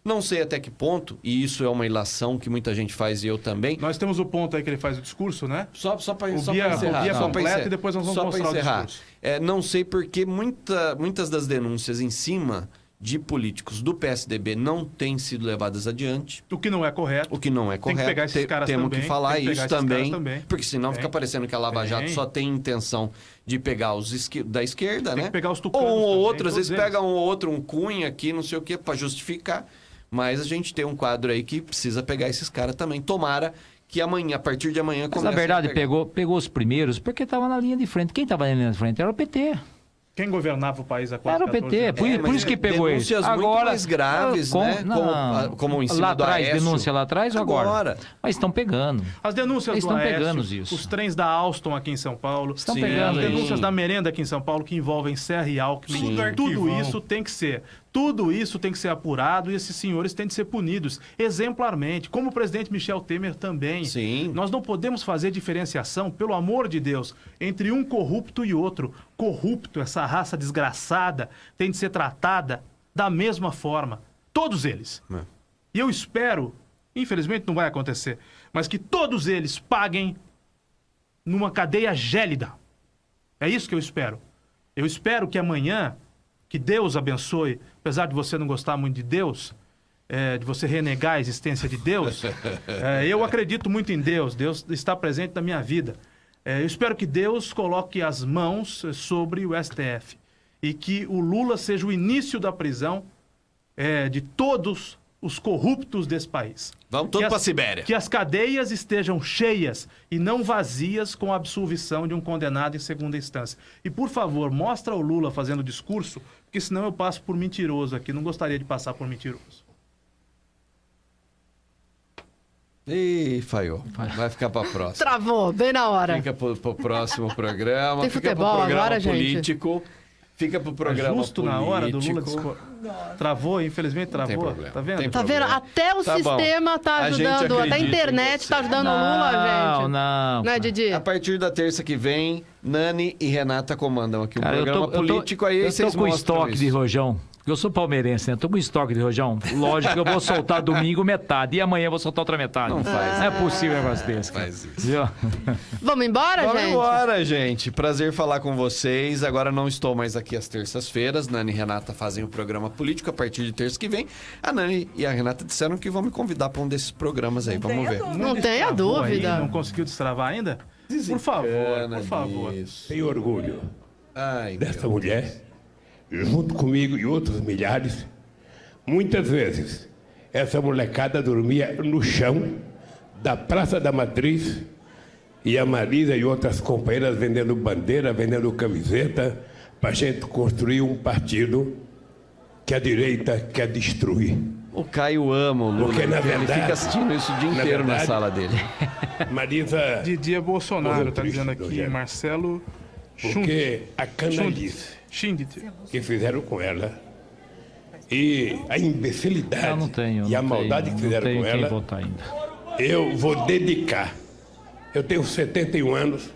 Não sei até que ponto, e isso é uma ilação que muita gente faz e eu também. Nós temos o ponto aí que ele faz o discurso, né? Só para encerrar. O guia completo e depois nós vamos mostrar o discurso. Não sei porque muitas das denúncias em cima de políticos do PSDB não têm sido levadas adiante. O que não é correto. Tem que pegar esses caras Temos também. que falar isso também, porque senão fica Tem. parecendo que a Lava Jato só tem intenção de pegar os da esquerda, né? Tem que pegar os tucanos ou também, outro, às vezes todos pega um ou outro, um Cunha aqui, não sei o quê, para justificar. Mas a gente tem um quadro aí que precisa pegar esses caras também. Tomara que amanhã, a partir de amanhã, comece. Mas na verdade pegou os primeiros porque estava na linha de frente. Quem estava na linha de frente era o PT. Quem governava o país há quase Era o PT, por isso que pegou eles. Denúncias muito mais graves, né? Como em cima lá do atrás, Aécio. denúncia lá atrás ou agora? Mas estão pegando. As denúncias Eles do estão pegando Aécio, isso. os trens da Alstom aqui em São Paulo, Estão pegando as denúncias isso. da merenda aqui em São Paulo que envolvem Serra e Alckmin. Tudo isso tem que ser. Tudo isso tem que ser apurado e esses senhores têm de ser punidos exemplarmente, como o presidente Michel Temer também. Sim. Nós não podemos fazer diferenciação, pelo amor de Deus, entre um corrupto e outro. Corrupto, essa raça desgraçada, tem de ser tratada da mesma forma. Todos eles. E eu espero, infelizmente não vai acontecer, mas que todos eles paguem numa cadeia gélida. É isso que eu espero. Eu espero que amanhã, que Deus abençoe, apesar de você não gostar muito de Deus, de você renegar a existência de Deus, eu acredito muito em Deus. Deus está presente na minha vida. Eu espero que Deus coloque as mãos sobre o STF e que o Lula seja o início da prisão de todos os corruptos desse país. Vamos todos para a Sibéria. Que as cadeias estejam cheias e não vazias com a absolvição de um condenado em segunda instância. E, por favor, mostra o Lula fazendo discurso, porque senão eu passo por mentiroso aqui. Não gostaria de passar por mentiroso. Ih, falhou. Vai ficar para a próxima. Travou, bem na hora. Fica para o próximo programa. Tem Fica futebol pro programa agora, político. gente? Fica pro programa justo na hora do Lula político. Travou, infelizmente Tem travou. problema. Tá vendo? Tem Tá vendo? Até o Tá bom. sistema tá A gente ajudando, até a acredita em internet você. tá ajudando o Lula, gente. Não. Né, Didi? A partir da terça que vem, Nani e Renata comandam aqui o Cara, programa político. Aí eu vocês tô com mostram estoque isso. de rojão. Eu sou palmeirense, né? Tô com estoque de rojão. Lógico que eu vou soltar domingo metade. E amanhã eu vou soltar outra metade. Não faz. Não é possível um negócio desse. Faz isso. Viu? Vamos embora, Vamos gente? embora, gente. Prazer falar com vocês. Agora não estou mais aqui às terças-feiras. Nani e Renata fazem o programa político a partir de terça que vem. A Nani e a Renata disseram que vão me convidar para um desses programas aí. Vamos ver. Não tenha Destravou aí? dúvida. Não conseguiu destravar ainda? Por favor, por favor. Tenho orgulho Ai, dessa mulher, junto comigo e outros milhares. Muitas vezes, essa molecada dormia no chão da Praça da Matriz e a Marisa e outras companheiras vendendo bandeira, vendendo camiseta, para a gente construir um partido que a direita quer destruir. O Caio ama o Lula. Porque, na ele verdade, fica assistindo isso o dia inteiro na sala dele. Marisa... Didi é Bolsonaro, tá triste, dizendo aqui. Rogério. Marcelo Porque a canalice Schindit. que fizeram com ela e a imbecilidade Eu não tenho. e a maldade que fizeram não tenho com quem ela, votar ainda. eu vou dedicar. Eu tenho 71 anos,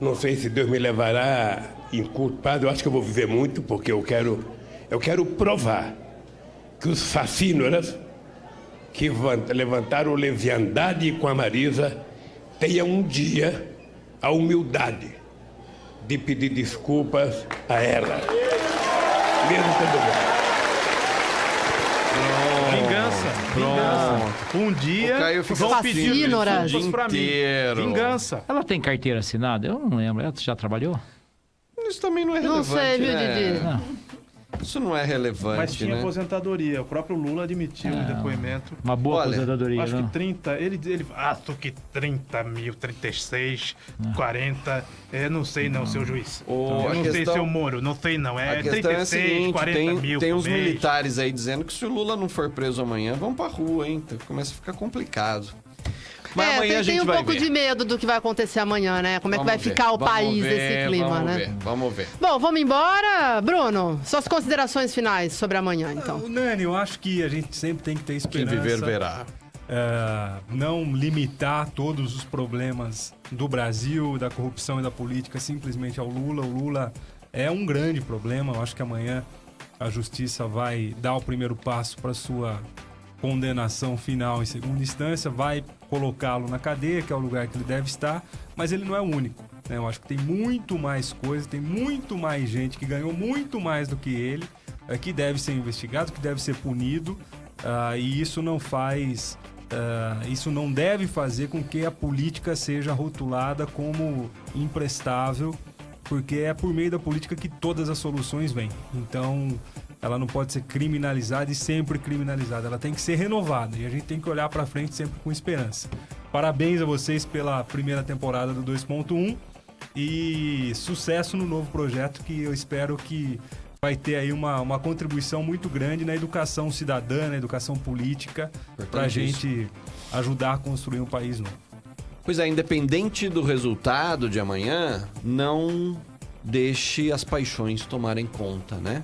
não sei se Deus me levará em curto prazo, eu acho que eu vou viver muito, porque eu quero provar que os fascínoras que levantaram leviandade com a Marisa tenham um dia a humildade de pedir desculpas a ela. Mesmo tendo bom. Vingança. Um dia O Caio fica vão pedir fascínoras. desculpas pra mim. inteiro. Vingança. Ela tem carteira assinada? Eu não lembro. Ela já trabalhou? Isso também não é Não relevante, sei, viu, né? Didi? Não. Isso não é relevante, Mas tinha né? aposentadoria. O próprio Lula admitiu no depoimento. Uma boa Olha, aposentadoria, Acho não? que 30, ele tô que 30 mil, 36, 40, não sei não, seu juiz. A Eu não sei, questão- seu Moro, não sei não, A é questão é a 36, seguinte, 40 mil tem por uns mês. militares aí dizendo que se o Lula não for preso amanhã, vão pra rua, hein? Então começa a ficar complicado. Mas amanhã a gente tem um vai pouco ver. de medo do que vai acontecer amanhã, né? Como é que Vamos vai ver, ficar o vamos país ver, nesse clima, né? Vamos ver. Bom, vamos embora. Bruno, suas considerações finais sobre amanhã, então. Nani, eu acho que a gente sempre tem que ter Quem esperança. viver, verá. Não limitar todos os problemas do Brasil, da corrupção e da política simplesmente ao Lula. O Lula é um grande problema. Eu acho que amanhã a justiça vai dar o primeiro passo para sua condenação final em segunda instância, vai colocá-lo na cadeia, que é o lugar que ele deve estar, mas ele não é o único, né? Eu acho que tem muito mais coisas, tem muito mais gente que ganhou muito mais do que ele, que deve ser investigado, que deve ser punido, e isso não faz... isso não deve fazer com que a política seja rotulada como imprestável, porque é por meio da política que todas as soluções vêm. Então, ela não pode ser criminalizada e sempre criminalizada. Ela tem que ser renovada e a gente tem que olhar para frente sempre com esperança. Parabéns a vocês pela primeira temporada do 2.1 e sucesso no novo projeto, que eu espero que vai ter aí uma contribuição muito grande na educação cidadã, na educação política, para a gente ajudar a construir um país novo. Pois é, independente do resultado de amanhã, não deixe as paixões tomarem conta, né?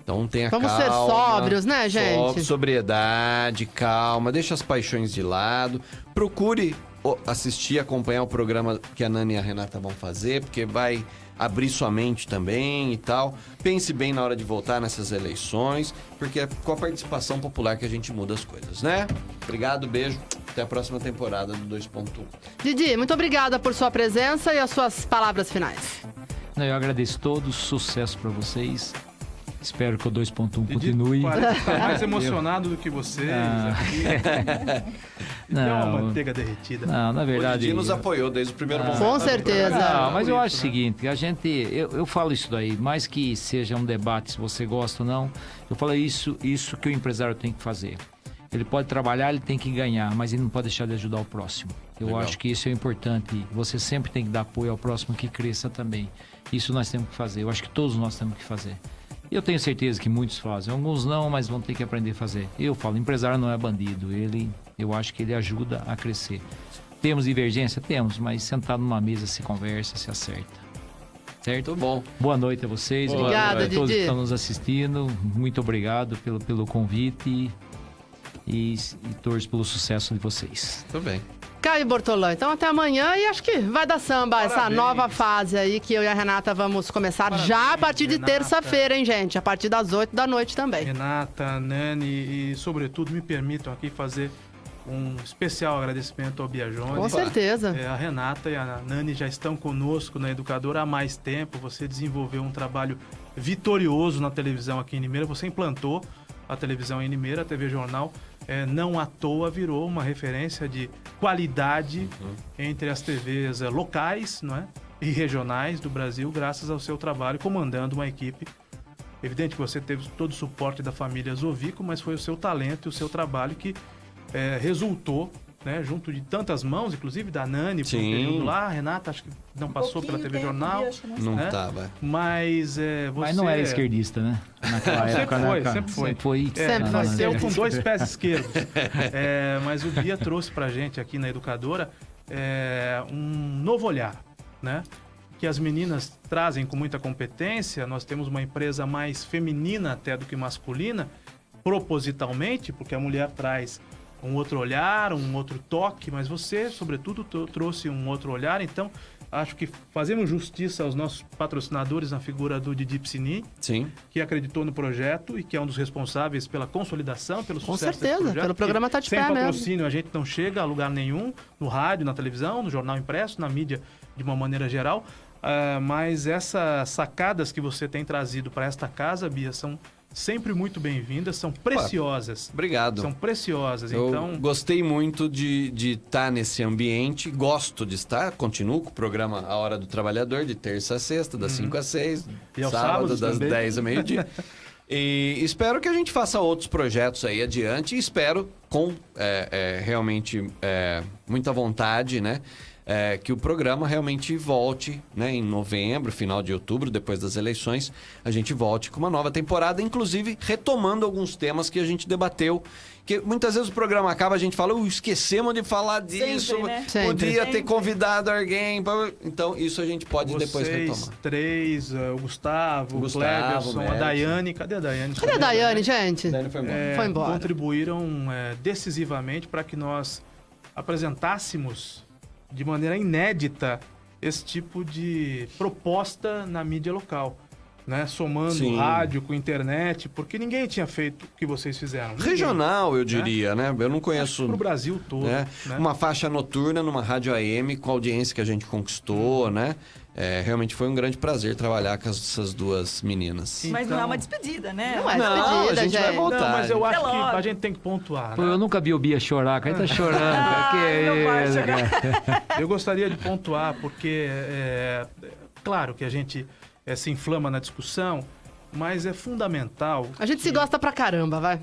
Então tenha calma. Vamos ser sóbrios, né, gente? Sobriedade, calma, deixa as paixões de lado. Procure assistir, acompanhar o programa que a Nani e a Renata vão fazer, porque vai abrir sua mente também e tal. Pense bem na hora de votar nessas eleições, porque é com a participação popular que a gente muda as coisas, né? Obrigado, beijo. Até a próxima temporada do 2.1. Didi, muito obrigada por sua presença e as suas palavras finais. Eu agradeço todos, sucesso para vocês. Espero que o 2.1 continue. Parece que tá mais emocionado do que vocês. É uma manteiga derretida. Não, na verdade... O Didi nos apoiou desde o primeiro momento. Com certeza. Não, mas eu acho o seguinte, a gente... Eu falo isso daí, mais que seja um debate se você gosta ou não, eu falo isso que o empresário tem que fazer. Ele pode trabalhar, ele tem que ganhar, mas ele não pode deixar de ajudar o próximo. Eu acho que isso é importante. Você sempre tem que dar apoio ao próximo que cresça também. Isso nós temos que fazer. Eu acho que todos nós temos que fazer. E eu tenho certeza que muitos fazem. Alguns não, mas vão ter que aprender a fazer. Eu falo, empresário não é bandido. Eu acho que ele ajuda a crescer. Temos divergência? Temos, mas sentado numa mesa se conversa, se acerta. Certo? Bom. Boa noite a vocês. Obrigada, boa noite a todos Didi. que estão nos assistindo. Muito obrigado pelo convite e torço pelo sucesso de vocês. Tudo bem. Caio Bortolã, então até amanhã e acho que vai dar samba essa nova fase aí que eu e a Renata vamos começar já a partir de terça-feira, hein, gente? A partir das 8 da noite também. Renata, Nani e, sobretudo, me permitam aqui fazer um especial agradecimento ao Biagione. Com certeza. A Renata e a Nani já estão conosco na Educadora há mais tempo. Você desenvolveu um trabalho vitorioso na televisão aqui em Limeira. Você implantou a televisão em Limeira, a TV Jornal. Não à toa virou uma referência de qualidade entre as TVs locais, não é? E regionais do Brasil, graças ao seu trabalho comandando uma equipe. Evidente que você teve todo o suporte da família Zovico, mas foi o seu talento e o seu trabalho que resultou, né, junto de tantas mãos, inclusive da Nani, por um período lá. A Renata acho que não passou pela TV Jornal. Não né? tava. Mas você... Mas não era esquerdista, né? Naquela época, sempre foi. Nasceu com 2 pés esquerdos. Mas o Bia trouxe pra gente aqui na Educadora um novo olhar, né? Que as meninas trazem com muita competência. Nós temos uma empresa mais feminina até do que masculina, propositalmente, porque a mulher traz um outro olhar, um outro toque, mas você, sobretudo, trouxe um outro olhar. Então, acho que fazemos justiça aos nossos patrocinadores na figura do Didi Piscini, Sim. que acreditou no projeto e que é um dos responsáveis pela consolidação, pelo Com sucesso certeza, desse projeto. pelo programa Tá de Sem Pé mesmo. patrocínio a gente não chega a lugar nenhum, no rádio, na televisão, no jornal impresso, na mídia de uma maneira geral. Mas essas sacadas que você tem trazido para esta casa, Bia, são sempre muito bem-vindas, são preciosas. Obrigado. São preciosas. Eu Então, gostei muito de estar nesse ambiente, gosto de estar, continuo com o programa A Hora do Trabalhador, de terça a sexta, das 5 às 6, E aos sábado sábados das também. 10 ao meio-dia. E espero que a gente faça outros projetos aí adiante e espero com realmente muita vontade, né? Que o programa realmente volte, né, em novembro, final de outubro, depois das eleições, a gente volte com uma nova temporada, inclusive retomando alguns temas que a gente debateu, que muitas vezes o programa acaba, a gente fala, esquecemos de falar disso, Sempre, né? podia Sempre. ter convidado alguém, então isso a gente pode depois retomar. vocês três, o Gustavo, o Cleberson, a Médici. Daiane. Cadê a Daiane? Cadê a Daiane, gente? Daiane foi embora. Foi embora. Contribuíram decisivamente para que nós apresentássemos de maneira inédita esse tipo de proposta na mídia local, né? Somando Sim. rádio com internet, porque ninguém tinha feito o que vocês fizeram. Ninguém. Regional, eu diria, né? Eu não conheço... Pro Brasil todo, né? Uma faixa noturna numa rádio AM com a audiência que a gente conquistou, né? Realmente foi um grande prazer trabalhar com essas duas meninas. Mas não é uma despedida, né? Não é Não, despedida, a gente vai voltar. Não, mas eu acho que logo. a gente tem que pontuar. Pô, eu nunca vi o Bia chorar, cara. Ele tá chorando. cara. Que não vai isso, chegar. cara. Eu gostaria de pontuar, porque claro que a gente se inflama na discussão, mas é fundamental. A gente se gosta pra caramba, vai.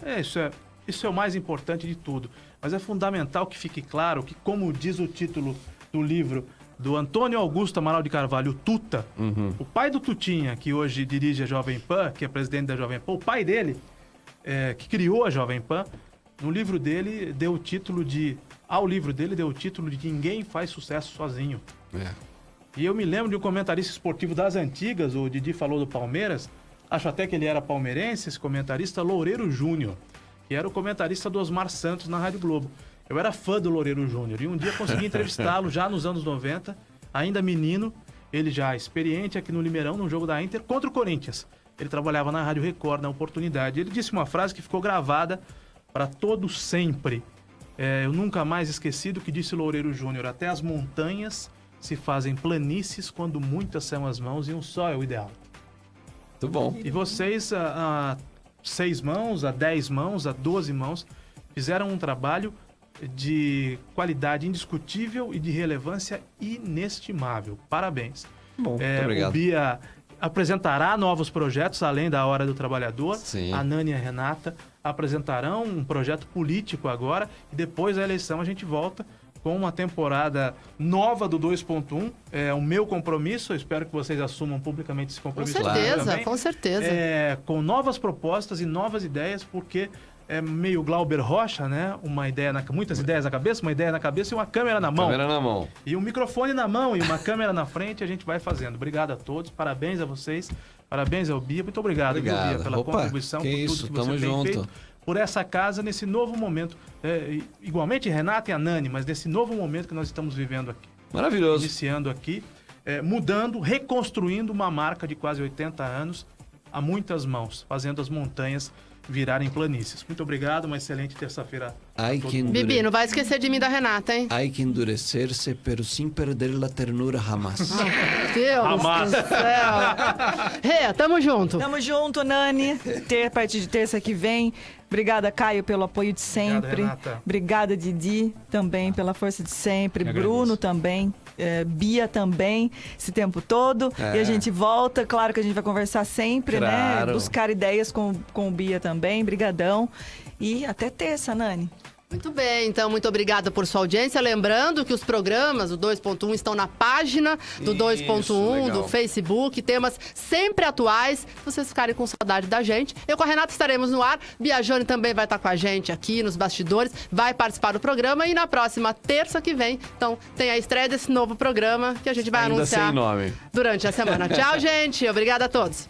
Isso é o mais importante de tudo. Mas é fundamental que fique claro que, como diz o título do livro do Antônio Augusto Amaral de Carvalho, o Tuta, o pai do Tutinha, que hoje dirige a Jovem Pan, que é presidente da Jovem Pan, o pai dele, que criou a Jovem Pan, no livro dele deu o título de... Ao livro dele deu o título de Ninguém Faz Sucesso Sozinho. E eu me lembro de um comentarista esportivo das antigas, o Didi falou do Palmeiras, acho até que ele era palmeirense, esse comentarista, Loureiro Júnior, que era o comentarista do Osmar Santos na Rádio Globo. Eu era fã do Loureiro Júnior e um dia consegui entrevistá-lo já nos anos 90, ainda menino, ele já experiente aqui no Limeirão, num jogo da Inter contra o Corinthians. Ele trabalhava na Rádio Record na oportunidade. Ele disse uma frase que ficou gravada para todo sempre. Eu nunca mais esqueci do que disse Loureiro Júnior. Até as montanhas se fazem planícies quando muitas são as mãos e um só é o ideal. Muito bom. E vocês, a 6 mãos, a 10 mãos, a 12 mãos, fizeram um trabalho de qualidade indiscutível e de relevância inestimável. Parabéns. Bom, muito obrigado. O Bia apresentará novos projetos, além da Hora do Trabalhador. Sim. A Nani e a Renata apresentarão um projeto político agora e depois da eleição a gente volta com uma temporada nova do 2.1. É o meu compromisso, eu espero que vocês assumam publicamente esse compromisso. Com certeza, também. com certeza. Com novas propostas e novas ideias, porque é meio Glauber Rocha, né? Muitas ideias na cabeça, uma ideia na cabeça e uma câmera na mão. Câmera na mão. E um microfone na mão e uma câmera na frente, a gente vai fazendo. Obrigado a todos, parabéns a vocês, parabéns ao Bia. Muito obrigado, viu, Bia, pela contribuição, por tudo que você tem feito por essa casa nesse novo momento. Igualmente Renata e a Nani, mas nesse novo momento que nós estamos vivendo aqui. Maravilhoso. Iniciando aqui, mudando, reconstruindo uma marca de quase 80 anos a muitas mãos, fazendo as montanhas virarem planícies. Muito obrigado, uma excelente terça-feira. Bibi, não vai esquecer de mim da Renata, hein? Hay que endurecer-se, pero sin perder la ternura jamás. Deus do céu. Rê, tamo junto. Tamo junto, Nani. A partir de terça que vem. Obrigada, Caio, pelo apoio de sempre. Obrigada, Didi, também pela força de sempre. Bruno também. Bia também, esse tempo todo. E a gente volta, claro que a gente vai conversar sempre, né? Buscar ideias com o Bia também. Brigadão. E até terça, Nani. Muito bem, então muito obrigada por sua audiência. Lembrando que os programas do 2.1 estão na página do 2.1, do Facebook, temas sempre atuais. Se vocês ficarem com saudade da gente, eu com a Renata estaremos no ar. Biagione também vai estar com a gente aqui nos bastidores, vai participar do programa e na próxima terça que vem, então tem a estreia desse novo programa que a gente vai anunciar sem nome. Durante a semana. Tchau, gente. Obrigada a todos.